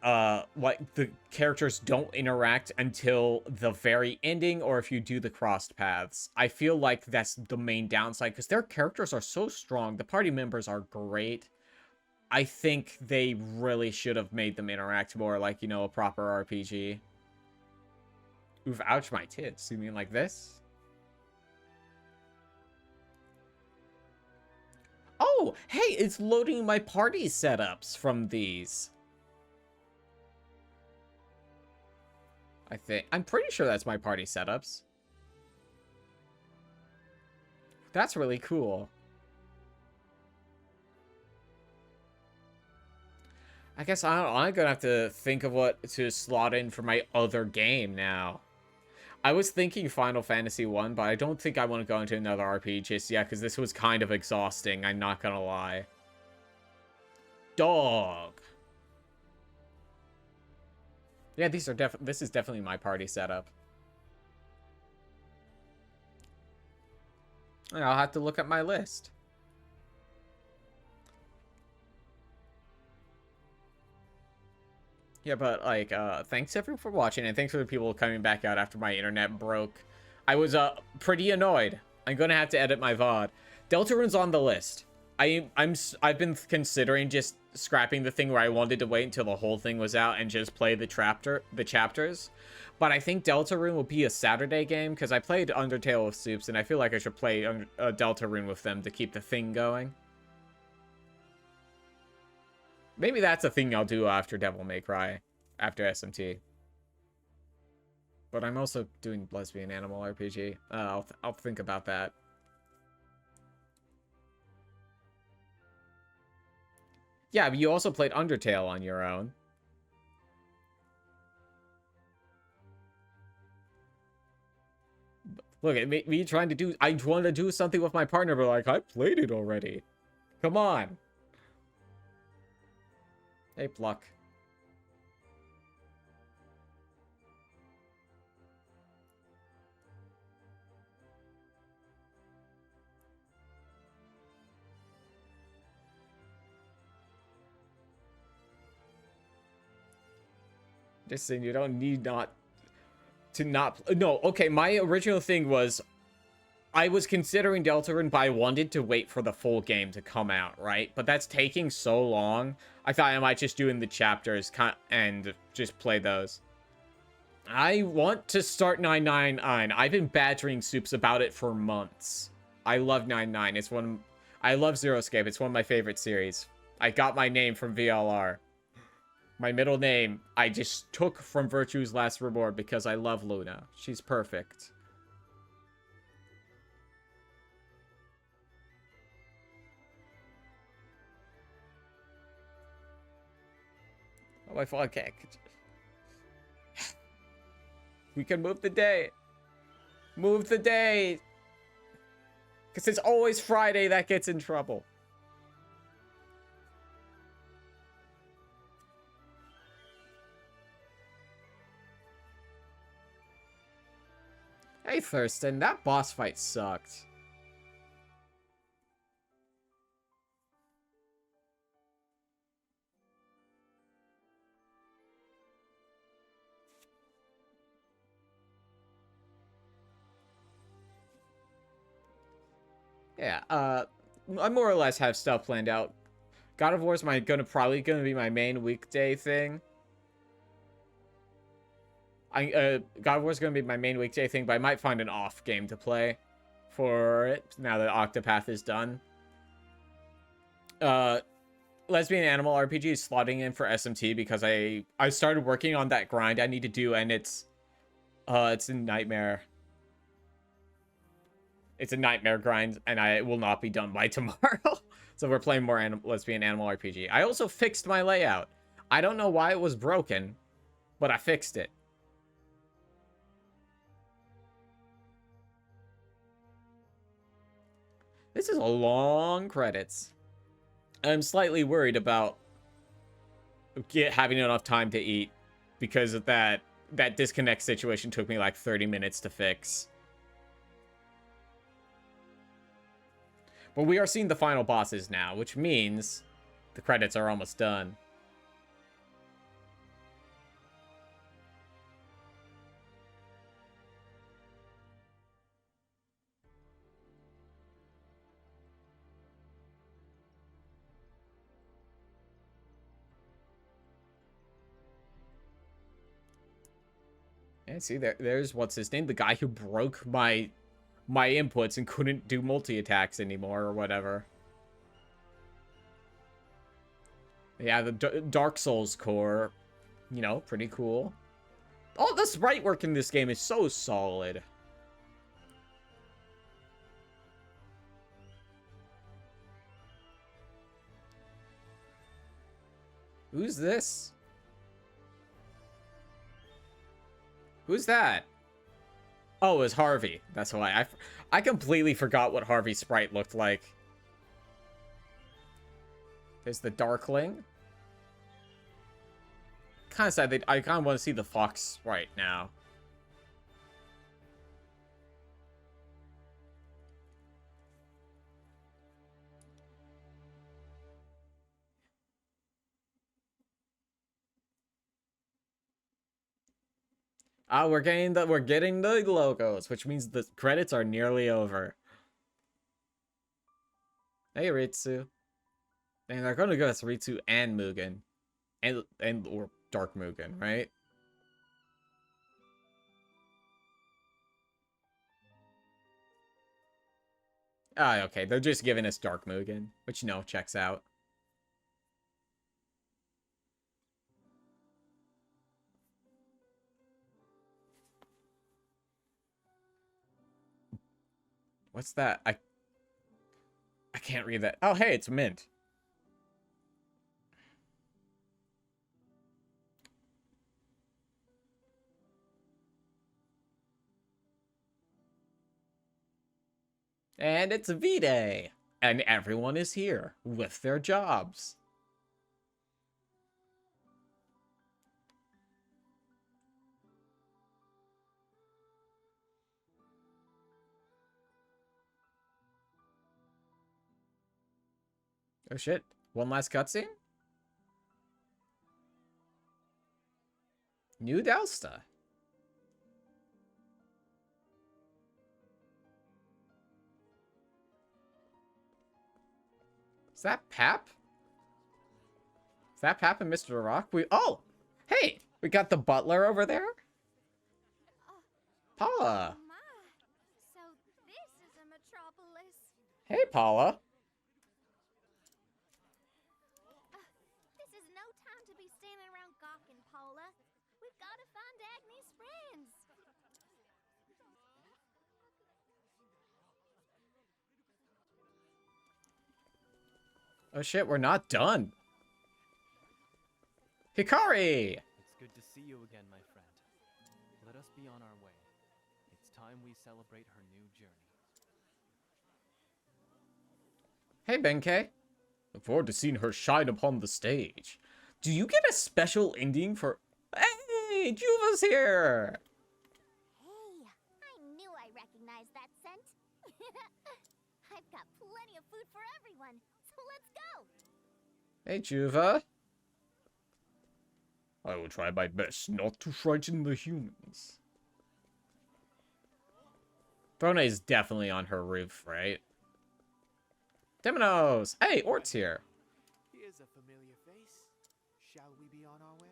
Speaker 1: like, the characters don't interact until the very ending, or if you do the crossed paths. I feel like that's the main downside, because their characters are so strong. The party members are great. I think they really should have made them interact more like, you know, a proper RPG. Oof, ouch, my tits. You mean like this? Oh, hey, it's loading my party setups from these. I'm pretty sure that's my party setups. That's really cool. I guess I'm gonna have to think of what to slot in for my other game now. I was thinking Final Fantasy 1, but I don't think I want to go into another RPG just yet, because this was kind of exhausting, I'm not gonna lie. Dog. Yeah, this is definitely my party setup. I'll have to look at my list. Yeah, but, like, thanks everyone for watching, and thanks for the people coming back out after my internet broke. I was, pretty annoyed. I'm gonna have to edit my VOD. Deltarune's on the list. I've been considering just scrapping the thing where I wanted to wait until the whole thing was out and just play the chapters. But I think Deltarune will be a Saturday game, because I played Undertale with Soups, and I feel like I should play Deltarune with them to keep the thing going. Maybe that's a thing I'll do after Devil May Cry, after SMT. But I'm also doing Lesbian Animal RPG. I'll think about that. Yeah, but you also played Undertale on your own. Look, at me trying to do... I want to do something with my partner, but like, I played it already. Come on. Hey, Pluck. Just saying, you don't need no, okay, my original thing was, I was considering Deltarune, but I wanted to wait for the full game to come out, right? But that's taking so long, I thought I might just do in the chapters and just play those. I want to start 999. I've been badgering Soups about it for months. I love 99. I love Zero Escape. It's one of my favorite series. I got my name from VLR. My middle name, I just took from Virtue's Last Reward because I love Luna. She's perfect. Oh, my fault. Okay. We can move the day. Move the day. Because it's always Friday that gets in trouble. Hey, Thurston, that boss fight sucked. Yeah, I more or less have stuff planned out. God of War is probably gonna be my main weekday thing. God of War is gonna be my main weekday thing, but I might find an off game to play for it now that Octopath is done. Lesbian Animal RPG is slotting in for SMT because I started working on that grind I need to do, and it's a nightmare. It's a nightmare grind, and I will not be done by tomorrow. So we're playing more lesbian animal RPG. I also fixed my layout. I don't know why it was broken, but I fixed it. This is a long credits. I'm slightly worried about having enough time to eat because of that disconnect situation took me like 30 minutes to fix. But we are seeing the final bosses now, which means the credits are almost done. And see, there's what's his name? The guy who broke my inputs and couldn't do multi-attacks anymore or whatever. Yeah, the Dark Souls core, you know, pretty cool. Oh, the sprite work in this game is so solid. Who's this? Who's that? Oh, it was Harvey. That's why. I completely forgot what Harvey's sprite looked like. There's the Darkling. Kind of sad. I kind of want to see the Fox sprite now. Ah, we're getting the logos, which means the credits are nearly over. Hey, Ritsu. And they're gonna give us Ritsu and Mugen. Or Dark Mugen, right? Ah, okay. They're just giving us Dark Mugen, which, you know, checks out. What's that? I can't read that. Oh, hey, it's Mint. And it's V-Day. And everyone is here with their jobs. Oh shit. One last cutscene? New Delsta. Is that Pap? Is that Pap and Mr. Rock? Oh! Hey! We got the butler over there? Paula!
Speaker 3: Oh my. So this is a metropolis.
Speaker 1: Hey, Paula.
Speaker 3: This is no time to be standing around gawking, Paula. We've got to find Agnes' friends.
Speaker 1: Oh shit, we're not done. Hikari!
Speaker 6: It's good to see you again, my friend. Let us be on our way. It's time we celebrate her new journey.
Speaker 1: Hey, Benkei. Look forward to seeing her shine upon the stage. Do you get a special ending for... Hey, Juva's here!
Speaker 3: Hey, I knew I recognized that scent. I've got plenty of food for everyone, so let's go.
Speaker 1: Hey, Juva. I will try my best not to frighten the humans. Throne is definitely on her roof, right? Timonos! Hey, Ort's here.
Speaker 2: Here's a familiar face. Shall we be on our way?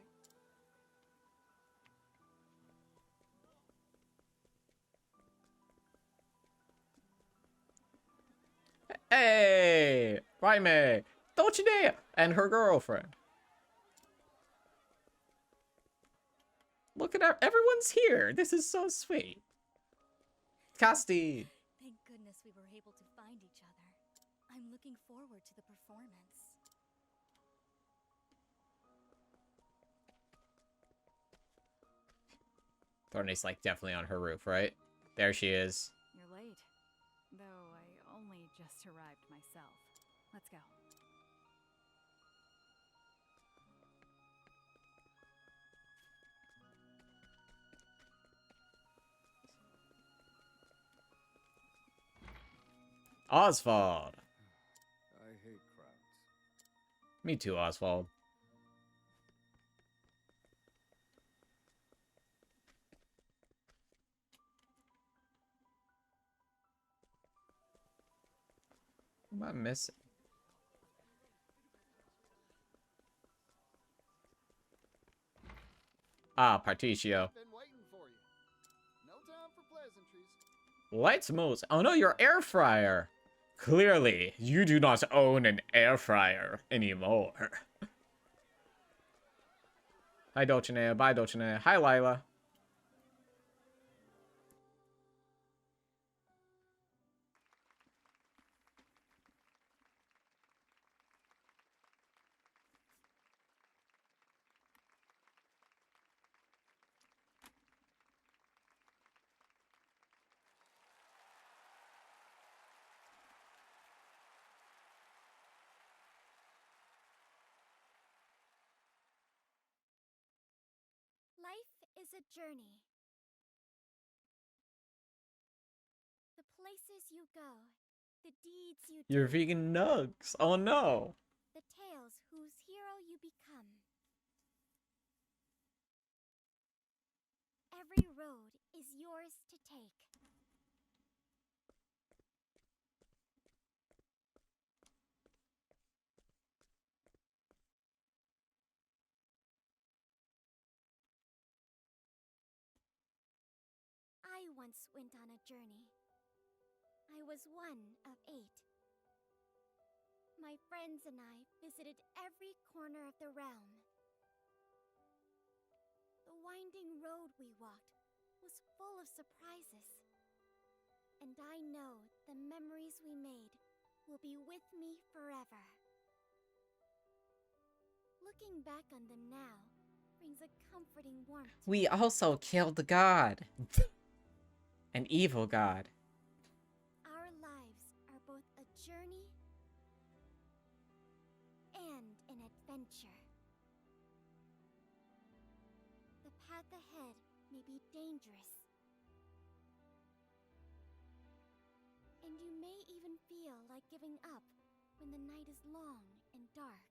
Speaker 1: Hey! Raime! Dulcinea! And her girlfriend. Look at everyone's here. This is so sweet. Casti!
Speaker 5: Thank goodness looking forward to the performance.
Speaker 1: Thorny's like definitely on her roof, right? There she is.
Speaker 5: You're late. Though I only just arrived myself. Let's go.
Speaker 1: Oswald.
Speaker 7: I hate crowds.
Speaker 1: Me too, Oswald. What am I missing? Ah, Particio.
Speaker 4: Been waiting for you. No time for pleasantries.
Speaker 1: Lights moves. Oh no, your air fryer. Clearly, you do not own an air fryer anymore. Hi, Dulcinea. Bye, Dulcinea. Hi, Lila.
Speaker 3: Life is a journey. The places you go, the deeds you do,
Speaker 1: You're vegan nugs. Oh no.
Speaker 3: the tales whose hero you become. Every road is yours to take. I once went on a journey. I was one of 8. My friends and I visited every corner of the realm. The winding road we walked was full of surprises. And I know the memories we made will be with me forever. Looking back on them now brings a comforting warmth.
Speaker 1: We also killed the god. An evil god.
Speaker 3: Our lives are both a journey and an adventure. The path ahead may be dangerous, and you may even feel like giving up when the night is long and dark.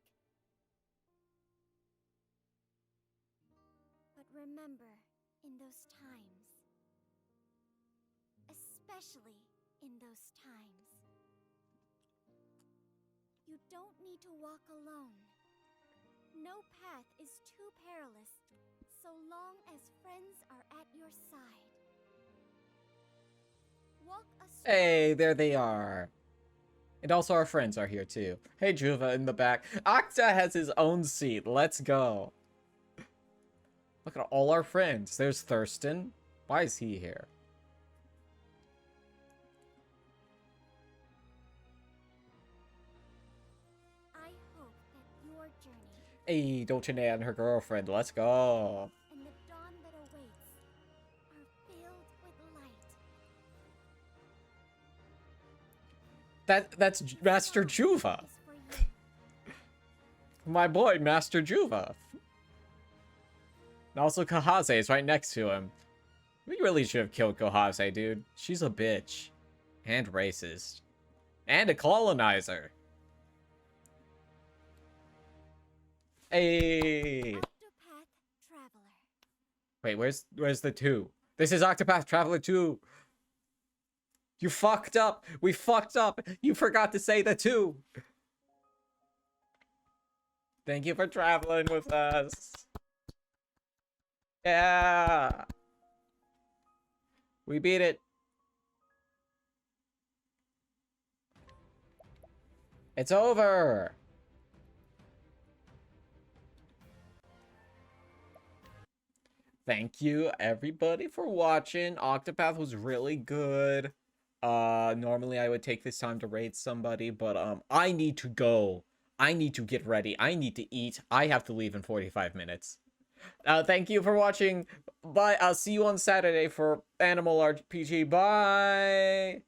Speaker 3: But remember, in those times, especially in those times, you don't need to walk alone. No path is too perilous so long as friends are at your side. Walk a
Speaker 1: Hey, there they are. And also our friends are here too. Hey, Juva in the back. Octa has his own seat. Let's go. Look at all our friends. There's Thurston. Why is he here?
Speaker 3: I hope that your journey
Speaker 1: Hey, Dulcinea and her girlfriend. Let's go.
Speaker 3: and the dawn that awaits are filled with light.
Speaker 1: That's Master Juva.
Speaker 3: Is for you.
Speaker 1: My boy, Master Juva. And also Kahase is right next to him. We really should have killed Kahase, dude. She's a bitch. And racist. And a colonizer. Hey.
Speaker 3: Octopath Traveler.
Speaker 1: Wait, where's the 2? This is Octopath Traveler 2. You fucked up. We fucked up. You forgot to say the 2. Thank you for traveling with us. Yeah. We beat it. It's over. Thank you, everybody, for watching. Octopath was really good. Normally I would take this time to raid somebody, but I need to go. I need to get ready. I need to eat. I have to leave in 45 minutes. Thank you for watching. Bye. I'll see you on Saturday for Animal RPG. Bye.